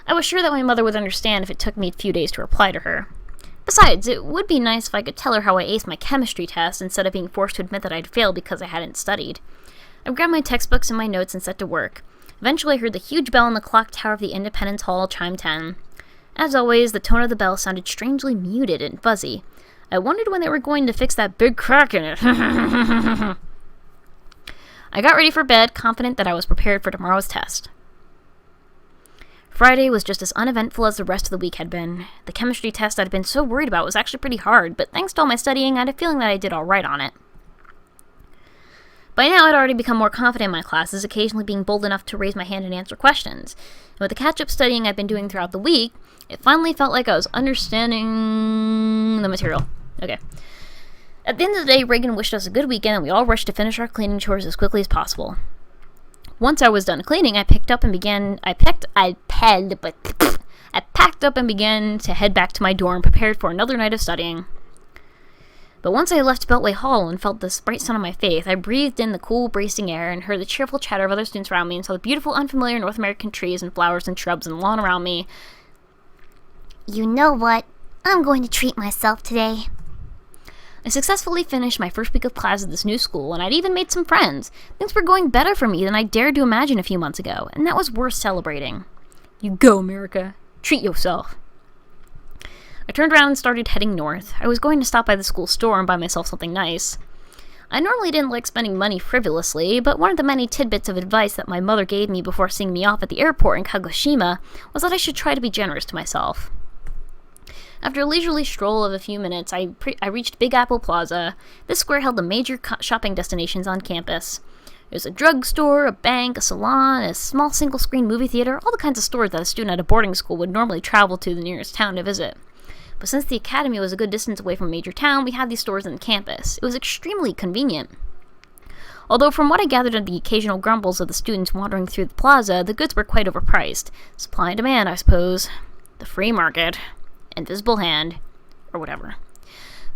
I was sure that my mother would understand if it took me a few days to reply to her. Besides, it would be nice if I could tell her how I aced my chemistry test instead of being forced to admit that I'd failed because I hadn't studied. I grabbed my textbooks and my notes and set to work. Eventually, I heard the huge bell in the clock tower of the Independence Hall chime 10. As always, the tone of the bell sounded strangely muted and fuzzy. I wondered when they were going to fix that big crack in it. I got ready for bed, confident that I was prepared for tomorrow's test. Friday was just as uneventful as the rest of the week had been. The chemistry test I'd been so worried about was actually pretty hard, but thanks to all my studying, I had a feeling that I did all right on it. By now, I'd already become more confident in my classes, occasionally being bold enough to raise my hand and answer questions. And with the catch-up studying I'd been doing throughout the week, it finally felt like I was understanding the material. Okay. At the end of the day, Reagan wished us a good weekend, and we all rushed to finish our cleaning chores as quickly as possible. Once I was done cleaning, I packed up and began to head back to my dorm, prepared for another night of studying. But once I left Beltway Hall and felt the bright sun on my face, I breathed in the cool, bracing air and heard the cheerful chatter of other students around me and saw the beautiful, unfamiliar North American trees and flowers and shrubs and lawn around me. You know what? I'm going to treat myself today. I successfully finished my first week of class at this new school, and I'd even made some friends. Things were going better for me than I dared to imagine a few months ago, and that was worth celebrating. You go, America. Treat yourself. I turned around and started heading north. I was going to stop by the school store and buy myself something nice. I normally didn't like spending money frivolously, but one of the many tidbits of advice that my mother gave me before seeing me off at the airport in Kagoshima was that I should try to be generous to myself. After a leisurely stroll of a few minutes, I reached Big Apple Plaza. This square held the major shopping destinations on campus. There was a drugstore, a bank, a salon, a small single-screen movie theater, all the kinds of stores that a student at a boarding school would normally travel to the nearest town to visit. But since the academy was a good distance away from a major town, we had these stores on campus. It was extremely convenient. Although from what I gathered of the occasional grumbles of the students wandering through the plaza, the goods were quite overpriced. Supply and demand, I suppose. The free market. Invisible hand. Or whatever.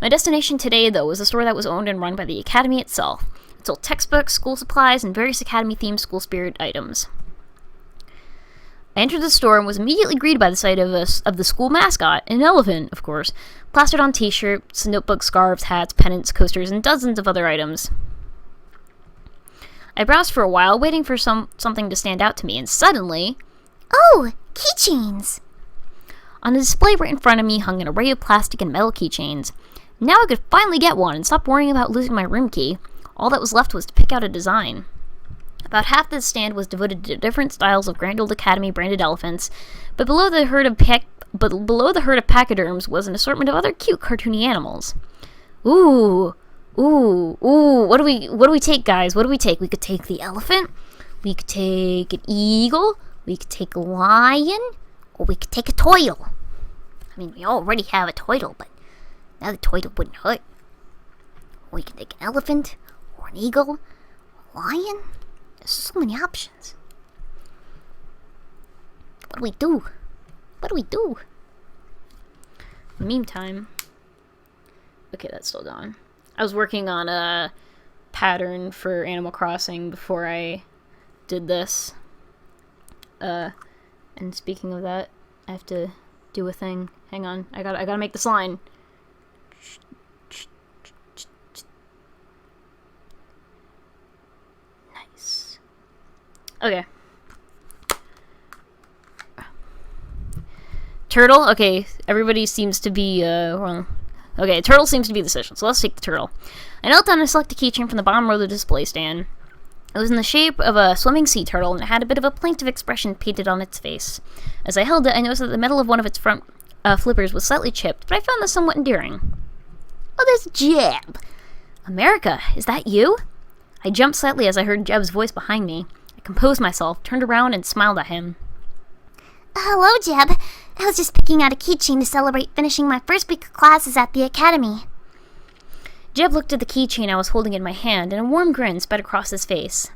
My destination today, though, was a store that was owned and run by the academy itself. It sold textbooks, school supplies, and various academy-themed school spirit items. I entered the store and was immediately greeted by the sight of the school mascot, an elephant, of course, plastered on t-shirts, notebooks, scarves, hats, pennants, coasters, and dozens of other items. I browsed for a while, waiting for something to stand out to me, and suddenly... Oh, keychains! On a display right in front of me hung an array of plastic and metal keychains. Now I could finally get one and stop worrying about losing my room key. All that was left was to pick out a design. About half the stand was devoted to different styles of Grand Old Academy branded elephants, but below the herd of pachyderms was an assortment of other cute cartoony animals. Ooh, what do we take, guys? What do we take? We could take the elephant, we could take an eagle, we could take a lion, or we could take a turtle. I mean, we already have a turtle, but now the turtle wouldn't hurt. We could take an elephant, or an eagle, a lion. There's so many options. What do we do? What do we do? In the meantime... Okay, that's still going. I was working on a pattern for Animal Crossing before I did this. And speaking of that, I have to do a thing. Hang on, I gotta make this line. Nice. Okay. Turtle? Okay, everybody seems to be, well... Okay, turtle seems to be the decision, so let's take the turtle. I knelt down and selected a keychain from the bottom row of the display stand. It was in the shape of a swimming sea turtle, and it had a bit of a plaintive expression painted on its face. As I held it, I noticed that the metal of one of its front flippers was slightly chipped, but I found this somewhat endearing. Oh, there's Jeb! America, is that you? I jumped slightly as I heard Jeb's voice behind me. I composed myself, turned around, and smiled at him. Hello, Jeb. I was just picking out a keychain to celebrate finishing my first week of classes at the academy. Jeb looked at the keychain I was holding in my hand, and a warm grin spread across his face.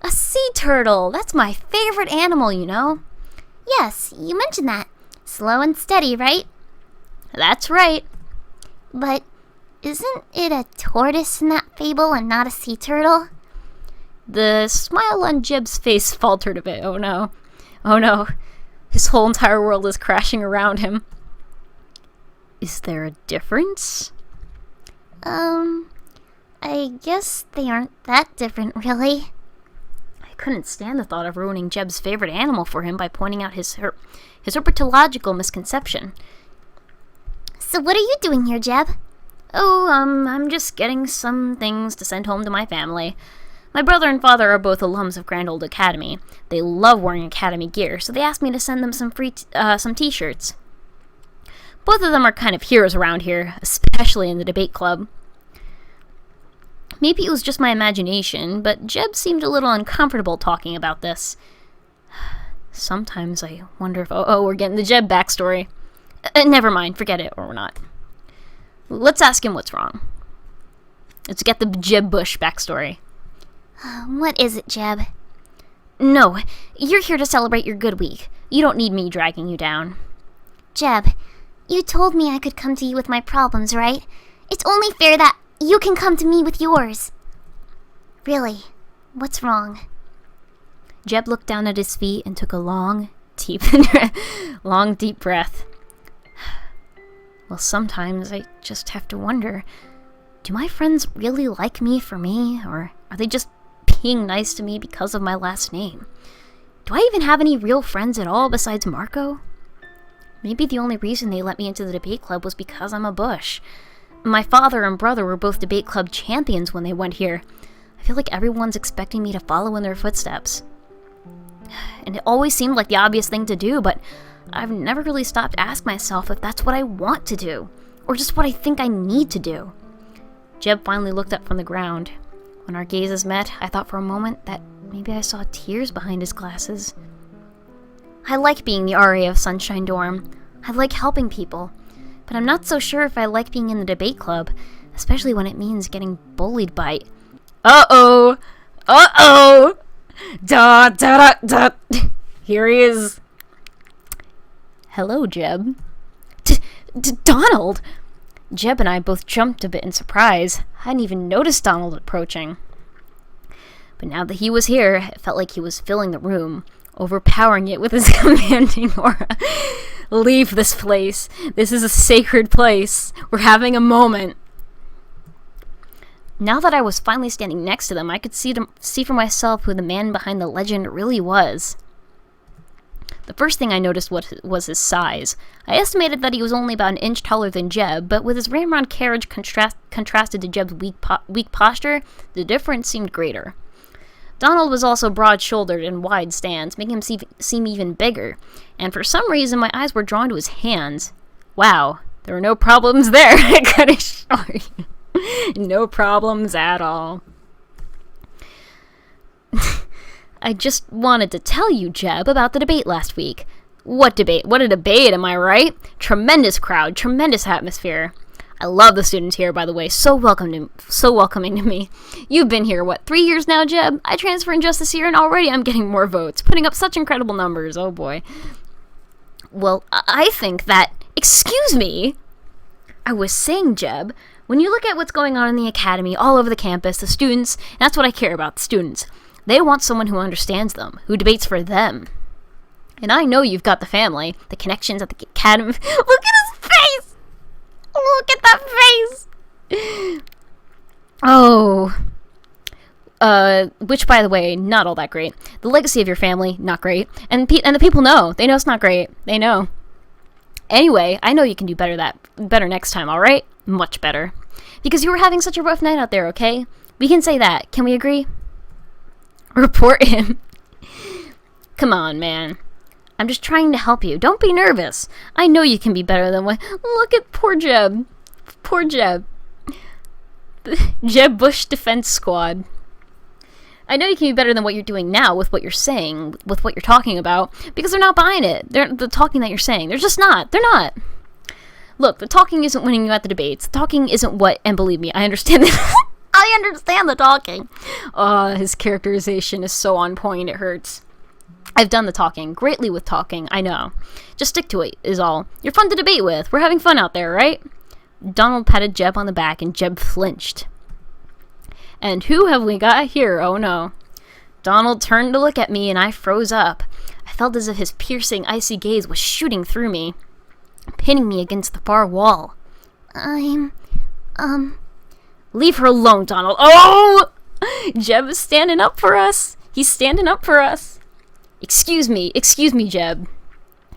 A sea turtle! That's my favorite animal, you know. Yes, you mentioned that. Slow and steady, right? That's right. But isn't it a tortoise in that fable and not a sea turtle? The smile on Jeb's face faltered a bit. Oh no. Oh no. His whole entire world is crashing around him. Is there a difference? I guess they aren't that different, really. I couldn't stand the thought of ruining Jeb's favorite animal for him by pointing out his herpetological misconception. So what are you doing here, Jeb? Oh, I'm just getting some things to send home to my family. My brother and father are both alums of Grand Old Academy. They love wearing Academy gear, so they asked me to send them some free some t-shirts. Both of them are kind of heroes around here, especially in the debate club. Maybe it was just my imagination, but Jeb seemed a little uncomfortable talking about this. Sometimes I wonder if... Oh, we're getting the Jeb backstory. Never mind, forget it, or we're not. Let's ask him what's wrong. Let's get the Jeb Bush backstory. What is it, Jeb? No, you're here to celebrate your good week. You don't need me dragging you down. Jeb, you told me I could come to you with my problems, right? It's only fair that you can come to me with yours. Really, what's wrong? Jeb looked down at his feet and took a long, deep breath. Well, sometimes I just have to wonder, do my friends really like me for me, or are they just being nice to me because of my last name? Do I even have any real friends at all besides Marco? Maybe the only reason they let me into the debate club was because I'm a Bush. My father and brother were both debate club champions when they went here. I feel like everyone's expecting me to follow in their footsteps. And it always seemed like the obvious thing to do, but I've never really stopped to ask myself if that's what I want to do, or just what I think I need to do. Jeb finally looked up from the ground. When our gazes met, I thought for a moment that maybe I saw tears behind his glasses. I like being the RA of Sunshine Dorm. I like helping people. But I'm not so sure if I like being in the debate club, especially when it means getting bullied by... Uh-oh! Uh-oh! Da da da da! Here he is. Hello, Jeb. Donald! Jeb and I both jumped a bit in surprise. I hadn't even noticed Donald approaching. But now that he was here, it felt like he was filling the room, overpowering it with his commanding aura. Leave this place. This is a sacred place. We're having a moment. Now that I was finally standing next to them, I could see for myself who the man behind the legend really was. The first thing I noticed was his size. I estimated that he was only about an inch taller than Jeb, but with his ramrod carriage contrasted to Jeb's weak posture, the difference seemed greater. Donald was also broad-shouldered and wide stance, making him seem even bigger, and for some reason my eyes were drawn to his hands. Wow, there were no problems there, I could assure you. No problems at all. I just wanted to tell you, Jeb, about the debate last week. What debate? What a debate, am I right? Tremendous crowd, tremendous atmosphere. I love the students here, by the way. So welcoming to me. You've been here, 3 years now, Jeb? I transferred in just this year, and already I'm getting more votes, putting up such incredible numbers. Oh, boy. Well, I think that... Excuse me! I was saying, Jeb, when you look at what's going on in the academy, all over the campus, the students, and that's what I care about, the students. They want someone who understands them, who debates for them. And I know you've got the family, the connections at the academy. Look at his face! Look at that face! Oh. Which, by the way, not all that great. The legacy of your family, not great. And the people know. They know it's not great. They know. Anyway, I know you can do better next time, alright? Much better. Because you were having such a rough night out there, okay? We can say that. Can we agree? Report him. Come on, man. I'm just trying to help you. Don't be nervous. I know you can be better than what... Look at poor Jeb. Poor Jeb. Jeb Bush Defense Squad. I know you can be better than what you're doing now with what you're saying, with what you're talking about, because they're not buying it. The talking that you're saying. They're just not. They're not. Look, the talking isn't winning you at the debates. The talking isn't what... And believe me, I understand that. I understand the talking. Oh, his characterization is so on point, it hurts. I've done the talking, greatly with talking, I know. Just stick to it, is all. You're fun to debate with. We're having fun out there, right? Donald patted Jeb on the back, and Jeb flinched. And who have we got here? Oh no. Donald turned to look at me, and I froze up. I felt as if his piercing, icy gaze was shooting through me, pinning me against the far wall. Leave her alone, Donald. Oh! Jeb is standing up for us. He's standing up for us. Excuse me, Jeb.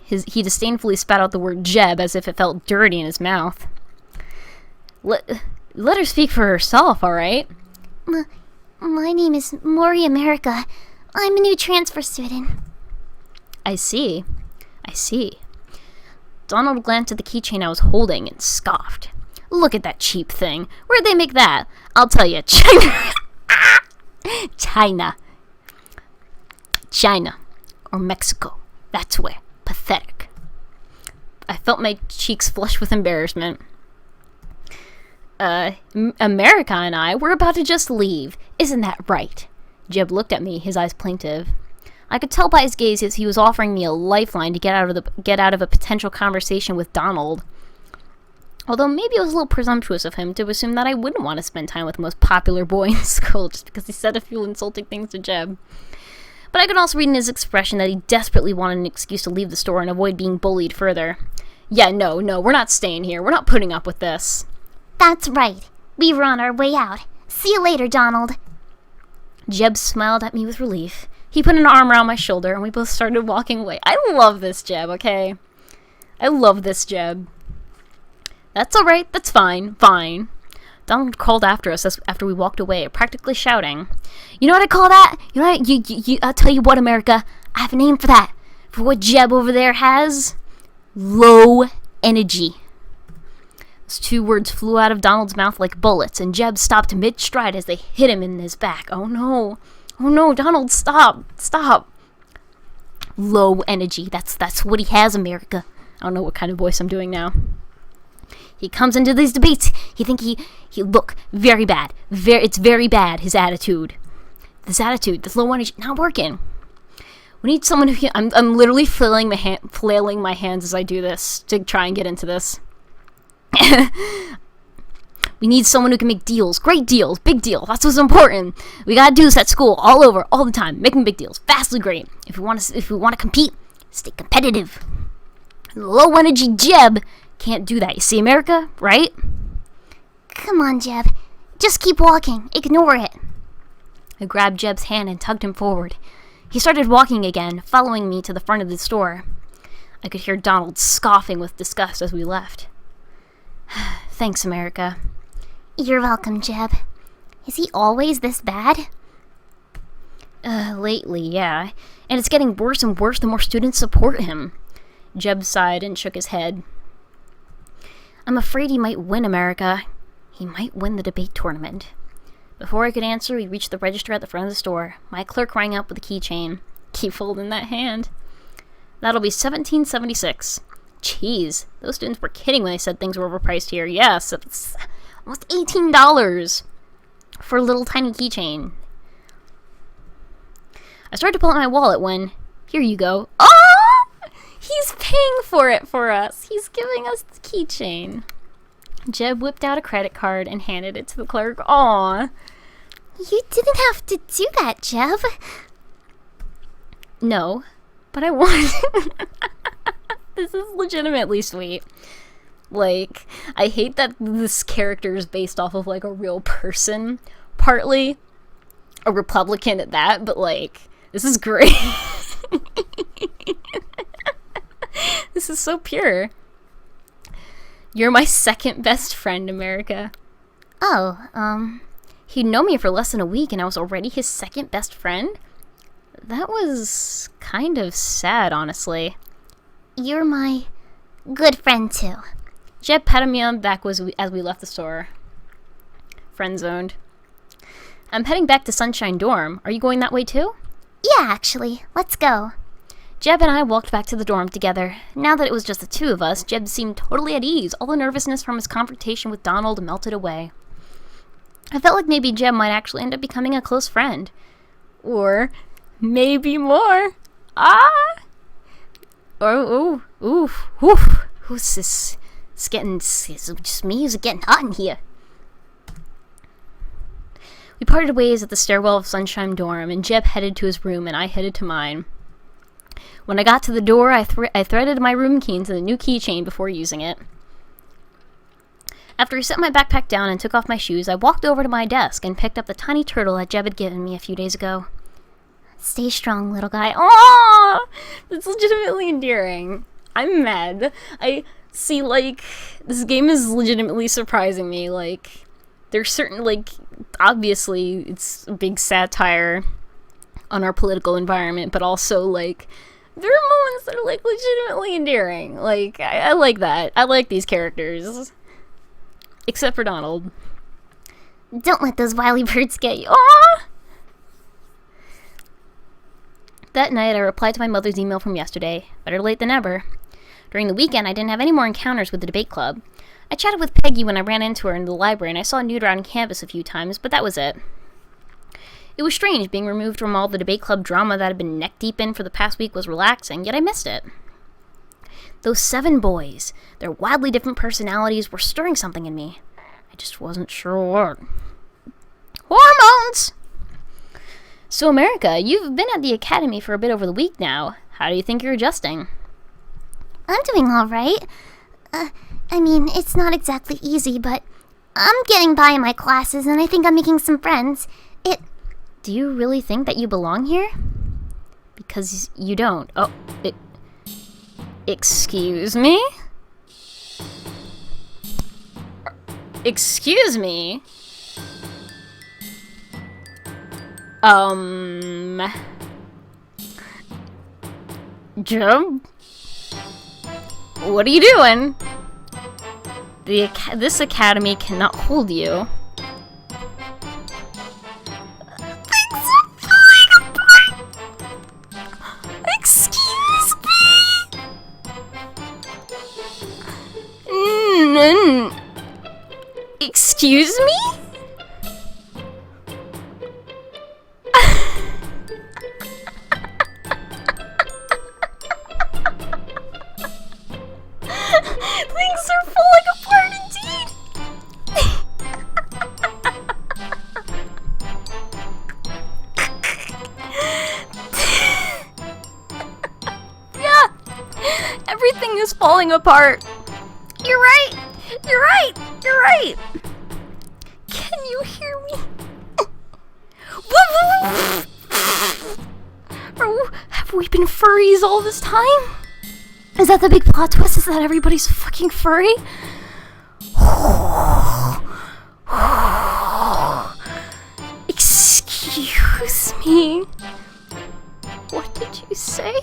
He disdainfully spat out the word Jeb as if it felt dirty in his mouth. Let her speak for herself, alright? My name is Mori America. I'm a new transfer student. I see. Donald glanced at the keychain I was holding and scoffed. Look at that cheap thing. Where'd they make that? I'll tell you, China. China. Or Mexico. That's where. Pathetic. I felt my cheeks flush with embarrassment. America and I, we're about to just leave. Isn't that right? Jeb looked at me, his eyes plaintive. I could tell by his gaze as he was offering me a lifeline to get out of a potential conversation with Donald. Although maybe it was a little presumptuous of him to assume that I wouldn't want to spend time with the most popular boy in school just because he said a few insulting things to Jeb. But I could also read in his expression that he desperately wanted an excuse to leave the store and avoid being bullied further. Yeah, no, we're not staying here. We're not putting up with this. That's right. We were on our way out. See you later, Donald. Jeb smiled at me with relief. He put an arm around my shoulder and we both started walking away. I love this Jeb, okay? I love this Jeb. That's alright, that's fine. Donald called after us after we walked away, practically shouting. You know what I call that? You know what? I'll tell you what, America. I have a name for that. For what Jeb over there has. Low energy. Those two words flew out of Donald's mouth like bullets, and Jeb stopped mid-stride as they hit him in his back. Oh no, Donald, stop. Low energy. That's what he has, America. I don't know what kind of voice I'm doing now. He comes into these debates. He look very bad. It's very bad. His attitude, this low energy, not working. We need someone who can. I'm literally flailing my hands as I do this to try and get into this. We need someone who can make deals. Great deals. Big deals. That's what's important. We gotta do this at school, all over, all the time. Making big deals. Vastly great. If we want to compete, stay competitive. Low energy Jeb can't do that. You see, America? Right? Come on, Jeb. Just keep walking. Ignore it. I grabbed Jeb's hand and tugged him forward. He started walking again, following me to the front of the store. I could hear Donald scoffing with disgust as we left. Thanks, America. You're welcome, Jeb. Is he always this bad? Lately, yeah. And it's getting worse and worse the more students support him. Jeb sighed and shook his head. I'm afraid he might win, America. He might win the debate tournament. Before I could answer, we reached the register at the front of the store. My clerk rang up with a keychain. Keep holding that hand. That'll be $17.76. Jeez, those students were kidding when they said things were overpriced here. Yes, it's almost $18 for a little tiny keychain. I started to pull out my wallet when, here you go. Oh! He's paying for it for us. He's giving us the keychain. Jeb whipped out a credit card and handed it to the clerk. Aw. You didn't have to do that, Jeb. No, but I wanted. This is legitimately sweet. Like, I hate that this character is based off of, like, a real person. Partly a Republican at that, but, like, this is great. This is so pure. You're my second best friend, America. Oh, He'd known me for less than a week and I was already his second best friend? That was kind of sad, honestly. you're my good friend, too. Jeb patted me on the back as we left the store. Friend zoned. I'm heading back to Sunshine Dorm. Are you going that way too? Yeah, actually. Let's go. Jeb and I walked back to the dorm together. Now that it was just the two of us, Jeb seemed totally at ease. All the nervousness from his confrontation with Donald melted away. I felt like maybe Jeb might actually end up becoming a close friend. Or maybe more. Ah! Oh, who's this? It's just me? Is it getting hot in here? We parted ways at the stairwell of Sunshine Dorm, and Jeb headed to his room and I headed to mine. When I got to the door, I threaded my room key into the new keychain before using it. After I set my backpack down and took off my shoes, I walked over to my desk and picked up the tiny turtle that Jeb had given me a few days ago. Stay strong, little guy. Oh, that's legitimately endearing. I'm mad. I see, like, this game is legitimately surprising me. Like, there's certain, like, obviously it's a big satire on our political environment, but also, like, there are moments that are, like, legitimately endearing. Like, I like that. I like these characters. Except for Donald. Don't let those wily birds get you. Aww! That night, I replied to my mother's email from yesterday. Better late than never. During the weekend, I didn't have any more encounters with the debate club. I chatted with Peggy when I ran into her in the library, and I saw Nude around campus a few times, but that was it. It was strange being removed from all the debate club drama that I'd been neck-deep in for the past week was relaxing, yet I missed it. Those 7 boys, their wildly different personalities, were stirring something in me. I just wasn't sure what. Hormones! So, America, you've been at the academy for a bit over the week now. How do you think you're adjusting? I'm doing all right. I mean, it's not exactly easy, but I'm getting by in my classes, and I think I'm making some friends. Do you really think that you belong here? Because you don't. Oh, excuse me? Excuse me? Jeb? What are you doing? This academy cannot hold you. Things are falling apart! Excuse me? Excuse me? Things are falling apart indeed. is falling apart. You're right. You're right. You're right. Can you hear me? Have we been furries all this time? Is that the big plot twist? Is that everybody's fucking furry? Excuse me. What did you say?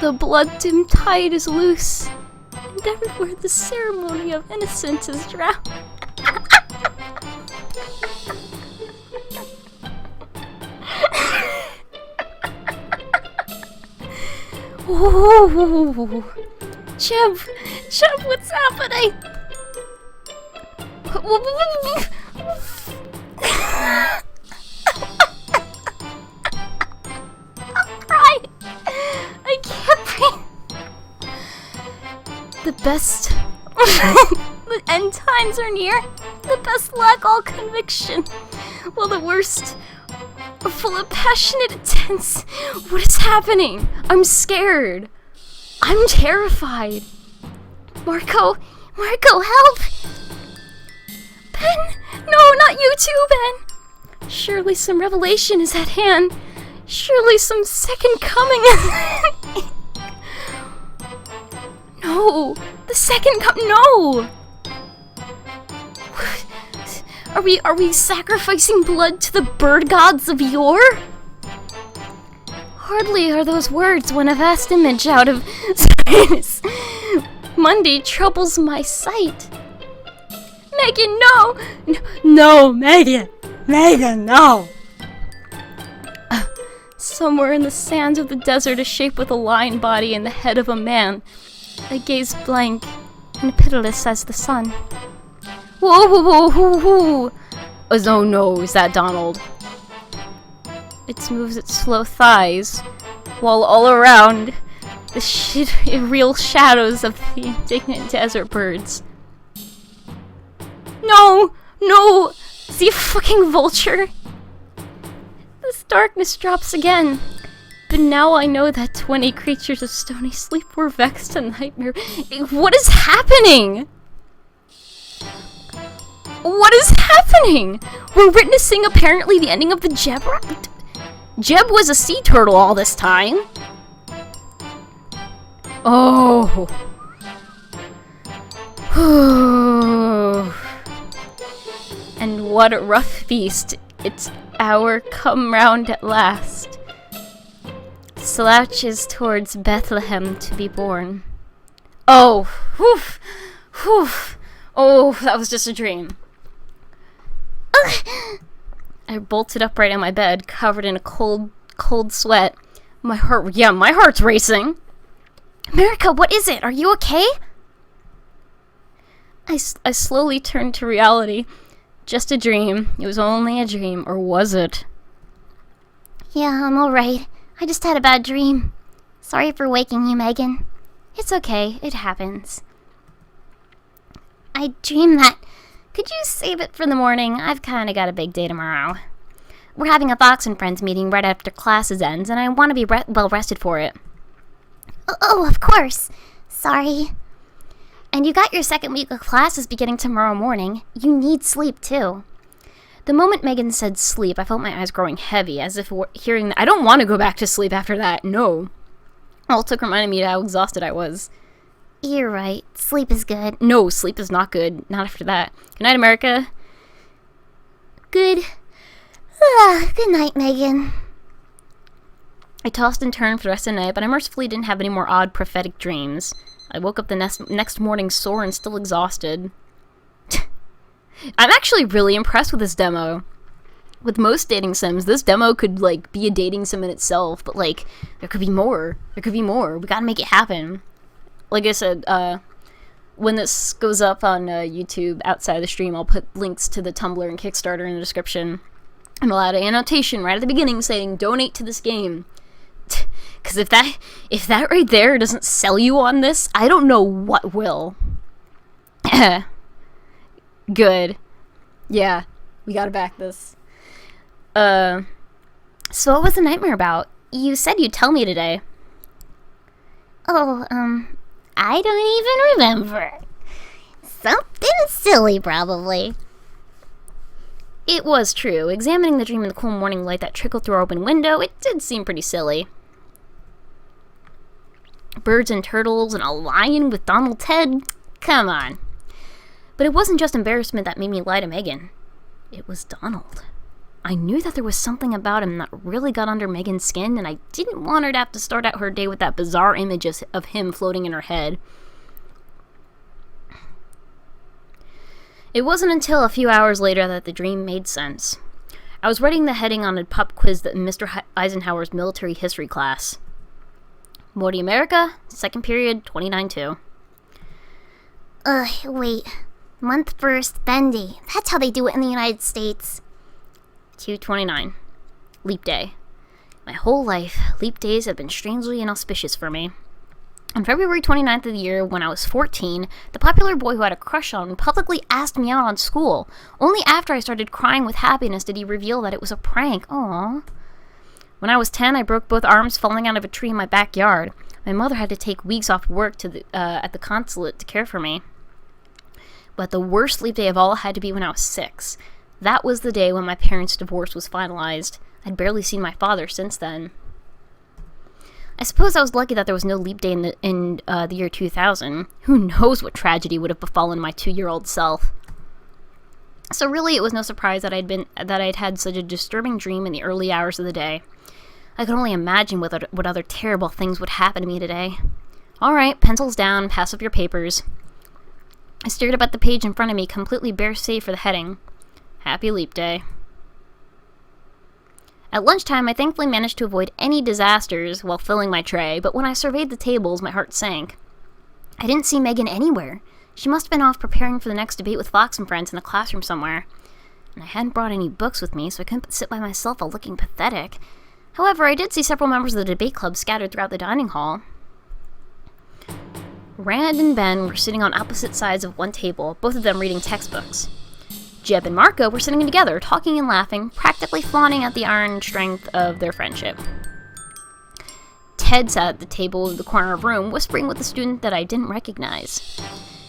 The blood-dimmed tide is loose, and everywhere the ceremony of innocence is drowned. Ooh. Jeb, what's happening? I'll cry. I can't breathe. The best. The end times are near. The best lack all conviction, while the worst are full of passionate intense. What is happening? I'm scared. I'm terrified. Marco, help! Ben! No, not you too, Ben! Surely some revelation is at hand. Surely some second coming is... No! The second no! Are we sacrificing blood to the bird gods of yore? Hardly are those words when a vast image out of space Monday troubles my sight. Megan, no! No, Megan! Megan, no! Somewhere in the sands of the desert, a shape with a lion body and the head of a man. I gaze blank and pitiless as the sun. Whoa. Oh no, is that Donald? It moves its slow thighs, while all around, the real shadows of the indignant desert birds. No! Is he a fucking vulture? This darkness drops again. But now I know that 20 creatures of stony sleep were vexed and nightmare. What is happening? What is happening? We're witnessing apparently the ending of the Jeb. Jeb was a sea turtle all this time. Oh. And what a rough feast. It's our come round at last. Slouches towards Bethlehem to be born. Oh. Whew. Oh, that was just a dream. I bolted upright in my bed, covered in a cold sweat. My heart's racing. America, what is it? Are you okay? I slowly turned to reality. Just a dream. It was only a dream, or was it? Yeah, I'm alright. I just had a bad dream. Sorry for waking you, Megan. It's okay, it happens. I dreamed that... Could you save it for the morning? I've kinda got a big day tomorrow. We're having a Fox and Friends meeting right after classes ends, and I want to be well rested for it. Oh, of course. Sorry. And you got your second week of classes beginning tomorrow morning. You need sleep, too. The moment Megan said sleep, I felt my eyes growing heavy, as if hearing that. I don't want to go back to sleep after that, no. All it took reminded me how exhausted I was. You're right. Sleep is good. No, sleep is not good. Not after that. Good night, America. Good. Good night, Megan. I tossed and turned for the rest of the night, but I mercifully didn't have any more odd prophetic dreams. I woke up the next morning sore and still exhausted. I'm actually really impressed with this demo. With most dating sims, this demo could, like, be a dating sim in itself, but, like, there could be more. There could be more. We gotta make it happen. Like I said, when this goes up on YouTube outside the stream, I'll put links to the Tumblr and Kickstarter in the description. And I'll add an annotation right at the beginning saying, donate to this game. Because if that right there doesn't sell you on this, I don't know what will. Good. Yeah, we gotta back this. So what was the nightmare about? You said you'd tell me today. Oh, I don't even remember. Something silly, probably. It was true. Examining the dream in the cool morning light that trickled through our open window, it did seem pretty silly. Birds and turtles and a lion with Donald's head? Come on. But it wasn't just embarrassment that made me lie to Megan. It was Donald. I knew that there was something about him that really got under Megan's skin, and I didn't want her to have to start out her day with that bizarre image of him floating in her head. It wasn't until a few hours later that the dream made sense. I was writing the heading on a pop quiz in Mr. Eisenhower's military history class. Morty America, second period, 29-2. Wait. Month first, bendy. That's how they do it in the United States. 229. Leap day. My whole life, leap days have been strangely inauspicious for me. On February 29th of the year, when I was 14, the popular boy who had a crush on me publicly asked me out on school. Only after I started crying with happiness did he reveal that it was a prank. Aww. When I was 10, I broke both arms falling out of a tree in my backyard. My mother had to take weeks off work at the consulate to care for me. But the worst sleep day of all had to be when I was 6. That was the day when my parents' divorce was finalized. I'd barely seen my father since then. I suppose I was lucky that there was no leap day in the year 2000. Who knows what tragedy would have befallen my 2-year-old self. So really, it was no surprise that I'd had such a disturbing dream in the early hours of the day. I could only imagine what other terrible things would happen to me today. All right, pencils down, pass up your papers. I stared up at the page in front of me, completely bare save for the heading. Happy Leap Day. At lunchtime, I thankfully managed to avoid any disasters while filling my tray, but when I surveyed the tables, my heart sank. I didn't see Megan anywhere. She must have been off preparing for the next debate with Fox and friends in the classroom somewhere. And I hadn't brought any books with me, so I couldn't sit by myself while looking pathetic. However, I did see several members of the debate club scattered throughout the dining hall. Rand and Ben were sitting on opposite sides of one table, both of them reading textbooks. Jeb and Marco were sitting together, talking and laughing, practically flaunting at the iron strength of their friendship. Ted sat at the table in the corner of the room, whispering with a student that I didn't recognize.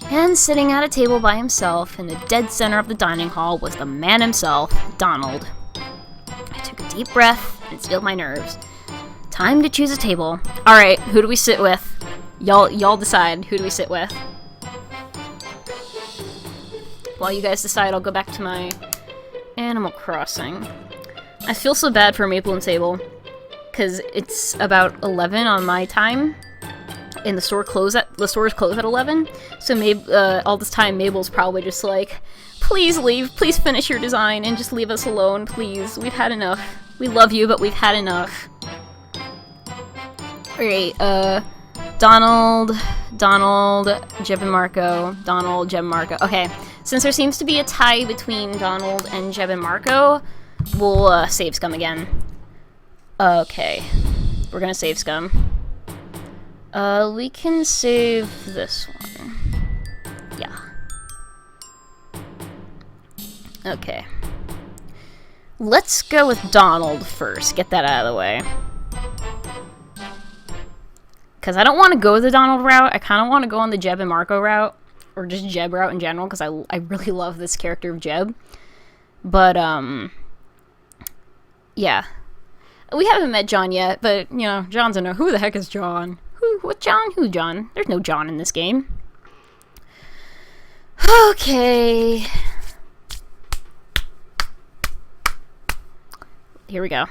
And sitting at a table by himself in the dead center of the dining hall was the man himself, Donald. I took a deep breath and steeled my nerves. Time to choose a table. Alright, who do we sit with? Y'all decide, who do we sit with? While you guys decide, I'll go back to my Animal Crossing. I feel so bad for Maple and Sable, because it's about 11 on my time, and the stores close at 11, so all this time Mabel's probably just like, please leave, please finish your design, and just leave us alone, please. We've had enough. We love you, but we've had enough. Alright, Donald, Jeb and Marco, Donald, Jeb and Marco. Okay, since there seems to be a tie between Donald and Jeb and Marco, we'll save Scum again. Okay, we're gonna save Scum. We can save this one. Yeah. Okay. Let's go with Donald first, get that out of the way. Because I don't want to go the Donald route, I kind of want to go on the Jeb and Marco route, or just Jeb route in general, because I really love this character of Jeb. But, yeah. We haven't met John yet, but, you know, John's a no. Who the heck is John? What John? Who John? There's no John in this game. Okay. Here we go.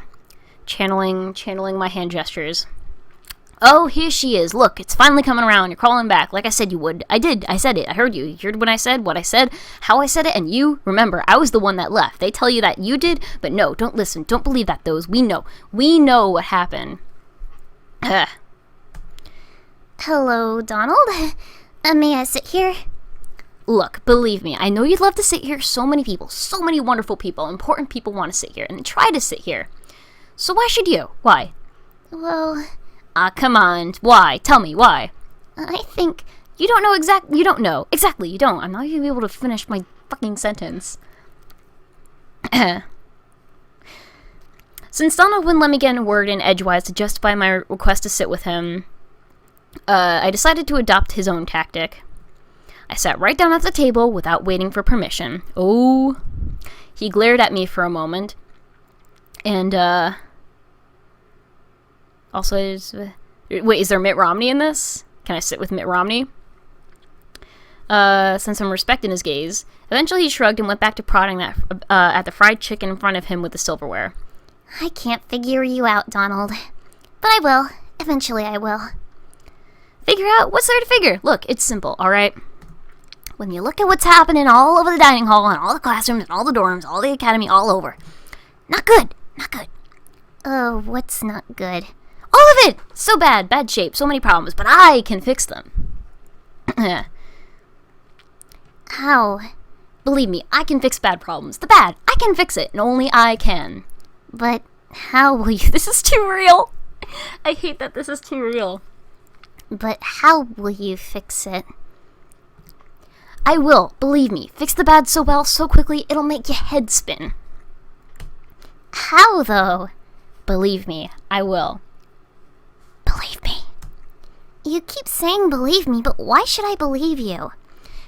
Channeling my hand gestures. Oh, here she is. Look, it's finally coming around. You're crawling back, like I said you would. I did. I said it. I heard you. You heard what I said, how I said it, and you, remember, I was the one that left. They tell you that you did, but no, don't listen. Don't believe that, those. We know. We know what happened. Hello, Donald. May I sit here? Look, believe me, I know you'd love to sit here. So many people, so many wonderful people, important people want to sit here, and try to sit here. So why should you? Why? Well... come on. Why? Tell me, why? I think... You don't know exactly. You don't know. Exactly, you don't. I'm not even able to finish my fucking sentence. Since Donald wouldn't let me get in a word in edgewise to justify my request to sit with him, I decided to adopt his own tactic. I sat right down at the table without waiting for permission. Oh, he glared at me for a moment. And, also, wait, is there Mitt Romney in this? Can I sit with Mitt Romney? Since I'm respecting his gaze. Eventually he shrugged and went back to prodding at the fried chicken in front of him with the silverware. I can't figure you out, Donald. But I will. Eventually I will. Figure out? What's there to figure? Look, it's simple, alright? When you look at what's happening all over the dining hall and all the classrooms and all the dorms, all the academy, all over. Not good. Not good. Oh, what's not good? All of it! So bad. Bad shape. So many problems. But I can fix them. How? Believe me, I can fix bad problems. The bad. I can fix it. And only I can. But how will you... This is too real. I hate that this is too real. But how will you fix it? I will. Believe me. Fix the bad so well, so quickly, it'll make your head spin. How, though? Believe me. I will. Believe me. You keep saying believe me, but why should I believe you?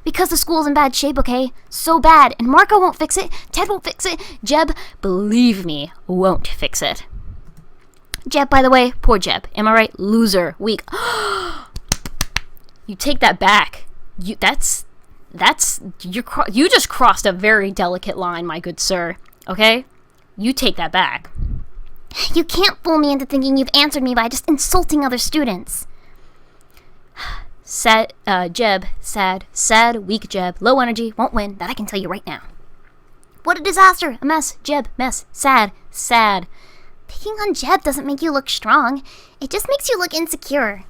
Because the school's in bad shape, okay? So bad. And Marco won't fix it. Ted won't fix it. Jeb, believe me, won't fix it. Jeb, by the way, poor Jeb. Am I right? Loser. Weak. You take that back. You just crossed a very delicate line, my good sir. Okay? You take that back. You can't fool me into thinking you've answered me by just insulting other students. Jeb, sad, weak Jeb, low energy, won't win, that I can tell you right now. What a disaster! A mess, Jeb, mess, sad. Picking on Jeb doesn't make you look strong. It just makes you look insecure.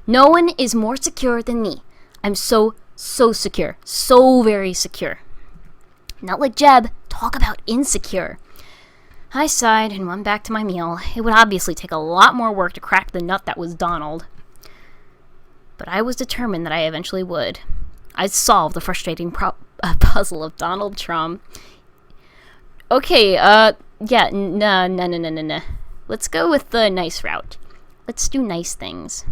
No one is more secure than me. I'm so secure. So very secure. Not like Jeb. Talk about insecure. I sighed and went back to my meal. It would obviously take a lot more work to crack the nut that was Donald. But I was determined that I eventually would. I'd solve the frustrating puzzle of Donald Trump. Okay, yeah, no. Let's go with the nice route. Let's do nice things.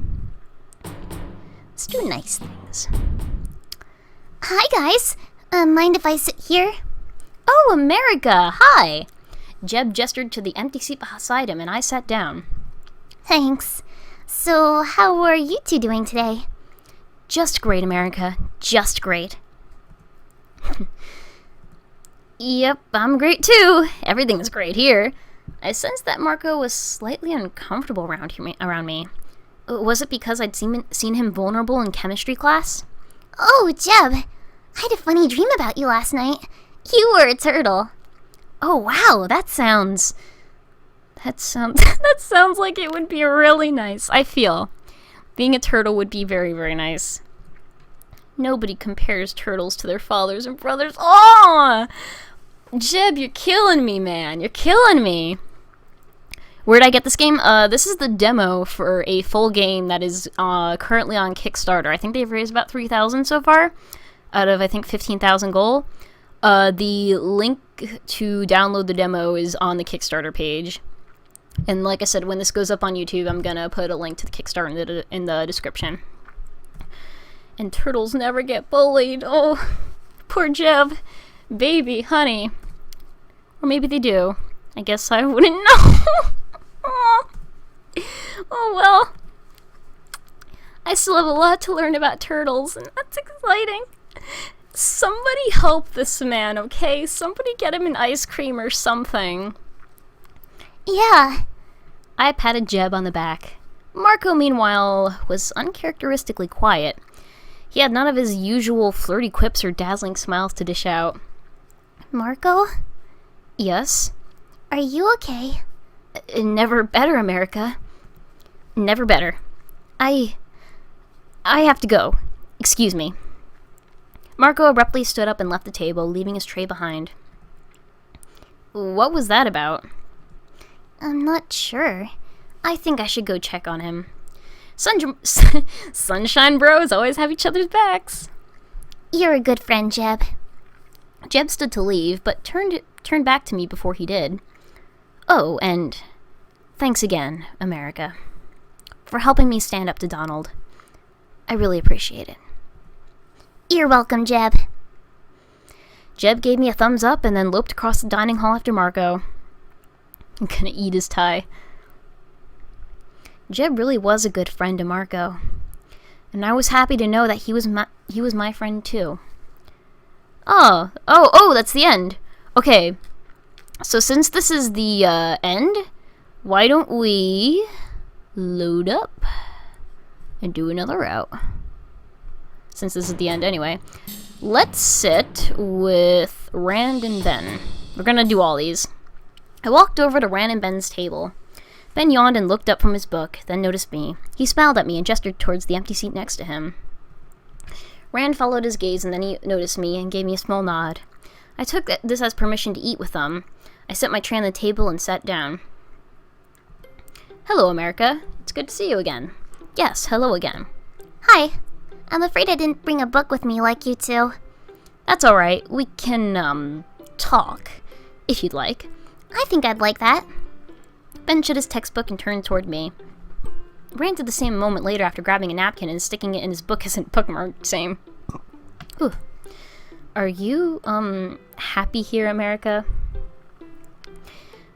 Hi, guys. Mind if I sit here? Oh, America! Hi! Jeb gestured to the empty seat beside him, and I sat down. Thanks. So, how are you two doing today? Just great, America. Just great. Yep, I'm great too. Everything's great here. I sensed that Marco was slightly uncomfortable around me. Was it because I'd seen him vulnerable in chemistry class? Oh, Jeb. I had a funny dream about you last night. You were a turtle. Oh, wow, that sounds like it would be really nice. I feel being a turtle would be very, very nice. Nobody compares turtles to their fathers and brothers. Oh, Jeb, you're killing me, man. You're killing me. Where'd I get this game? This is the demo for a full game that is currently on Kickstarter. I think they've raised about 3,000 so far, out of I think 15,000 goal. The link to download the demo is on the Kickstarter page. And like I said, when this goes up on YouTube, I'm gonna put a link to the Kickstarter in the description. And turtles never get bullied. Oh, poor Jeb. Baby, honey. Or maybe they do. I guess I wouldn't know. Oh well. I still have a lot to learn about turtles, and that's exciting. Somebody help this man, okay? Somebody get him an ice cream or something. Yeah. I patted Jeb on the back. Marco, meanwhile, was uncharacteristically quiet. He had none of his usual flirty quips or dazzling smiles to dish out. Marco? Yes? Are you okay? Never better, America. Never better. I have to go. Excuse me. Marco abruptly stood up and left the table, leaving his tray behind. What was that about? I'm not sure. I think I should go check on him. Sunshine bros always have each other's backs. You're a good friend, Jeb. Jeb stood to leave, but turned back to me before he did. Oh, and thanks again, America, for helping me stand up to Donald. I really appreciate it. You're welcome, Jeb. Jeb gave me a thumbs up and then loped across the dining hall after Marco. I'm gonna eat his tie. Jeb really was a good friend to Marco, and I was happy to know that he was my friend too. Oh, that's the end. Okay, so since this is the end, why don't we load up and do another route? Since this is the end anyway. Let's sit with Rand and Ben. We're gonna do all these. I walked over to Rand and Ben's table. Ben yawned and looked up from his book, then noticed me. He smiled at me and gestured towards the empty seat next to him. Rand followed his gaze and then he noticed me and gave me a small nod. I took this as permission to eat with them. I set my tray on the table and sat down. Hello, America. It's good to see you again. Yes, hello again. Hi. I'm afraid I didn't bring a book with me like you two. That's alright. We can, talk, if you'd like. I think I'd like that. Ben shut his textbook and turned toward me. Rand did the same a moment later after grabbing a napkin and sticking it in his book as a bookmark, same. Ooh. Are you, happy here, America?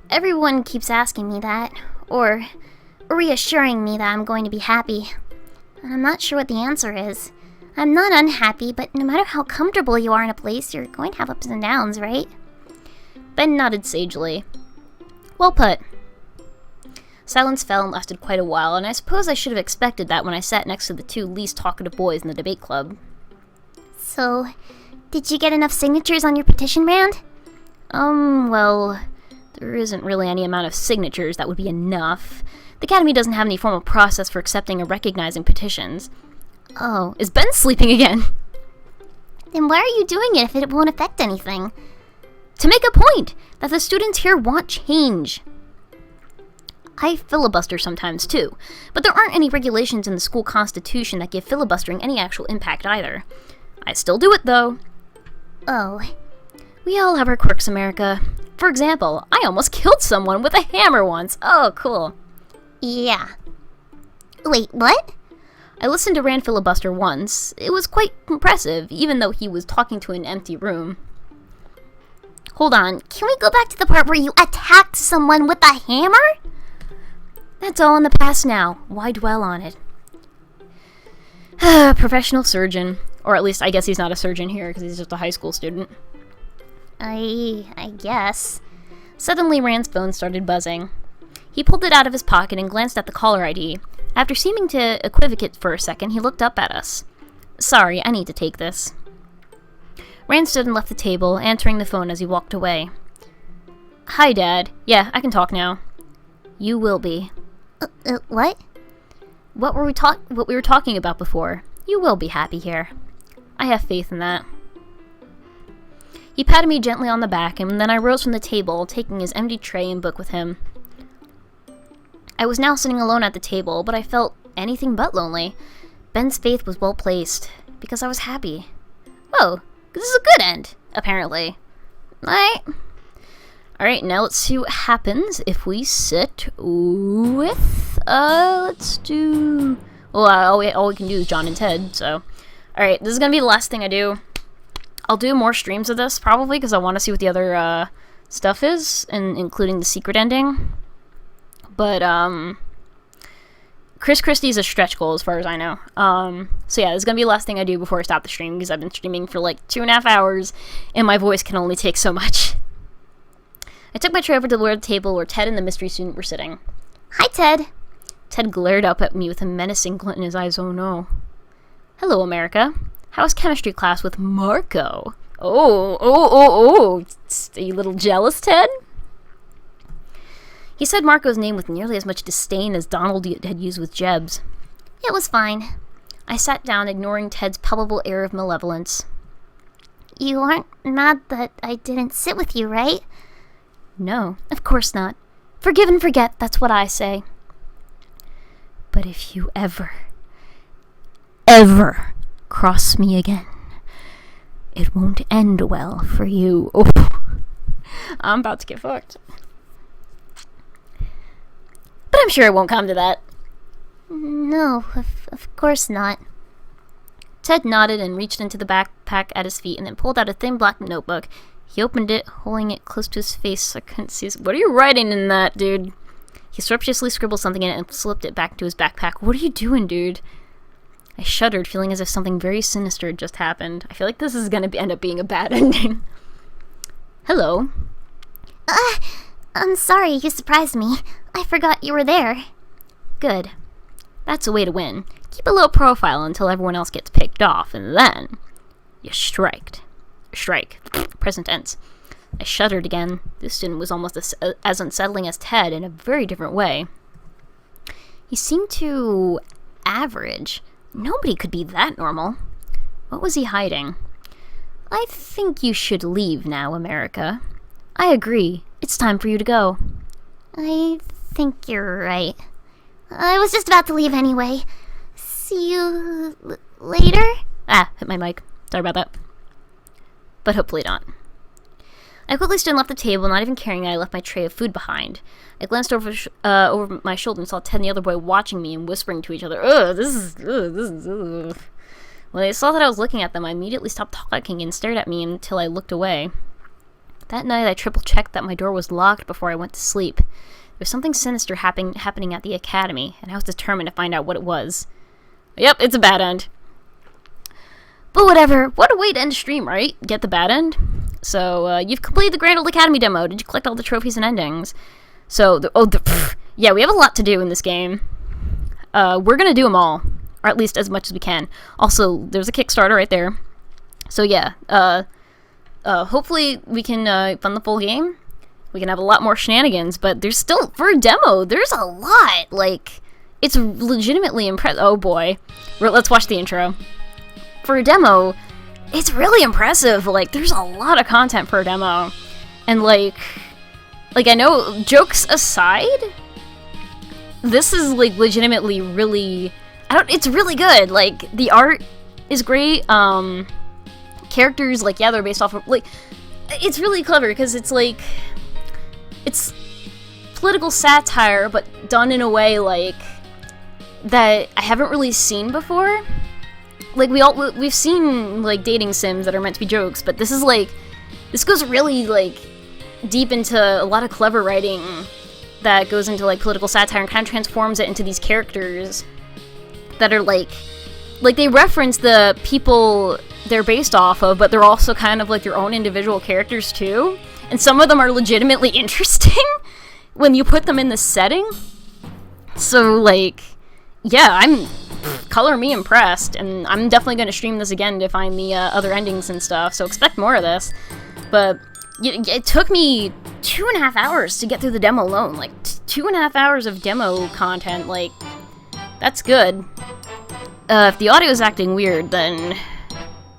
Everyone keeps asking me that, or reassuring me that I'm going to be happy. And I'm not sure what the answer is. I'm not unhappy, but no matter how comfortable you are in a place, you're going to have ups and downs, right? Ben nodded sagely. Well put. Silence fell and lasted quite a while, and I suppose I should have expected that when I sat next to the two least talkative boys in the debate club. So, did you get enough signatures on your petition, Rand? Well, there isn't really any amount of signatures that would be enough. The Academy doesn't have any formal process for accepting or recognizing petitions. Oh, is Ben sleeping again? Then why are you doing it if it won't affect anything? To make a point that the students here want change. I filibuster sometimes too, but there aren't any regulations in the school constitution that give filibustering any actual impact either. I still do it though. Oh. We all have our quirks, America. For example, I almost killed someone with a hammer once. Oh, cool. Yeah. Wait, what? I listened to Rand filibuster once. It was quite impressive, even though he was talking to an empty room. Hold on, can we go back to the part where you attacked someone with a hammer? That's all in the past now. Why dwell on it? Professional surgeon. Or at least I guess he's not a surgeon here because he's just a high school student. I guess. Suddenly Rand's phone started buzzing. He pulled it out of his pocket and glanced at the caller ID. After seeming to equivocate for a second, he looked up at us. Sorry, I need to take this. Rand stood and left the table, answering the phone as he walked away. Hi, Dad. Yeah, I can talk now. You will be. What? What we were talking about before. You will be happy here. I have faith in that. He patted me gently on the back, and then I rose from the table, taking his empty tray and book with him. I was now sitting alone at the table, but I felt anything but lonely. Ben's faith was well placed, because I was happy. Oh, this is a good end, apparently. Alright, now let's see what happens if we sit with, let's do... Well, all we can do is John and Ted, so... Alright, this is gonna be the last thing I do. I'll do more streams of this, probably, because I want to see what the other, stuff is, and including the secret ending. But, Chris Christie's a stretch goal as far as I know. So yeah, this is gonna be the last thing I do before I stop the stream, because I've been streaming for like 2.5 hours, and my voice can only take so much. I took my tray over to the table where Ted and the mystery student were sitting. Hi, Ted. Ted glared up at me with a menacing glint in his eyes. Oh no. Hello, America. How was chemistry class with Marco? Oh. Are you a little jealous, Ted? He said Marco's name with nearly as much disdain as Donald had used with Jeb's. It was fine. I sat down, ignoring Ted's palpable air of malevolence. You aren't mad that I didn't sit with you, right? No, of course not. Forgive and forget, that's what I say. But if you ever cross me again, it won't end well for you. Oh, I'm about to get fucked. But I'm sure it won't come to that. No, of course not. Ted nodded and reached into the backpack at his feet and then pulled out a thin black notebook. He opened it, holding it close to his face so I couldn't see his— What are you writing in that, dude? He surreptitiously scribbled something in it and slipped it back into his backpack. What are you doing, dude? I shuddered, feeling as if something very sinister had just happened. I feel like this is gonna end up being a bad ending. Hello. I'm sorry, you surprised me. I forgot you were there. Good. That's a way to win. Keep a low profile until everyone else gets picked off, and then you strike. Present tense. I shuddered again. This student was almost as unsettling as Ted in a very different way. He seemed too average. Nobody could be that normal. What was he hiding? I think you should leave now, America. I agree. It's time for you to go. I think you're right. I was just about to leave anyway. See you later? Ah, hit my mic. Sorry about that. But hopefully not. I quickly stood and left the table, not even caring that I left my tray of food behind. I glanced over my shoulder and saw Ted and the other boy watching me and whispering to each other, this is. When they saw that I was looking at them, I immediately stopped talking and stared at me until I looked away. That night, I triple-checked that my door was locked before I went to sleep. There was something sinister happening at the academy, and I was determined to find out what it was. Yep, it's a bad end. But whatever, what a way to end a stream, right? Get the bad end? So, you've completed the Grand Old Academy demo. Did you collect all the trophies and endings? So, yeah, we have a lot to do in this game. We're gonna do them all, or at least as much as we can. Also, there's a Kickstarter right there. So yeah, hopefully we can fund the full game. We can have a lot more shenanigans, but there's still, for a demo, there's a lot. Like, it's legitimately impressive. Oh boy. Let's watch the intro. For a demo, it's really impressive. Like, there's a lot of content for a demo. And like I know, jokes aside, this is like legitimately really, it's really good. Like, the art is great. Characters, like, yeah, they're based off of, like, it's really clever because it's like, it's political satire, but done in a way, like, that I haven't really seen before. Like, we've seen, like, dating sims that are meant to be jokes, but this is, like, this goes really, like, deep into a lot of clever writing that goes into, like, political satire and kind of transforms it into these characters that are, like, they reference the people they're based off of, but they're also kind of, like, their own individual characters, too. And some of them are legitimately interesting when you put them in this setting. So, like, yeah, color me impressed, and I'm definitely going to stream this again to find the other endings and stuff, so expect more of this. But it took me 2.5 hours to get through the demo alone. Like, 2.5 hours of demo content, like, that's good. If the audio is acting weird, then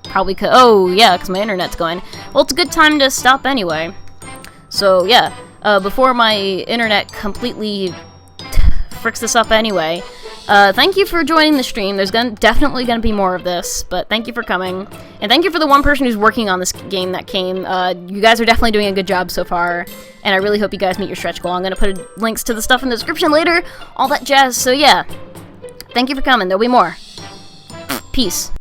probably could— oh, yeah, because my internet's going. Well, it's a good time to stop anyway. So, yeah, before my internet completely fricks this up anyway, thank you for joining the stream. There's definitely gonna be more of this, but thank you for coming. And thank you for the one person who's working on this game that came. You guys are definitely doing a good job so far, and I really hope you guys meet your stretch goal. I'm gonna put links to the stuff in the description later, all that jazz, so yeah. Thank you for coming. There'll be more. Peace.